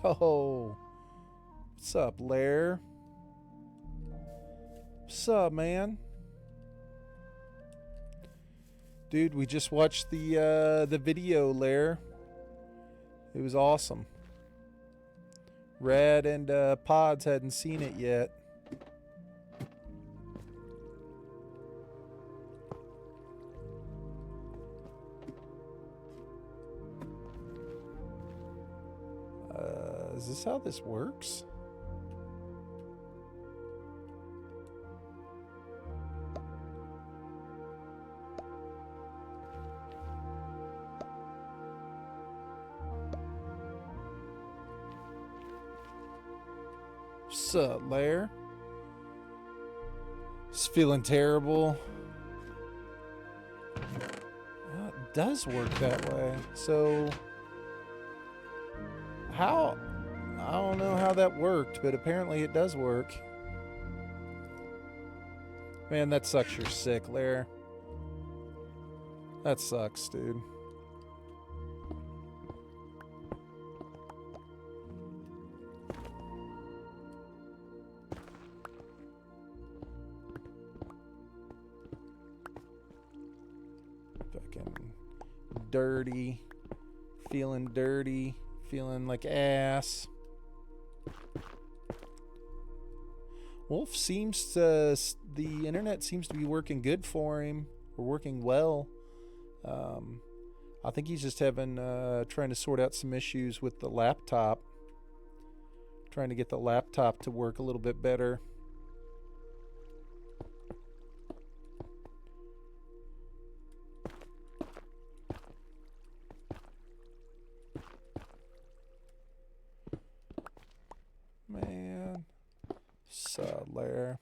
Yo. What's up, Lair? What's up, man? Dude, we just watched the video, Lair. It was awesome. Rad and Pods hadn't seen it yet. Is this how this works? What's up, Lair? Just feeling terrible. It does work that way. So, how... I don't know how that worked, but apparently it does work. Man, that sucks you're sick, Lair. That sucks, dude. Fucking dirty. Feeling like ass. Wolf seems to... The internet seems to be working good for him. Or working well. I think he's just having... trying to sort out some issues with the laptop. Trying to get the laptop to work a little bit better. Man. Lair.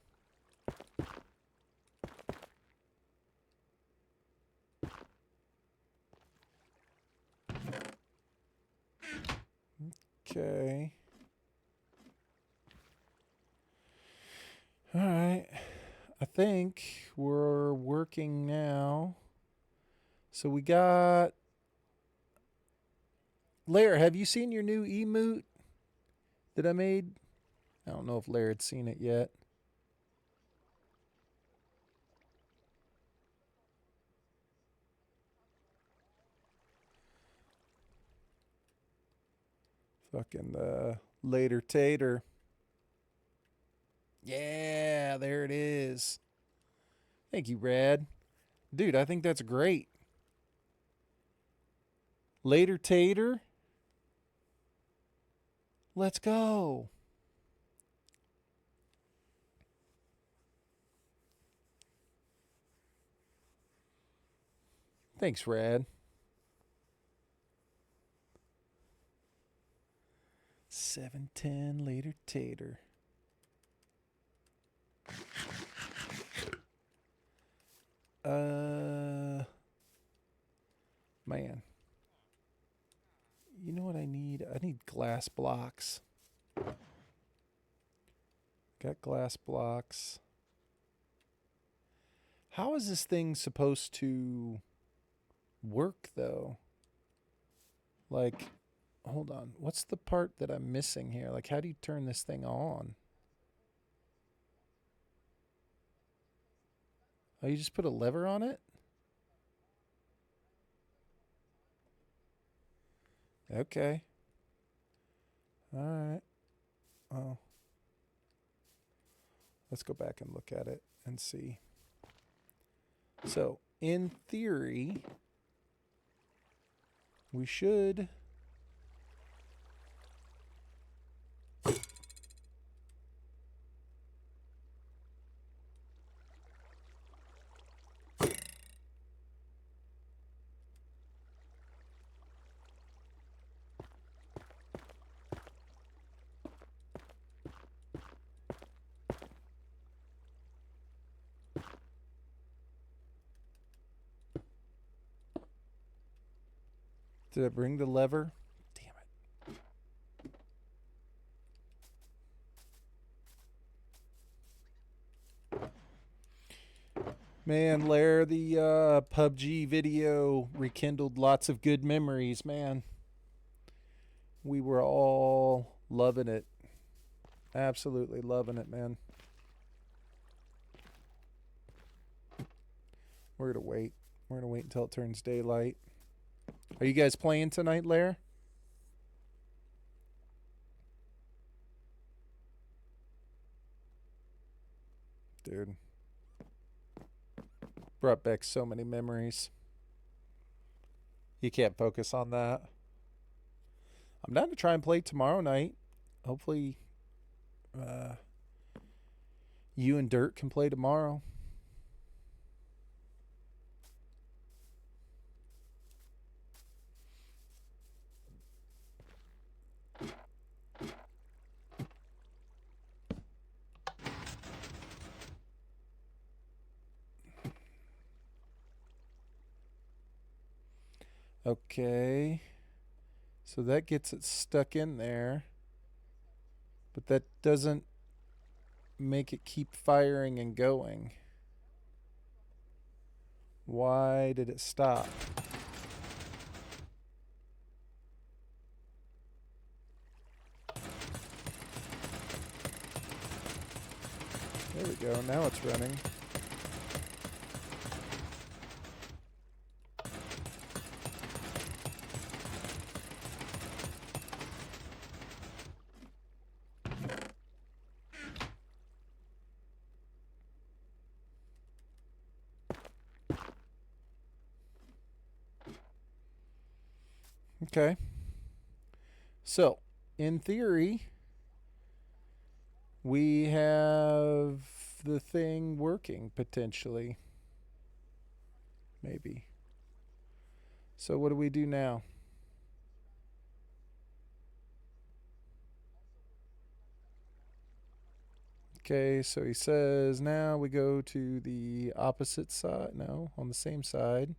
Okay. All right. I think we're working now. So we got... Lair, have you seen your new emote that I made? I don't know if Lair had seen it yet. Fucking later tater. Yeah, there it is. Thank you, Rad. Dude, I think that's great. Later tater. Let's go. Thanks, Rad. 710 later tater. Man. You know what I need? I need glass blocks. Got glass blocks. How is this thing supposed to work, though? Like, hold on. What's the part that I'm missing here? Like, how do you turn this thing on? Oh, you just put a lever on it? Okay. All right. Oh. Let's go back and look at it and see. So, in theory, we should... Did I bring the lever? Damn it. Man, Lair, the PUBG video rekindled lots of good memories, man. We were all loving it. Absolutely loving it, man. We're going to wait. We're going to wait until it turns daylight. Are you guys playing tonight, Lair? Dude. Brought back so many memories. You can't focus on that. I'm down to try and play tomorrow night. Hopefully, you and Dirt can play tomorrow. Okay. So that gets it stuck in there. But that doesn't make it keep firing and going. Why did it stop? There we go. Now it's running. Okay. So, in theory, we have the thing working potentially. Maybe. So what do we do now? Okay, so he says now we go to the opposite side. No, on the same side.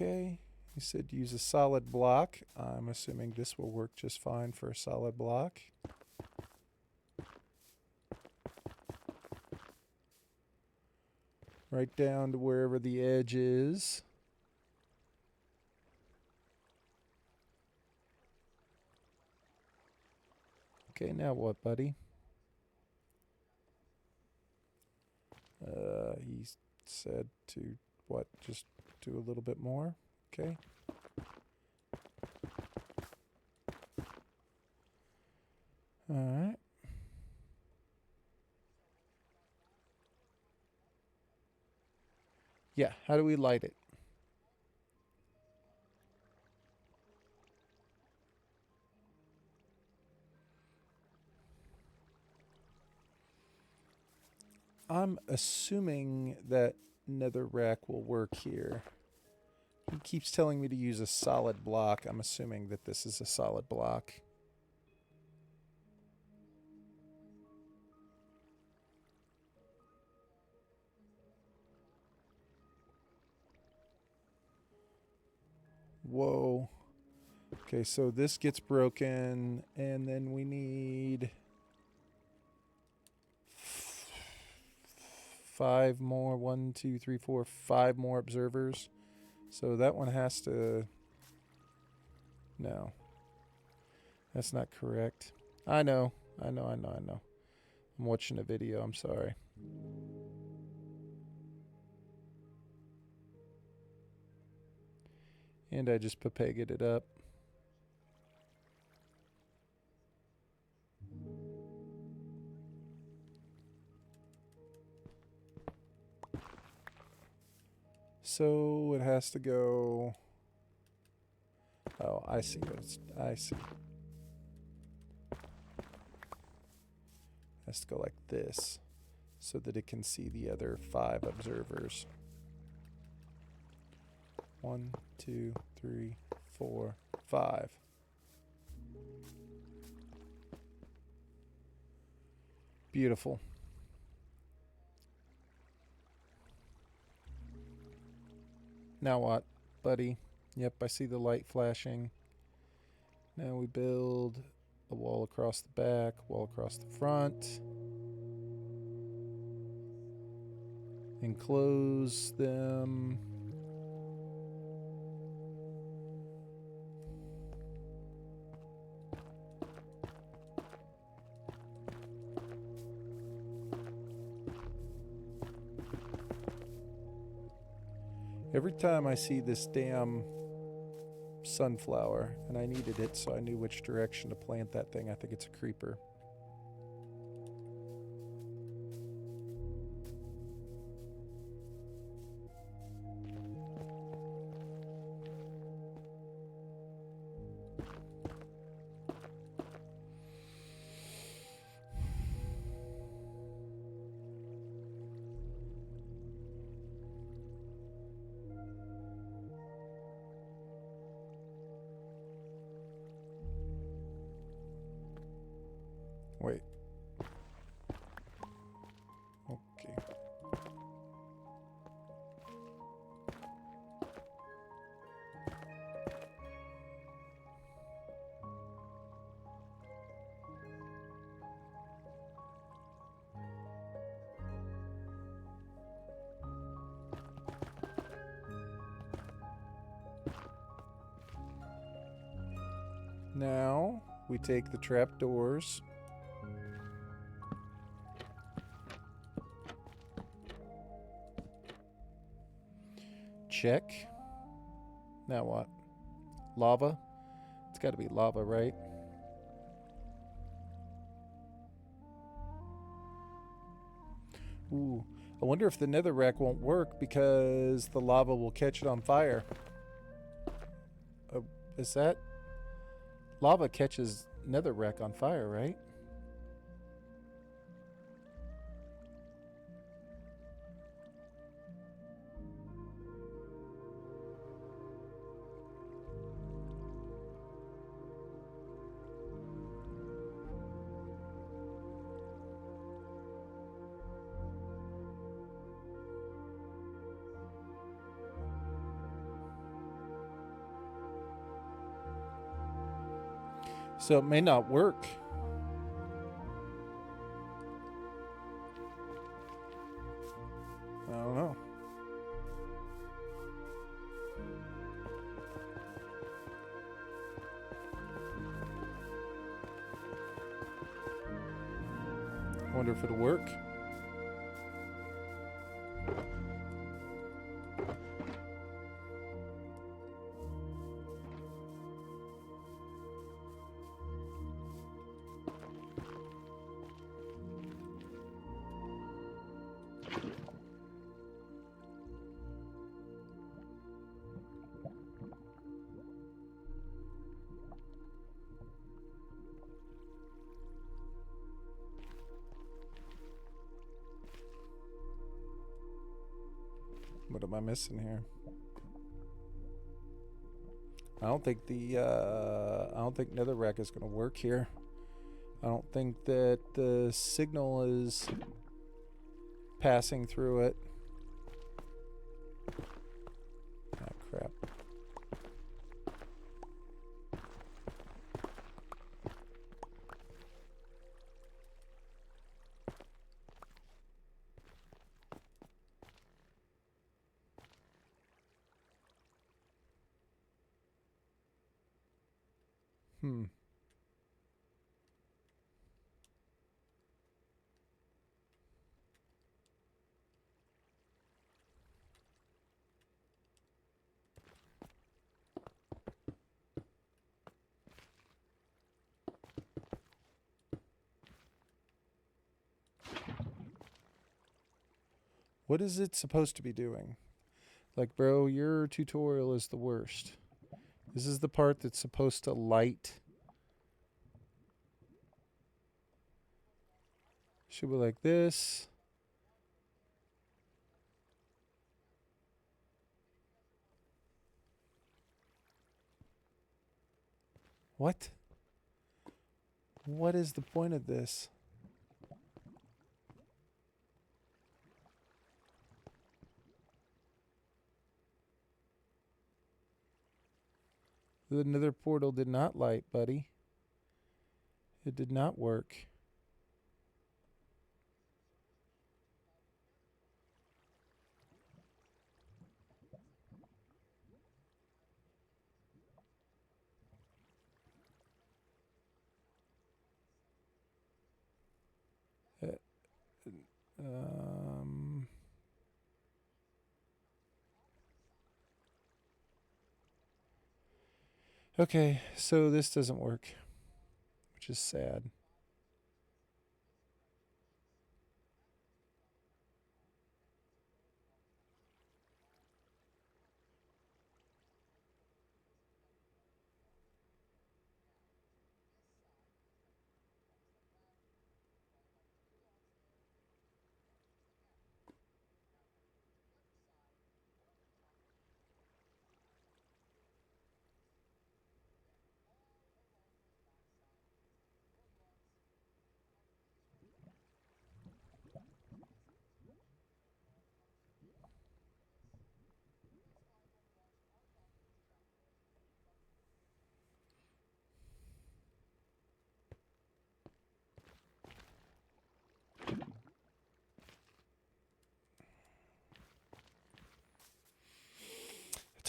Okay, he said use a solid block. I'm assuming this will work just fine for a solid block. Right down to wherever the edge is. Okay, now what, buddy? He said to, what, just do a little bit more? Okay. All right. Yeah, how do we light it? I'm assuming that nether rack will work here. He keeps telling me to use a solid block. I'm assuming that this is a solid block. Whoa. Okay, so this gets broken, and then we need 5 more. 1, 2, 3, 4, 5 more observers. So that one has to... No. That's not correct. I know. I'm watching a video. I'm sorry. And I just papegaed it up. So it has to go... Oh, I see. I see. Has to go like this so that it can see the other 5 observers. 1, 2, 3, 4, 5. Beautiful. Now what, buddy? Yep, I see the light flashing. Now we build a wall across the back, wall across the front. Enclose them. Every time I see this damn sunflower, and I needed it so I knew which direction to plant that thing, I think it's a creeper. Wait. Okay. Now we take the trapdoors. Check. Now what? Lava? It's got to be lava, right? Ooh. I wonder if the netherrack won't work because the lava will catch it on fire. Is that... Lava catches netherrack on fire, right? So it may not work. I don't know. I wonder if it'll work. What am I missing here? I don't think netherrack is going to work here. I don't think that the signal is passing through it. Ah, crap. What is it supposed to be doing? Like, bro, your tutorial is the worst. This is the part that's supposed to light. Should be like this. What? What is the point of this? The nether portal did not light, buddy. It did not work. Uh, um... Okay, so this doesn't work, which is sad.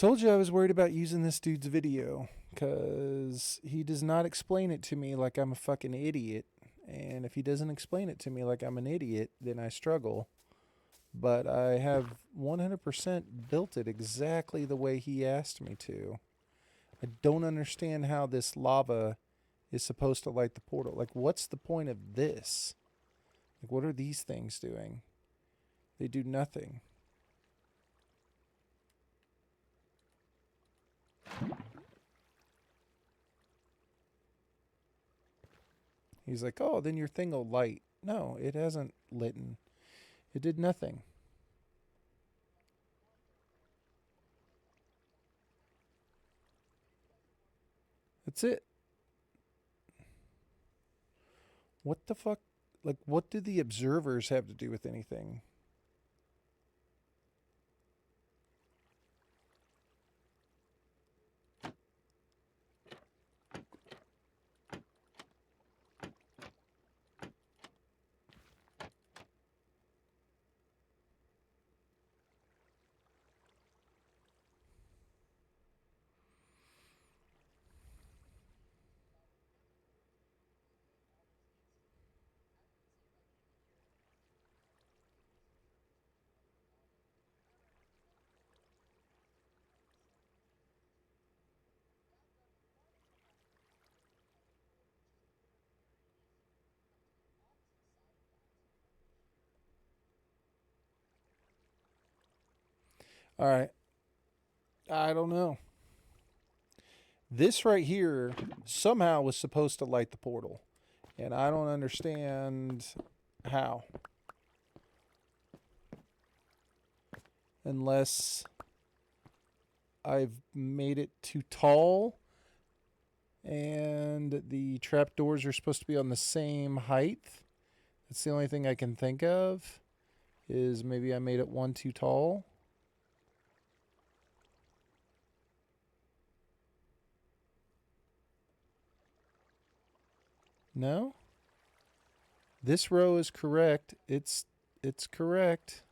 I told you I was worried about using this dude's video because he does not explain it to me like I'm a fucking idiot. And if he doesn't explain it to me like I'm an idiot, then I struggle. But I have 100% built it exactly the way he asked me to. I don't understand how this lava is supposed to light the portal. Like, what's the point of this? Like, what are these things doing? They do nothing. He's like, oh, then your thing will light. No, it hasn't lit. It did nothing. That's it. What the fuck? Like, what do the observers have to do with anything? All right. I don't know. This right here somehow was supposed to light the portal. And I don't understand how. Unless I've made it too tall, and the trapdoors are supposed to be on the same height. That's the only thing I can think of, is maybe I made it one too tall. No? This row is correct. It's correct.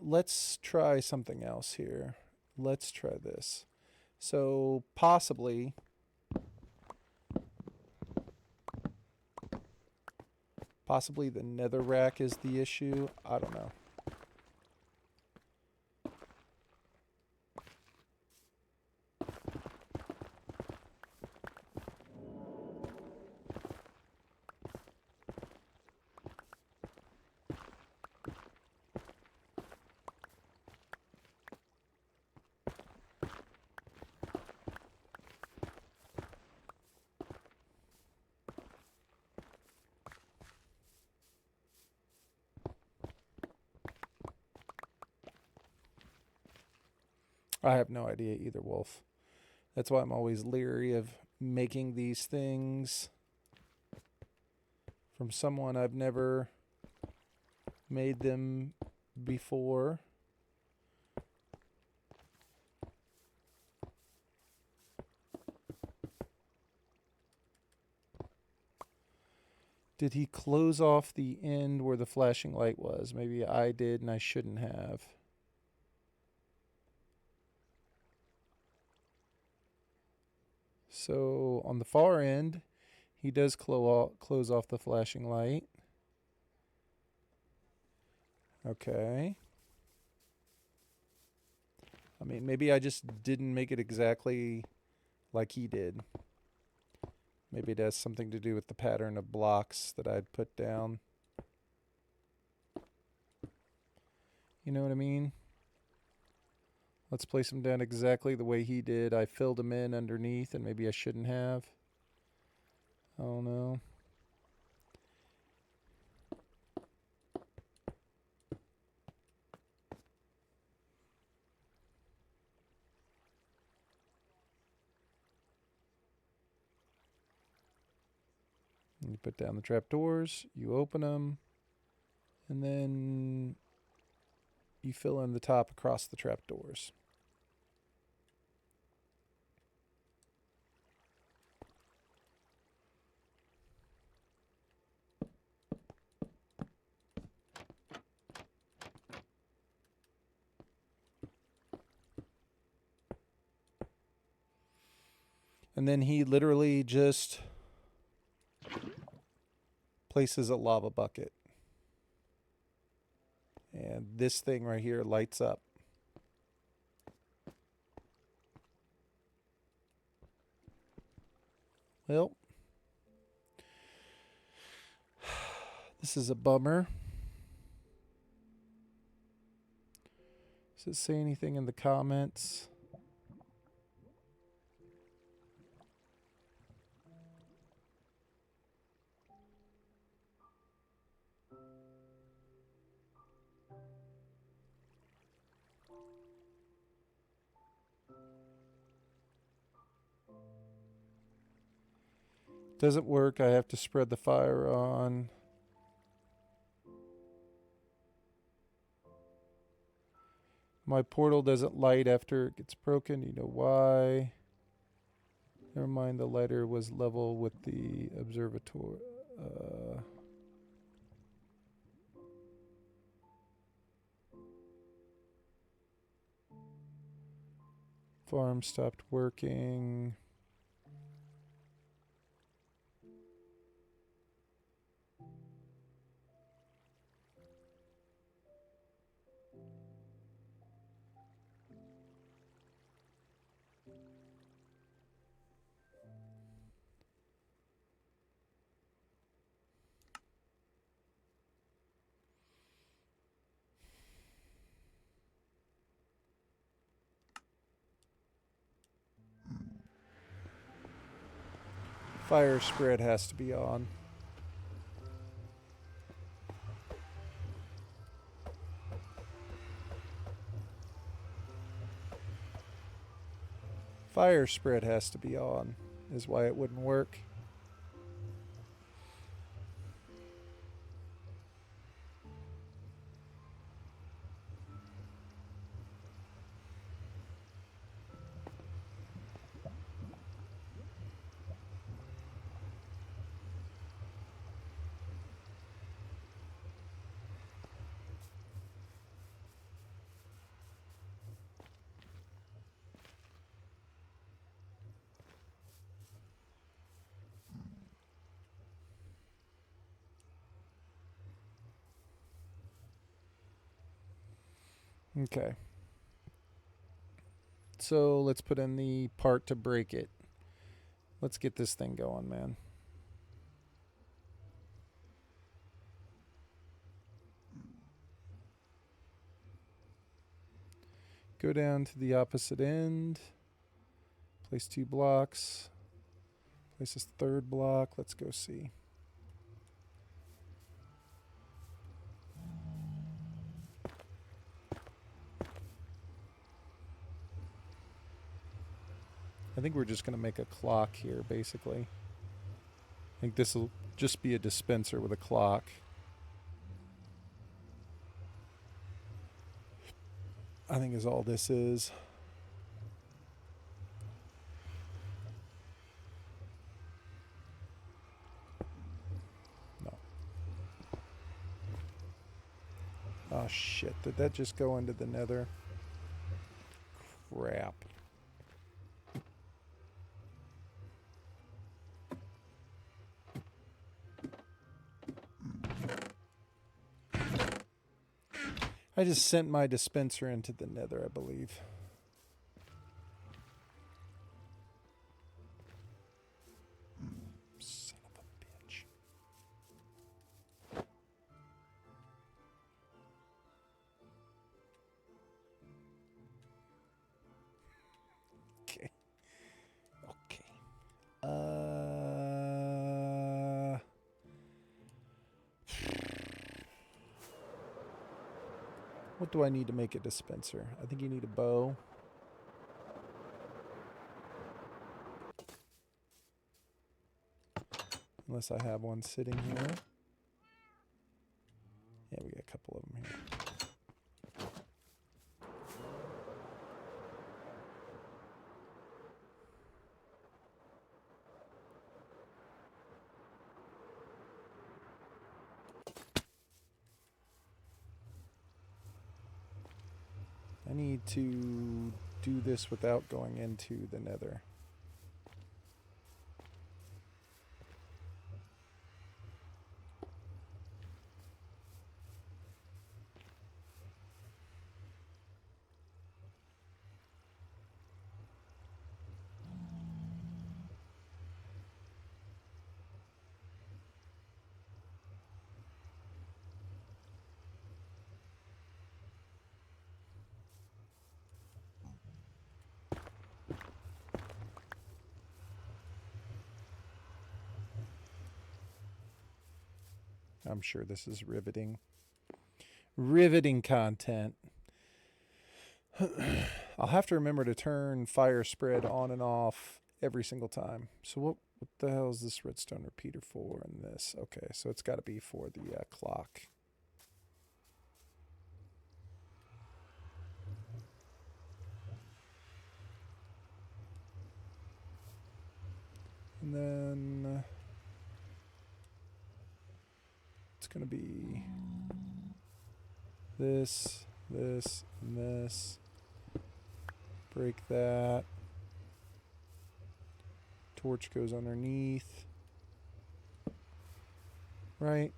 Let's try something else here. Let's try this. So possibly the nether rack is the issue. I don't know. I have no idea either, Wolf. That's why I'm always leery of making these things from someone I've never made them before. Did he close off the end where the flashing light was? Maybe I did and I shouldn't have. So on the far end, he does close off the flashing light. Okay. I mean, maybe I just didn't make it exactly like he did. Maybe it has something to do with the pattern of blocks that I'd put down. You know what I mean? Let's place them down exactly the way he did. I filled them in underneath, and maybe I shouldn't have. I don't know. You put down the trapdoors, you open them, and then you fill in the top across the trapdoors. And then he literally just places a lava bucket. And this thing right here lights up. Well, this is a bummer. Does it say anything in the comments? Doesn't work. I have to spread the fire on. My portal doesn't light after it gets broken. You know why? Never mind, the lighter was level with the observatory. Farm stopped working. Fire spread has to be on. Fire spread has to be on, is why it wouldn't work. Okay. So let's put in the part to break it. Let's get this thing going, man. Go down to the opposite end. Place 2 blocks. Place this 3rd block. Let's go see. I think we're just going to make a clock here, basically. I think this will just be a dispenser with a clock. I think is all this is. No. Oh, shit. Did that just go into the nether? Crap. I just sent my dispenser into the nether, I believe. Son of a bitch. Okay. Okay. What do I need to make a dispenser? I think you need a bow. Unless I have one sitting here. Yeah, we got a couple of them here. I need to do this without going into the nether. I'm sure this is riveting. Riveting content. I'll have to remember to turn fire spread on and off every single time. So what the hell is this redstone repeater for and this? Okay, so it's got to be for the clock. And then it's going to be this, this, and this. Break that. Torch goes underneath. Right.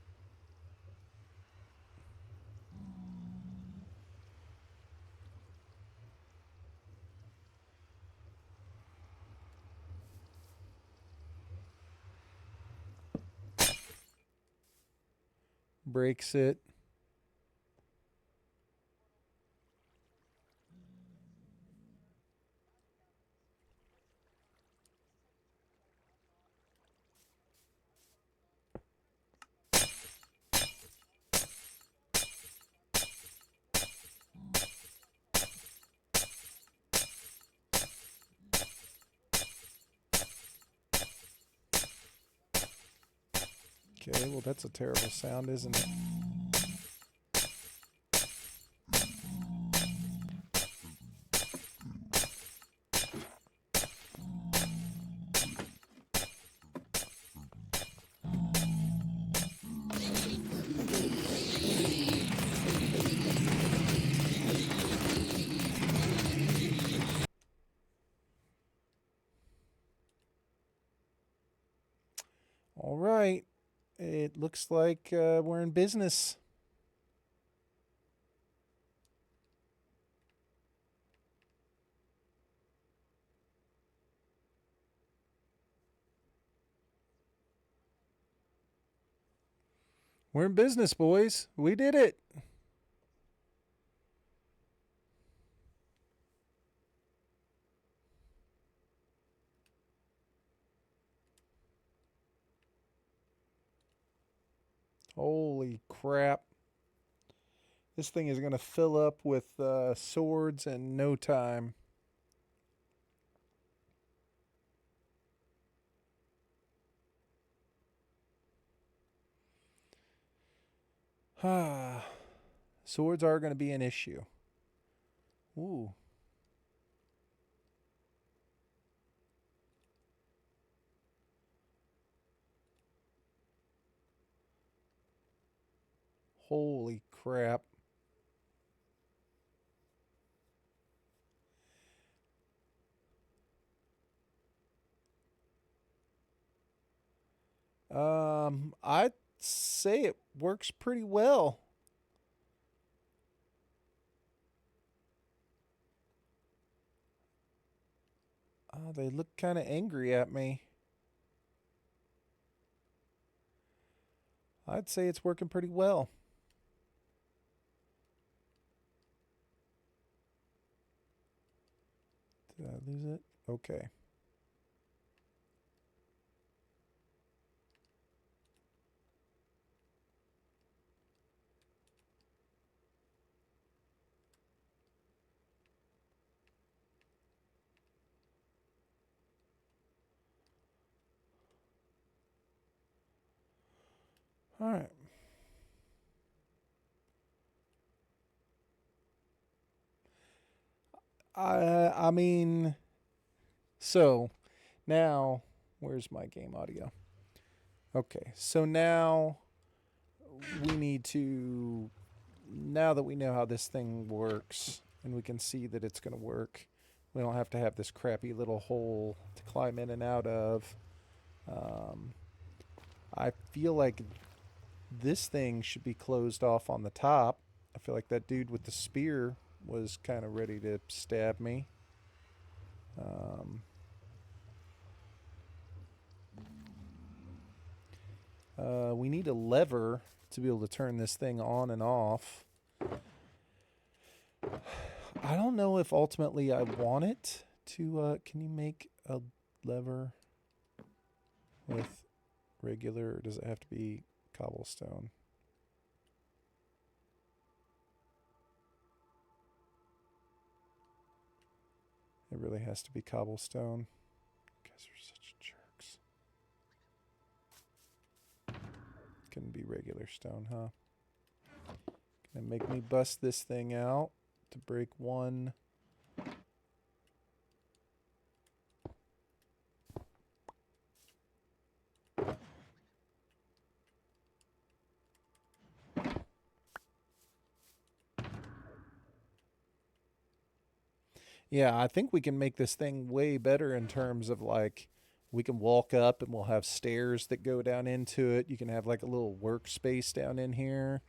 Breaks it. Okay, well that's a terrible sound, isn't it? All right. It looks like we're in business. We're in business, boys. We did it. Holy crap. This thing is going to fill up with swords in no time. Swords are going to be an issue. Ooh. Holy crap. I'd say it works pretty well. They look kind of angry at me. I'd say it's working pretty well. Did I lose it? Okay. All right. I mean, so now where's my game audio? Okay, so now we need to, now that we know how this thing works and we can see that it's going to work, we don't have to have this crappy little hole to climb in and out of. I feel like this thing should be closed off on the top. I feel like that dude with the spear was kind of ready to stab me. We need a lever to be able to turn this thing on and off. I don't know if ultimately I want it to... can you make a lever with regular, or does it have to be cobblestone? It really has to be cobblestone. You guys are such jerks. Couldn't be regular stone, huh? Gonna make me bust this thing out to break one. Yeah, I think we can make this thing way better in terms of like we can walk up and we'll have stairs that go down into it. You can have like a little workspace down in here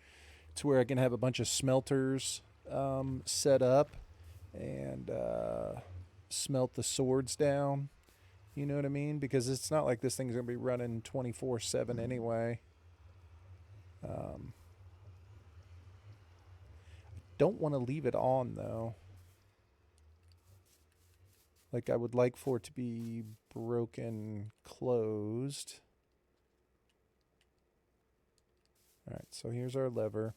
to where I can have a bunch of smelters set up and smelt the swords down. You know what I mean? Because it's not like this thing's going to be running 24/7 anyway. Don't want to leave it on though. Like I would like for it to be broken closed. Alright, so here's our lever.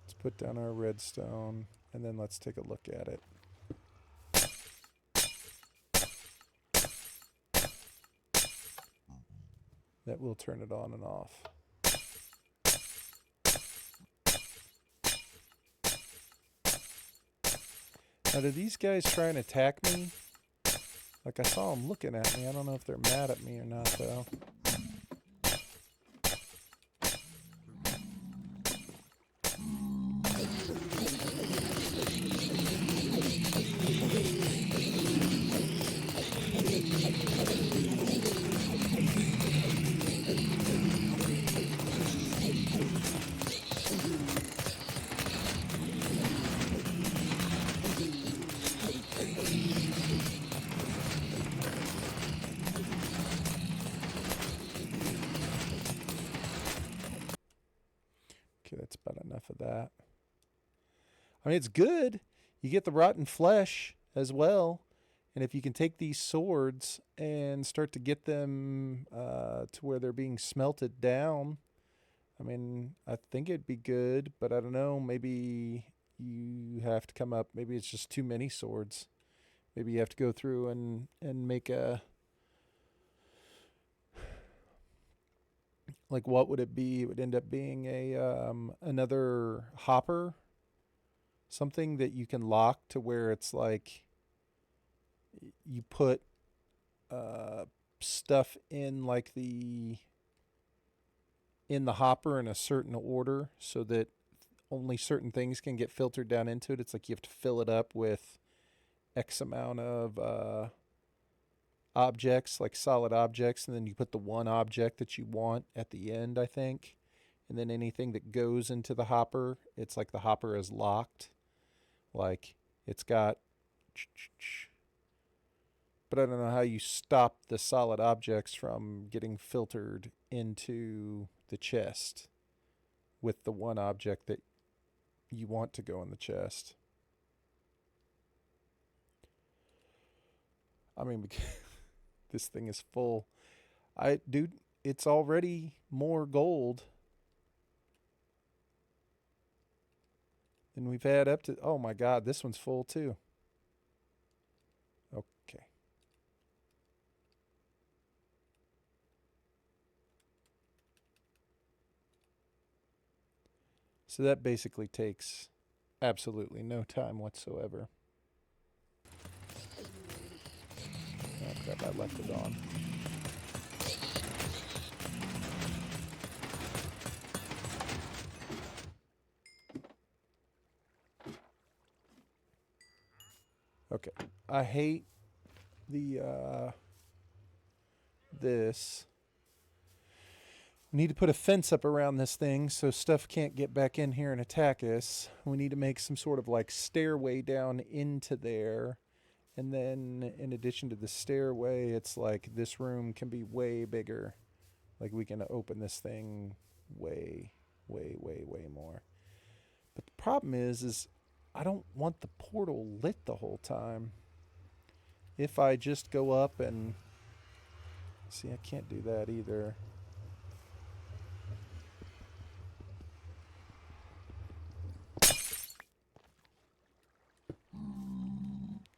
Let's put down our redstone and then let's take a look at it. that will turn it on and off. Now, do these guys try and attack me? Like, I saw them looking at me. I don't know if they're mad at me or not, though. Okay, that's about enough of that. I mean, it's good. You get the rotten flesh as well. And if you can take these swords and start to get them to where they're being smelted down, I mean, I think it'd be good. But I don't know. Maybe you have to come up. Maybe it's just too many swords. Maybe you have to go through and make a... Like, what would it be? It would end up being a another hopper, something that you can lock to where it's like you put stuff in like in the hopper in a certain order, so that only certain things can get filtered down into it. It's like you have to fill it up with X amount of objects, like solid objects, and then you put the one object that you want at the end, I think. And then anything that goes into the hopper, it's like the hopper is locked. Like it's got... But I don't know how you stop the solid objects from getting filtered into the chest with the one object that you want to go in the chest. I mean, this thing is full. Dude, it's already more gold than we've had up to... Oh my God, this one's full too. Okay. So that basically takes absolutely no time whatsoever. Oh crap, I left it on. Okay, I hate the this. We need to put a fence up around this thing so stuff can't get back in here and attack us. We need to make some sort of like stairway down into there. And then in addition to the stairway, it's like this room can be way bigger. Like we can open this thing way more. But the problem is I don't want the portal lit the whole time. If I just go up and... See, I can't do that either.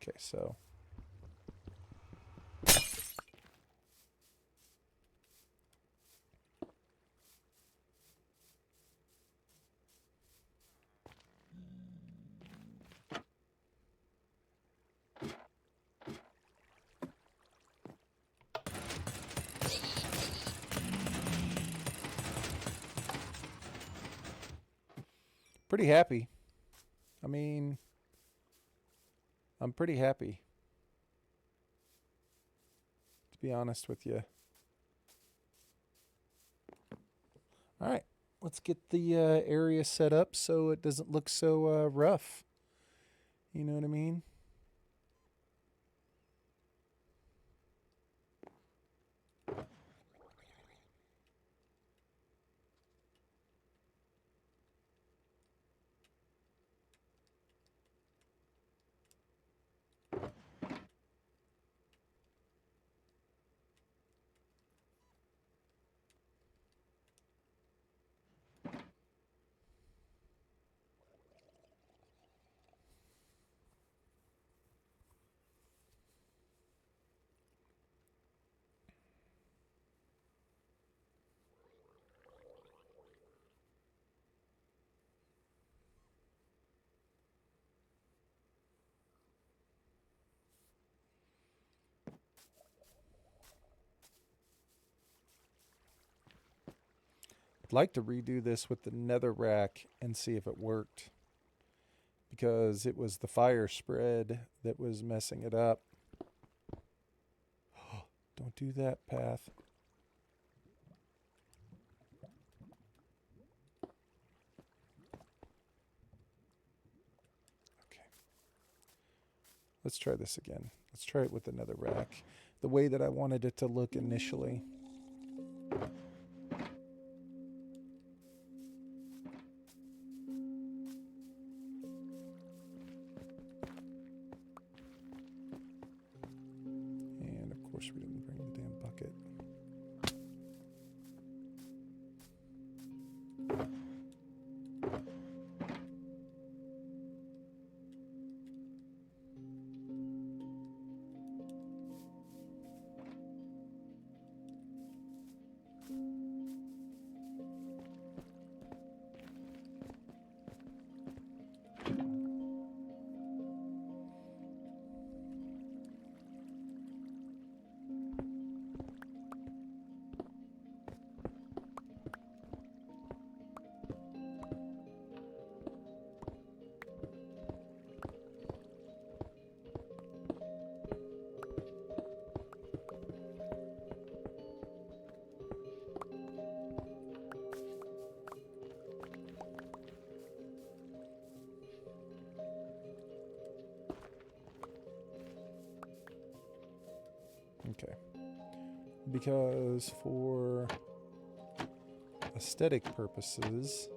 Okay, so... Pretty happy. I mean, I'm pretty happy, to be honest with you. All right, let's get the area set up so it doesn't look so rough. You know what I mean? I'd like to redo this with the nether rack and see if it worked, because it was the fire spread that was messing it up. Don't do that, Path. Okay. Let's try this again. Let's try it with the nether rack, the way that I wanted it to look initially. And of course we didn't bring the damn bucket. Okay. Because for aesthetic purposes,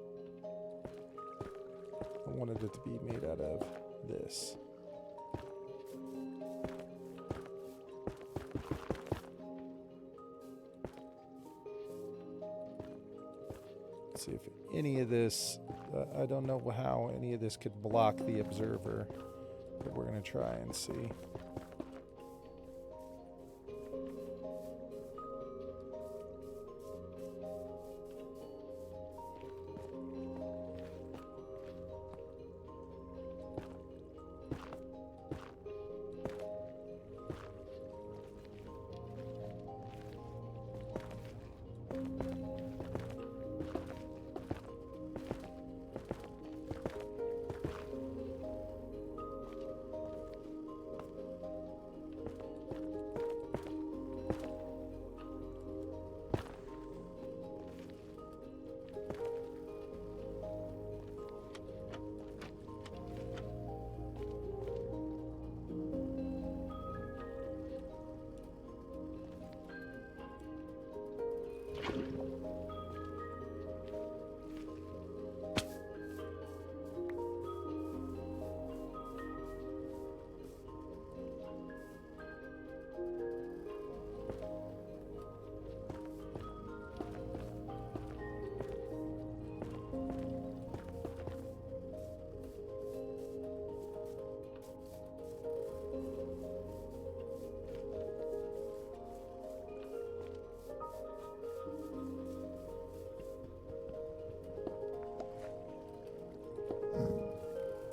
I wanted it to be made out of this. Let's see if any of this, I don't know how any of this could block the observer, but we're going to try and see.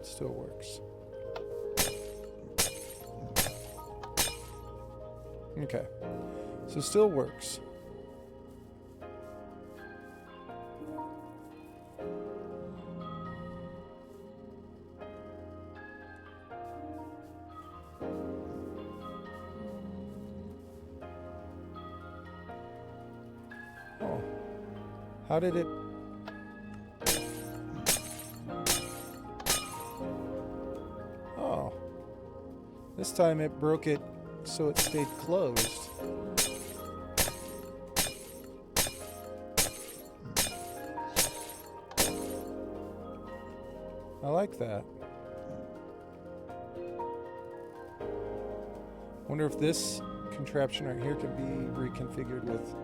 Still works. Okay. So still works. Oh. How did it... Oh. This time it broke it so it stayed closed. I like that. Wonder if this contraption right here can be reconfigured with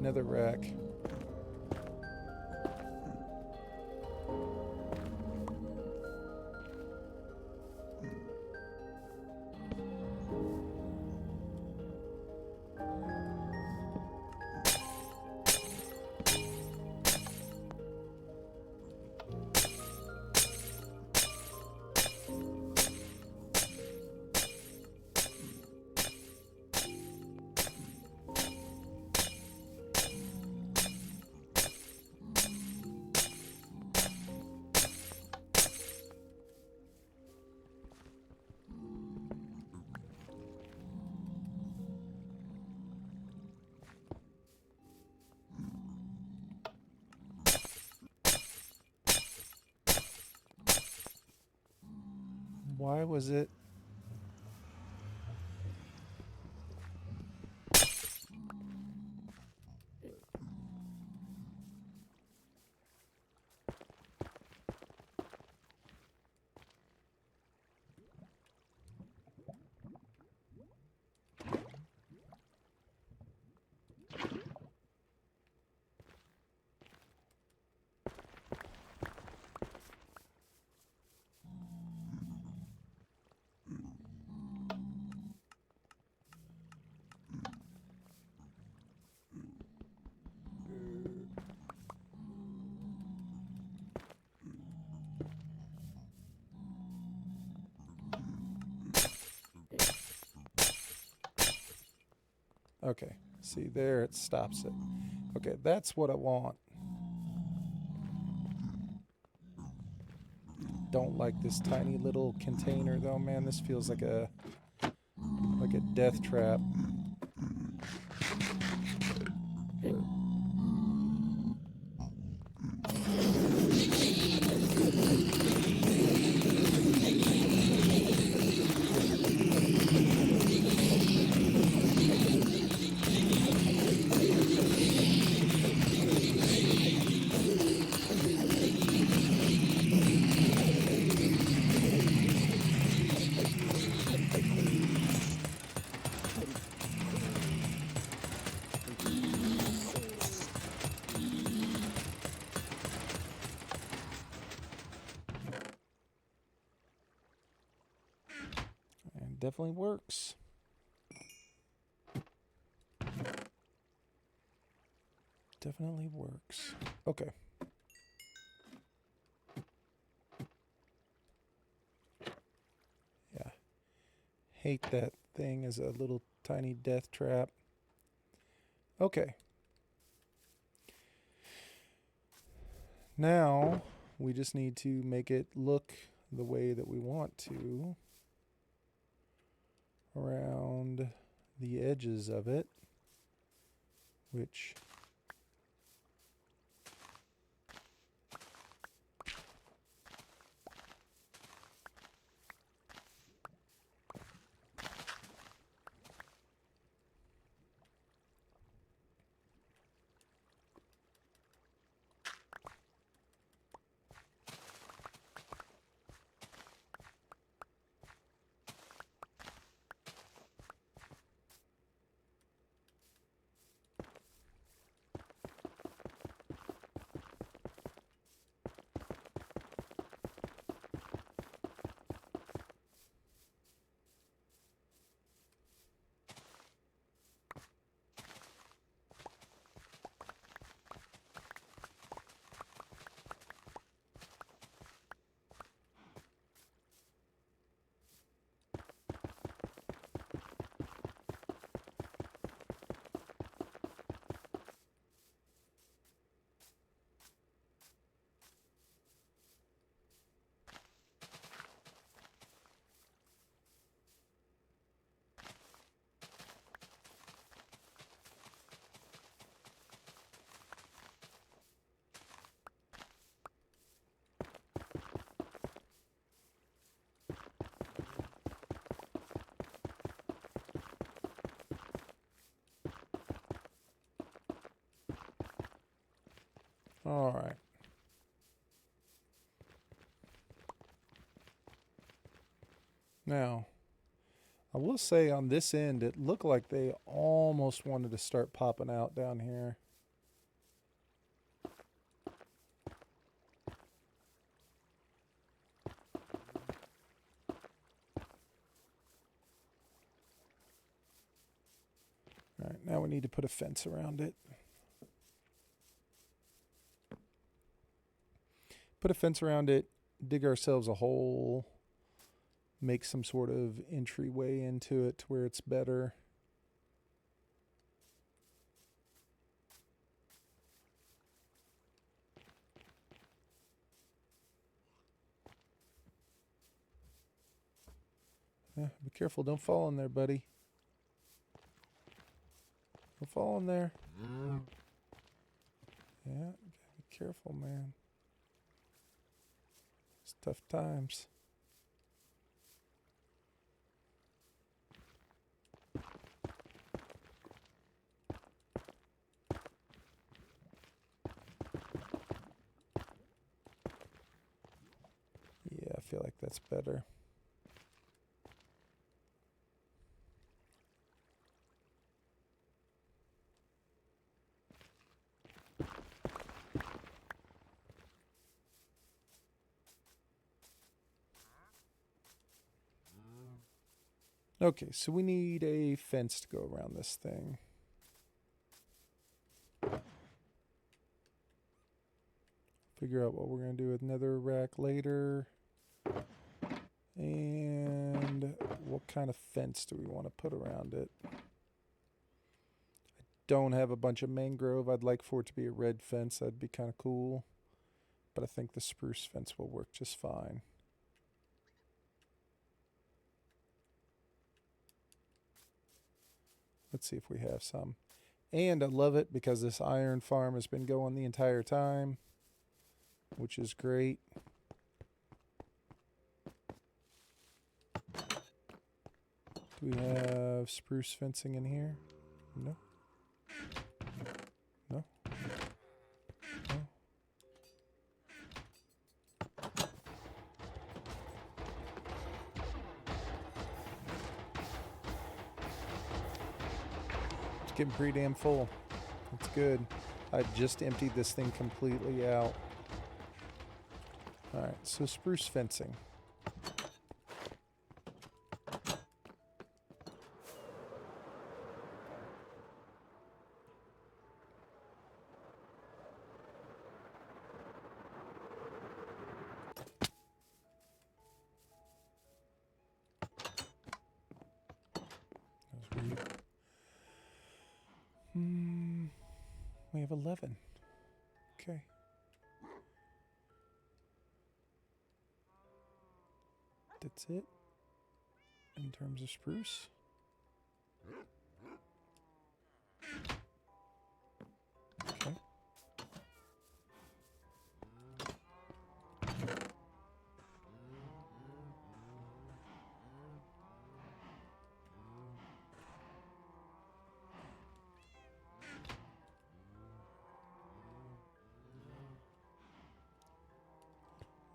nether rack. Why was it? Okay, see there, it stops it. Okay, that's what I want. Don't like this tiny little container though, man. This feels like a death trap. And definitely works. Definitely works. Okay. Yeah. Hate that thing as a little tiny death trap. Okay. Now we just need to make it look the way that we want to around the edges of it, which all right. Now, I will say on this end, it looked like they almost wanted to start popping out down here. All right, now we need to put a fence around it. Put a fence around it, dig ourselves a hole, make some sort of entryway into it to where it's better. Yeah, be careful, don't fall in there, buddy. Don't fall in there. Yeah, be careful, man. It's tough times. feel like that's better. Okay, so we need a fence to go around this thing. Figure out what we're going to do with nether rack later. And what kind of fence do we want to put around it? I don't have a bunch of mangrove. I'd like for it to be a red fence. That'd be kind of cool. But I think the spruce fence will work just fine. Let's see if we have some. And I love it because this iron farm has been going the entire time, which is great. Do we have spruce fencing in here? No. No. No. It's getting pretty damn full. It's good. I just emptied this thing completely out. Alright, so spruce fencing. We have 11. Okay. That's it in terms of spruce. Okay.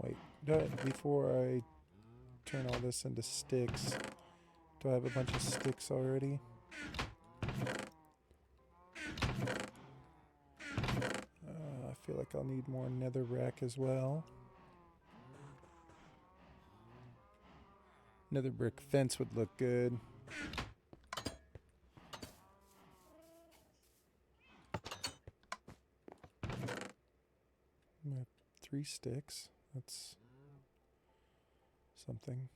Wait, before I turn all this into sticks, do I have a bunch of sticks already? I feel like I'll need more nether rack as well. Nether brick fence would look good. I have 3 sticks. That's something.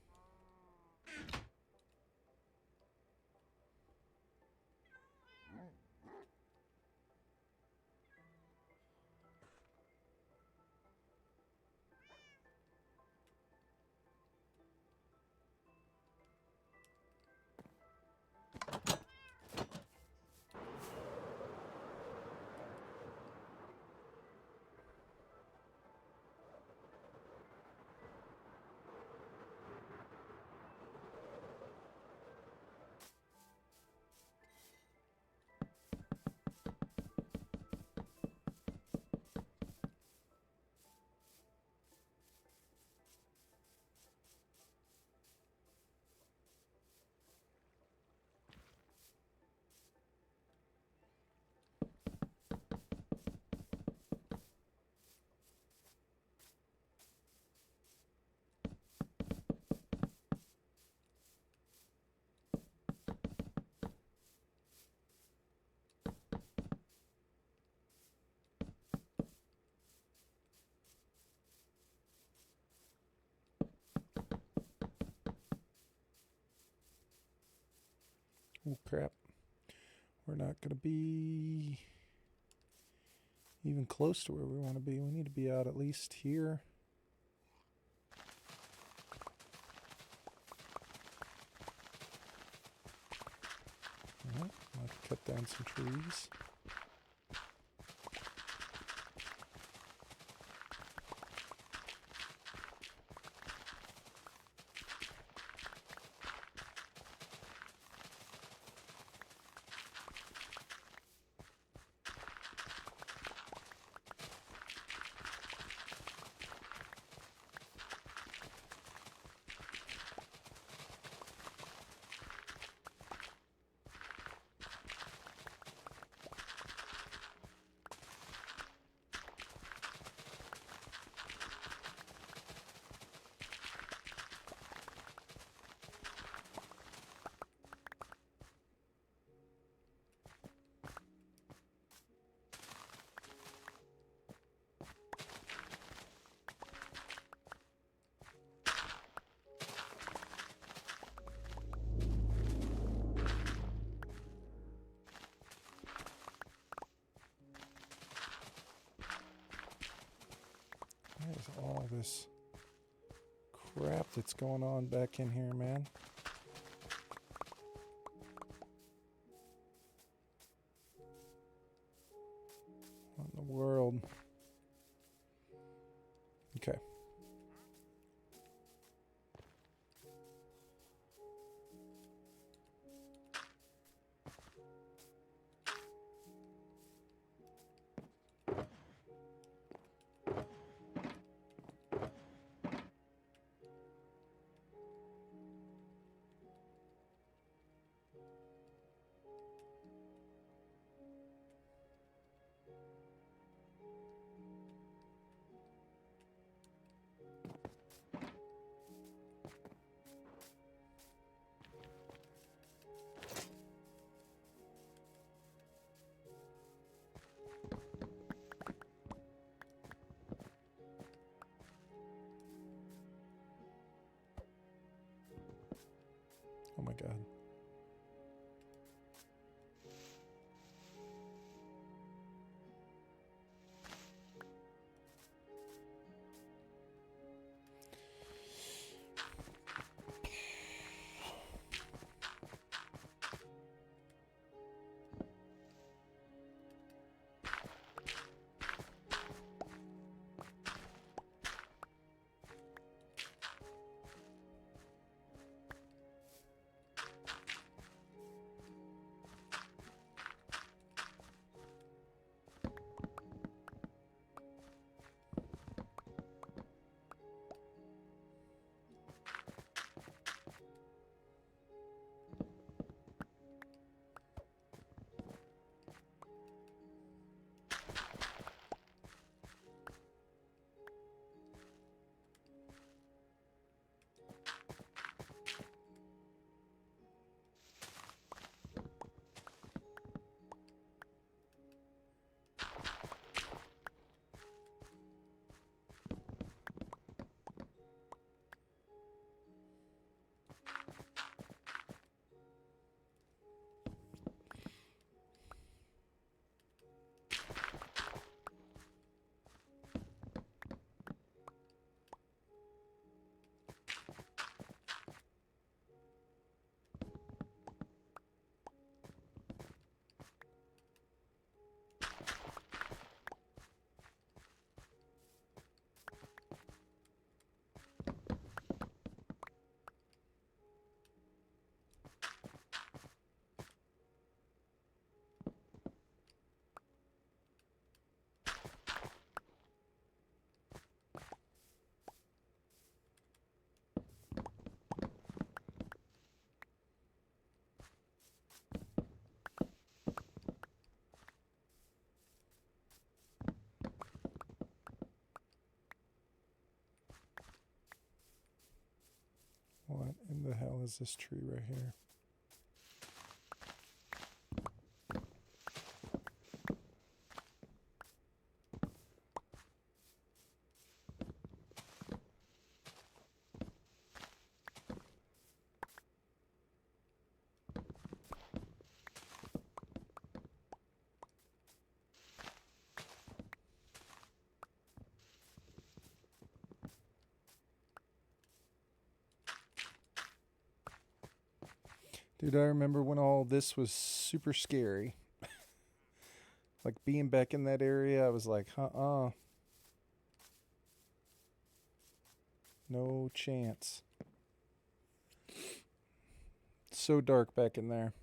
Oh crap. We're not going to be even close to where we want to be. We need to be out at least here. Alright, I'll have to cut down some trees. this crap that's going on back in here, man. What in the world? Okay. Oh my God. What in the hell is this tree right here? Dude, I remember when all this was super scary. Like being back in that area, I was like, no chance. So dark back in there.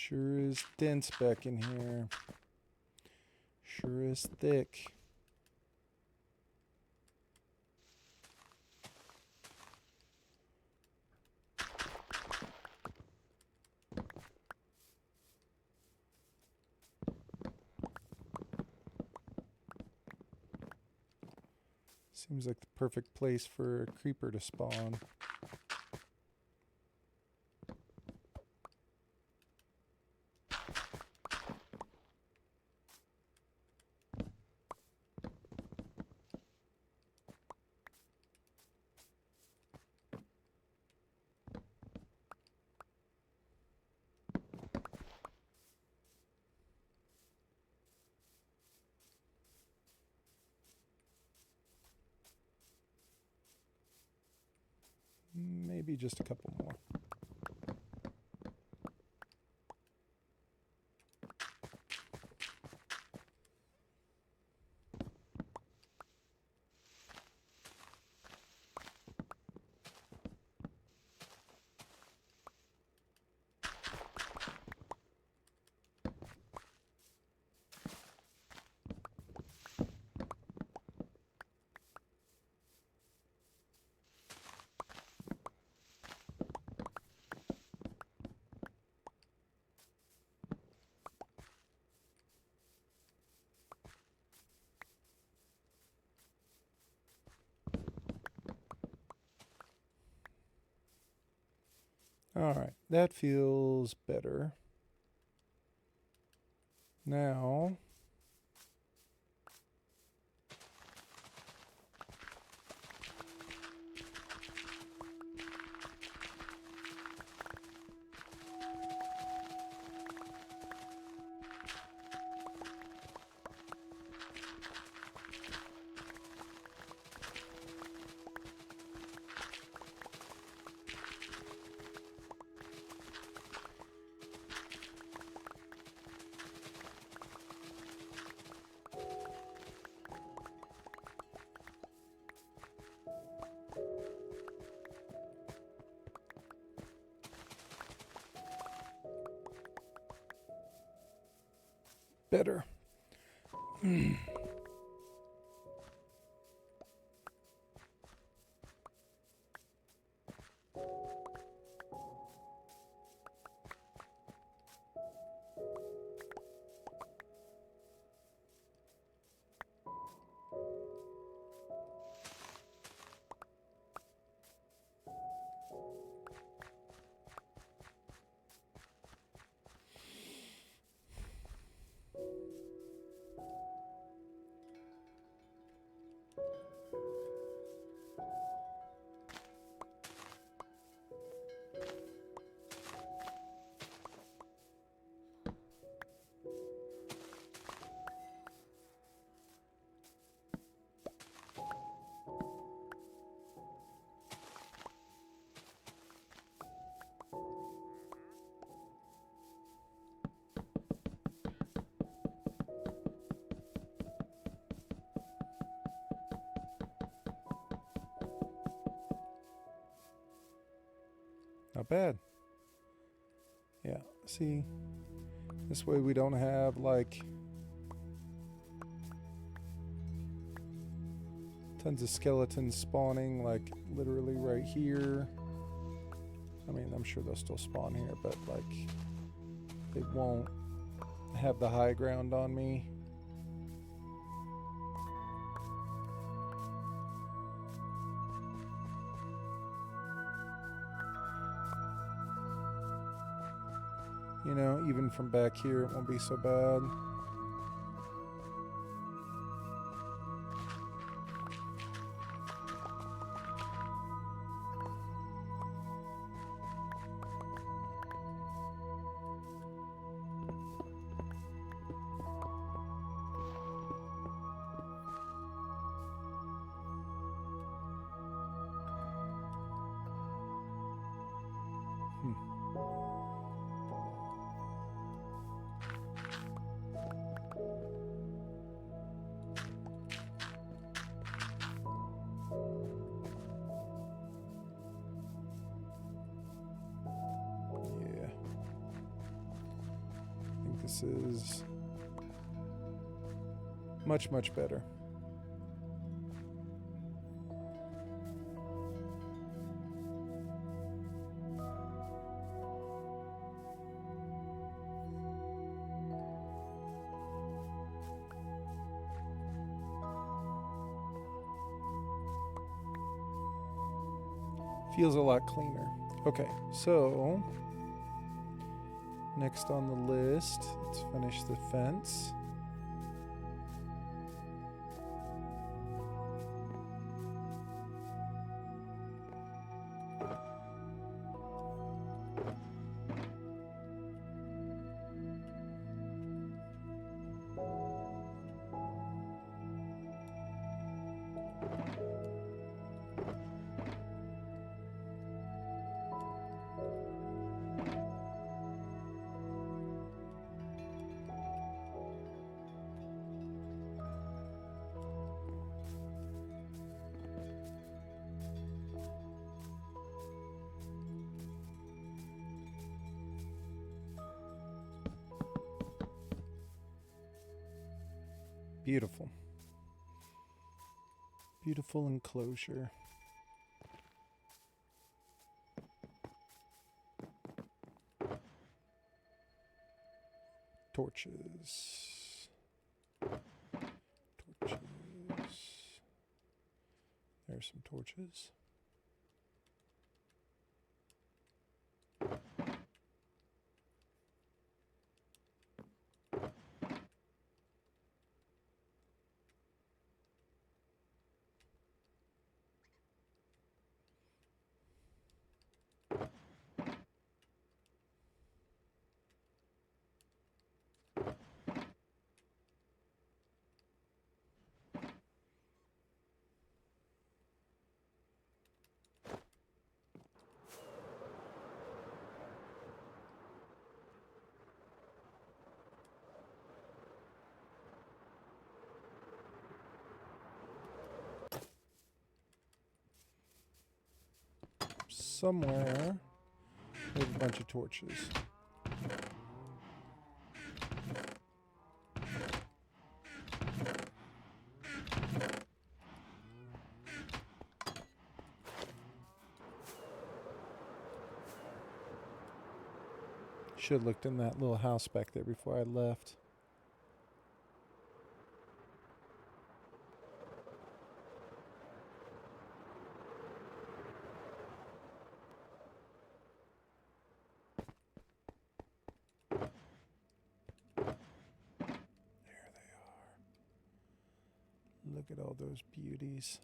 Sure is dense back in here. Sure is thick. Seems like the perfect place for a creeper to spawn. Maybe just a couple more. All right, that feels better. Now, better. Not bad. Yeah, see, this way we don't have like tons of skeletons spawning like literally right here. I mean, I'm sure they'll still spawn here, but like they won't have the high ground on me. You know, even from back here, it won't be so bad. This is much, much better. Feels a lot cleaner. Okay, so next on the list, let's finish the fence. Beautiful. Beautiful enclosure. Torches. Torches. There's some torches. Somewhere, we have a bunch of torches. Should have looked in that little house back there before I left. Look at all those beauties.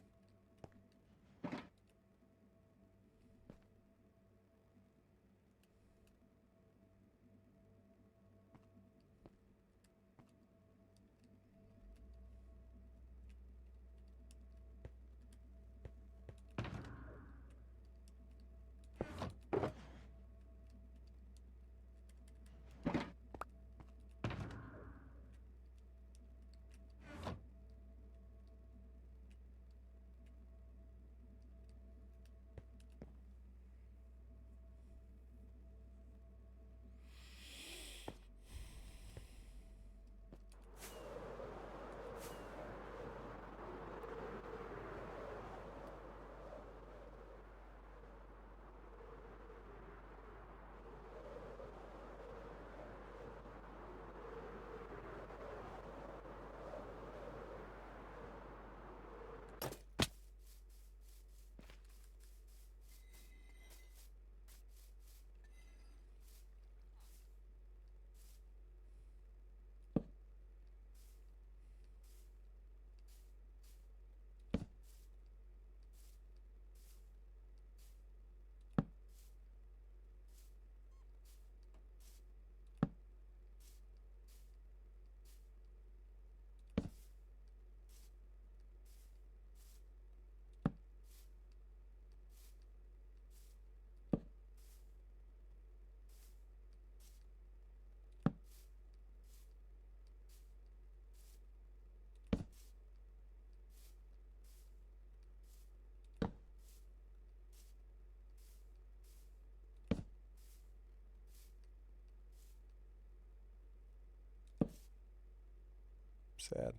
Sad.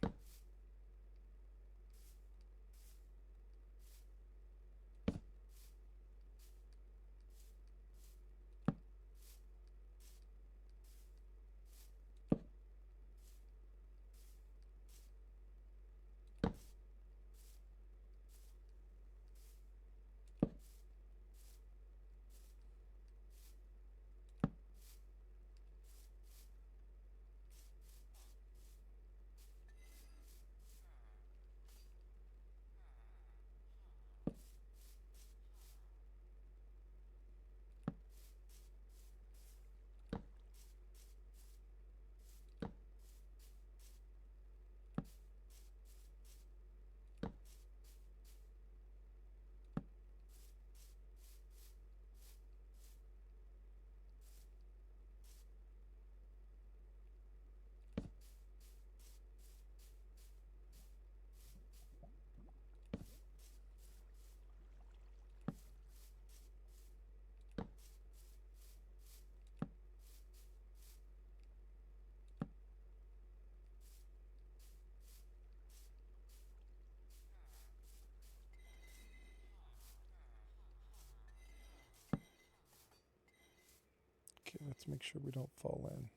Okay, let's make sure we don't fall in.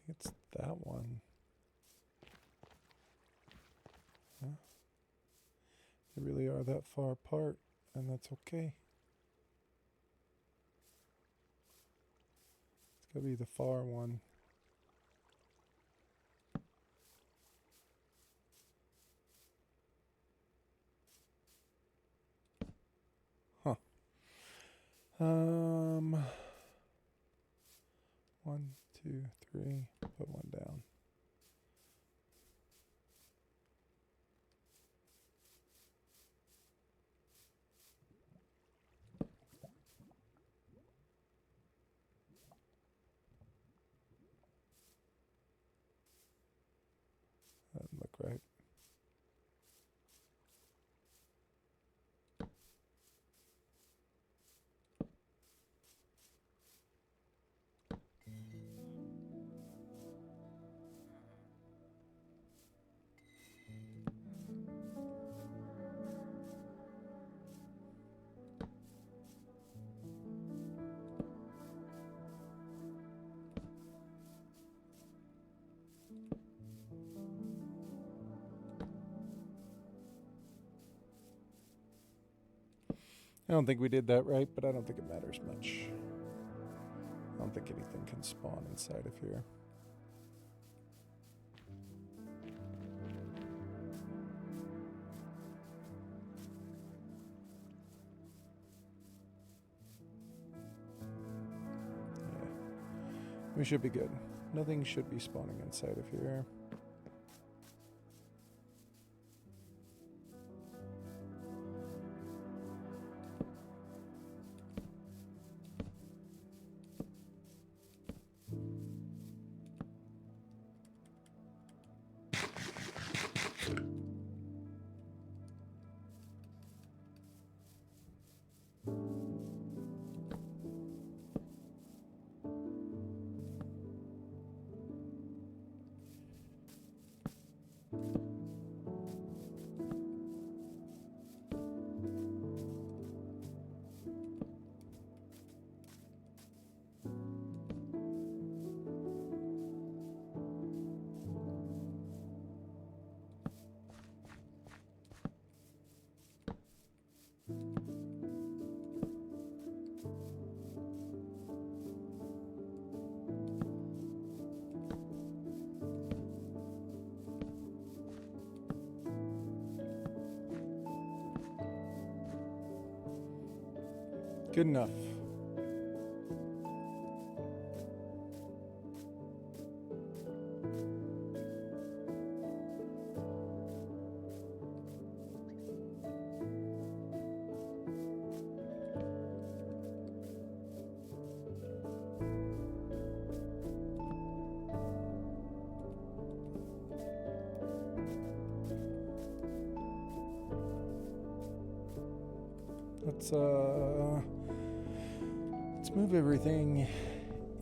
It's that one. Huh? They really are that far apart, and that's okay. It's gotta be the far one. Huh. 1, 2, 3. Put one down. That doesn't look right. I don't think we did that right, but I don't think it matters much. I don't think anything can spawn inside of here. Yeah. We should be good. Nothing should be spawning inside of here. Good enough. Let's move everything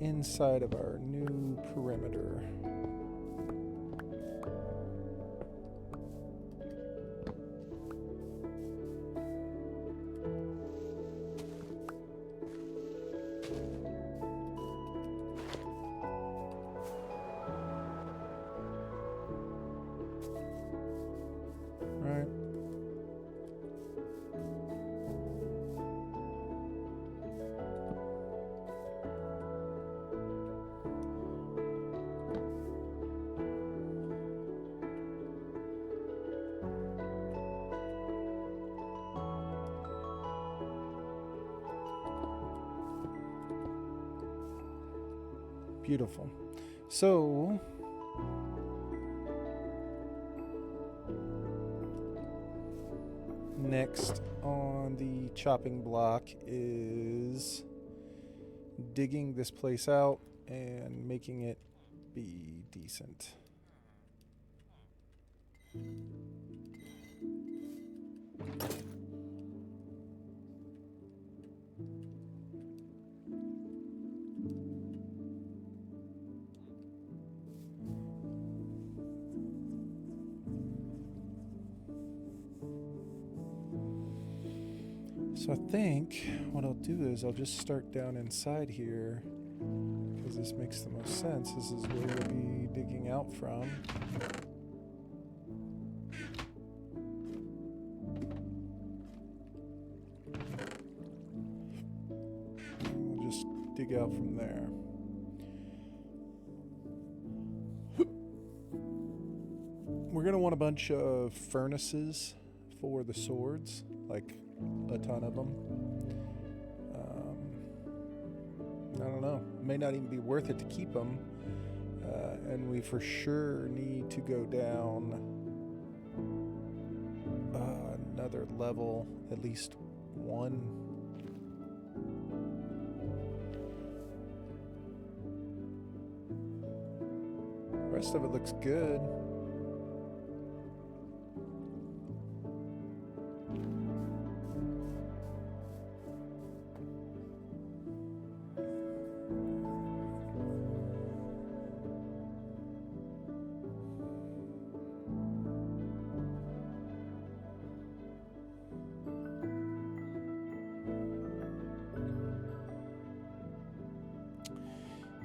inside of our new perimeter. Right. Beautiful. So next on the chopping block is digging this place out and making it be decent. So I think what I'll do is I'll just start down inside here because this makes the most sense. This is where we'll be digging out from. And we'll just dig out from there. We're going to want a bunch of furnaces for the swords, like a ton of them. I don't know. It may not even be worth it to keep them. And we for sure need to go down another level, at least one. The rest of it looks good.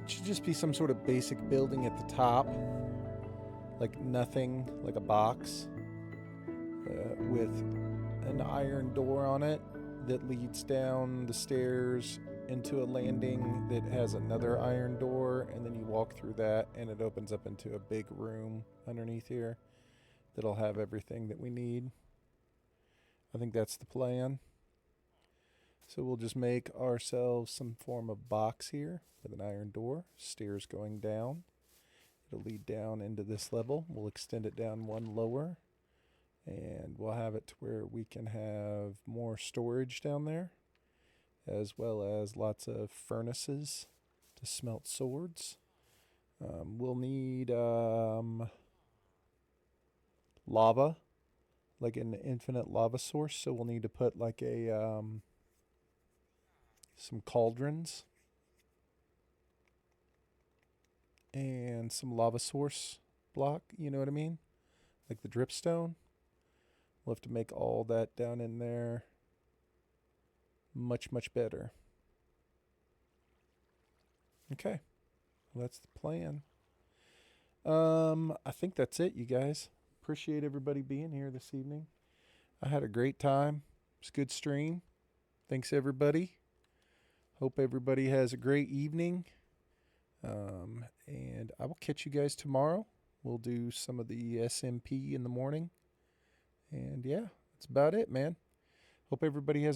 It should just be some sort of basic building at the top, like nothing, like a box with an iron door on it that leads down the stairs into a landing that has another iron door, and then you walk through that and it opens up into a big room underneath here that'll have everything that we need. I think that's the plan. So we'll just make ourselves some form of box here with an iron door, stairs going down. It'll lead down into this level. We'll extend it down one lower, and we'll have it to where we can have more storage down there, as well as lots of furnaces to smelt swords. We'll need lava, like an infinite lava source, so we'll need to put like a some cauldrons and some lava source block, you know what I mean? Like the dripstone. We'll have to make all that down in there much, much better. Okay. Well, that's the plan. I think that's it, you guys. Appreciate everybody being here this evening. I had a great time. It's a good stream. Thanks, everybody. Hope everybody has a great evening. And I will catch you guys tomorrow. We'll do some of the SMP in the morning. And yeah, that's about it, man. Hope everybody has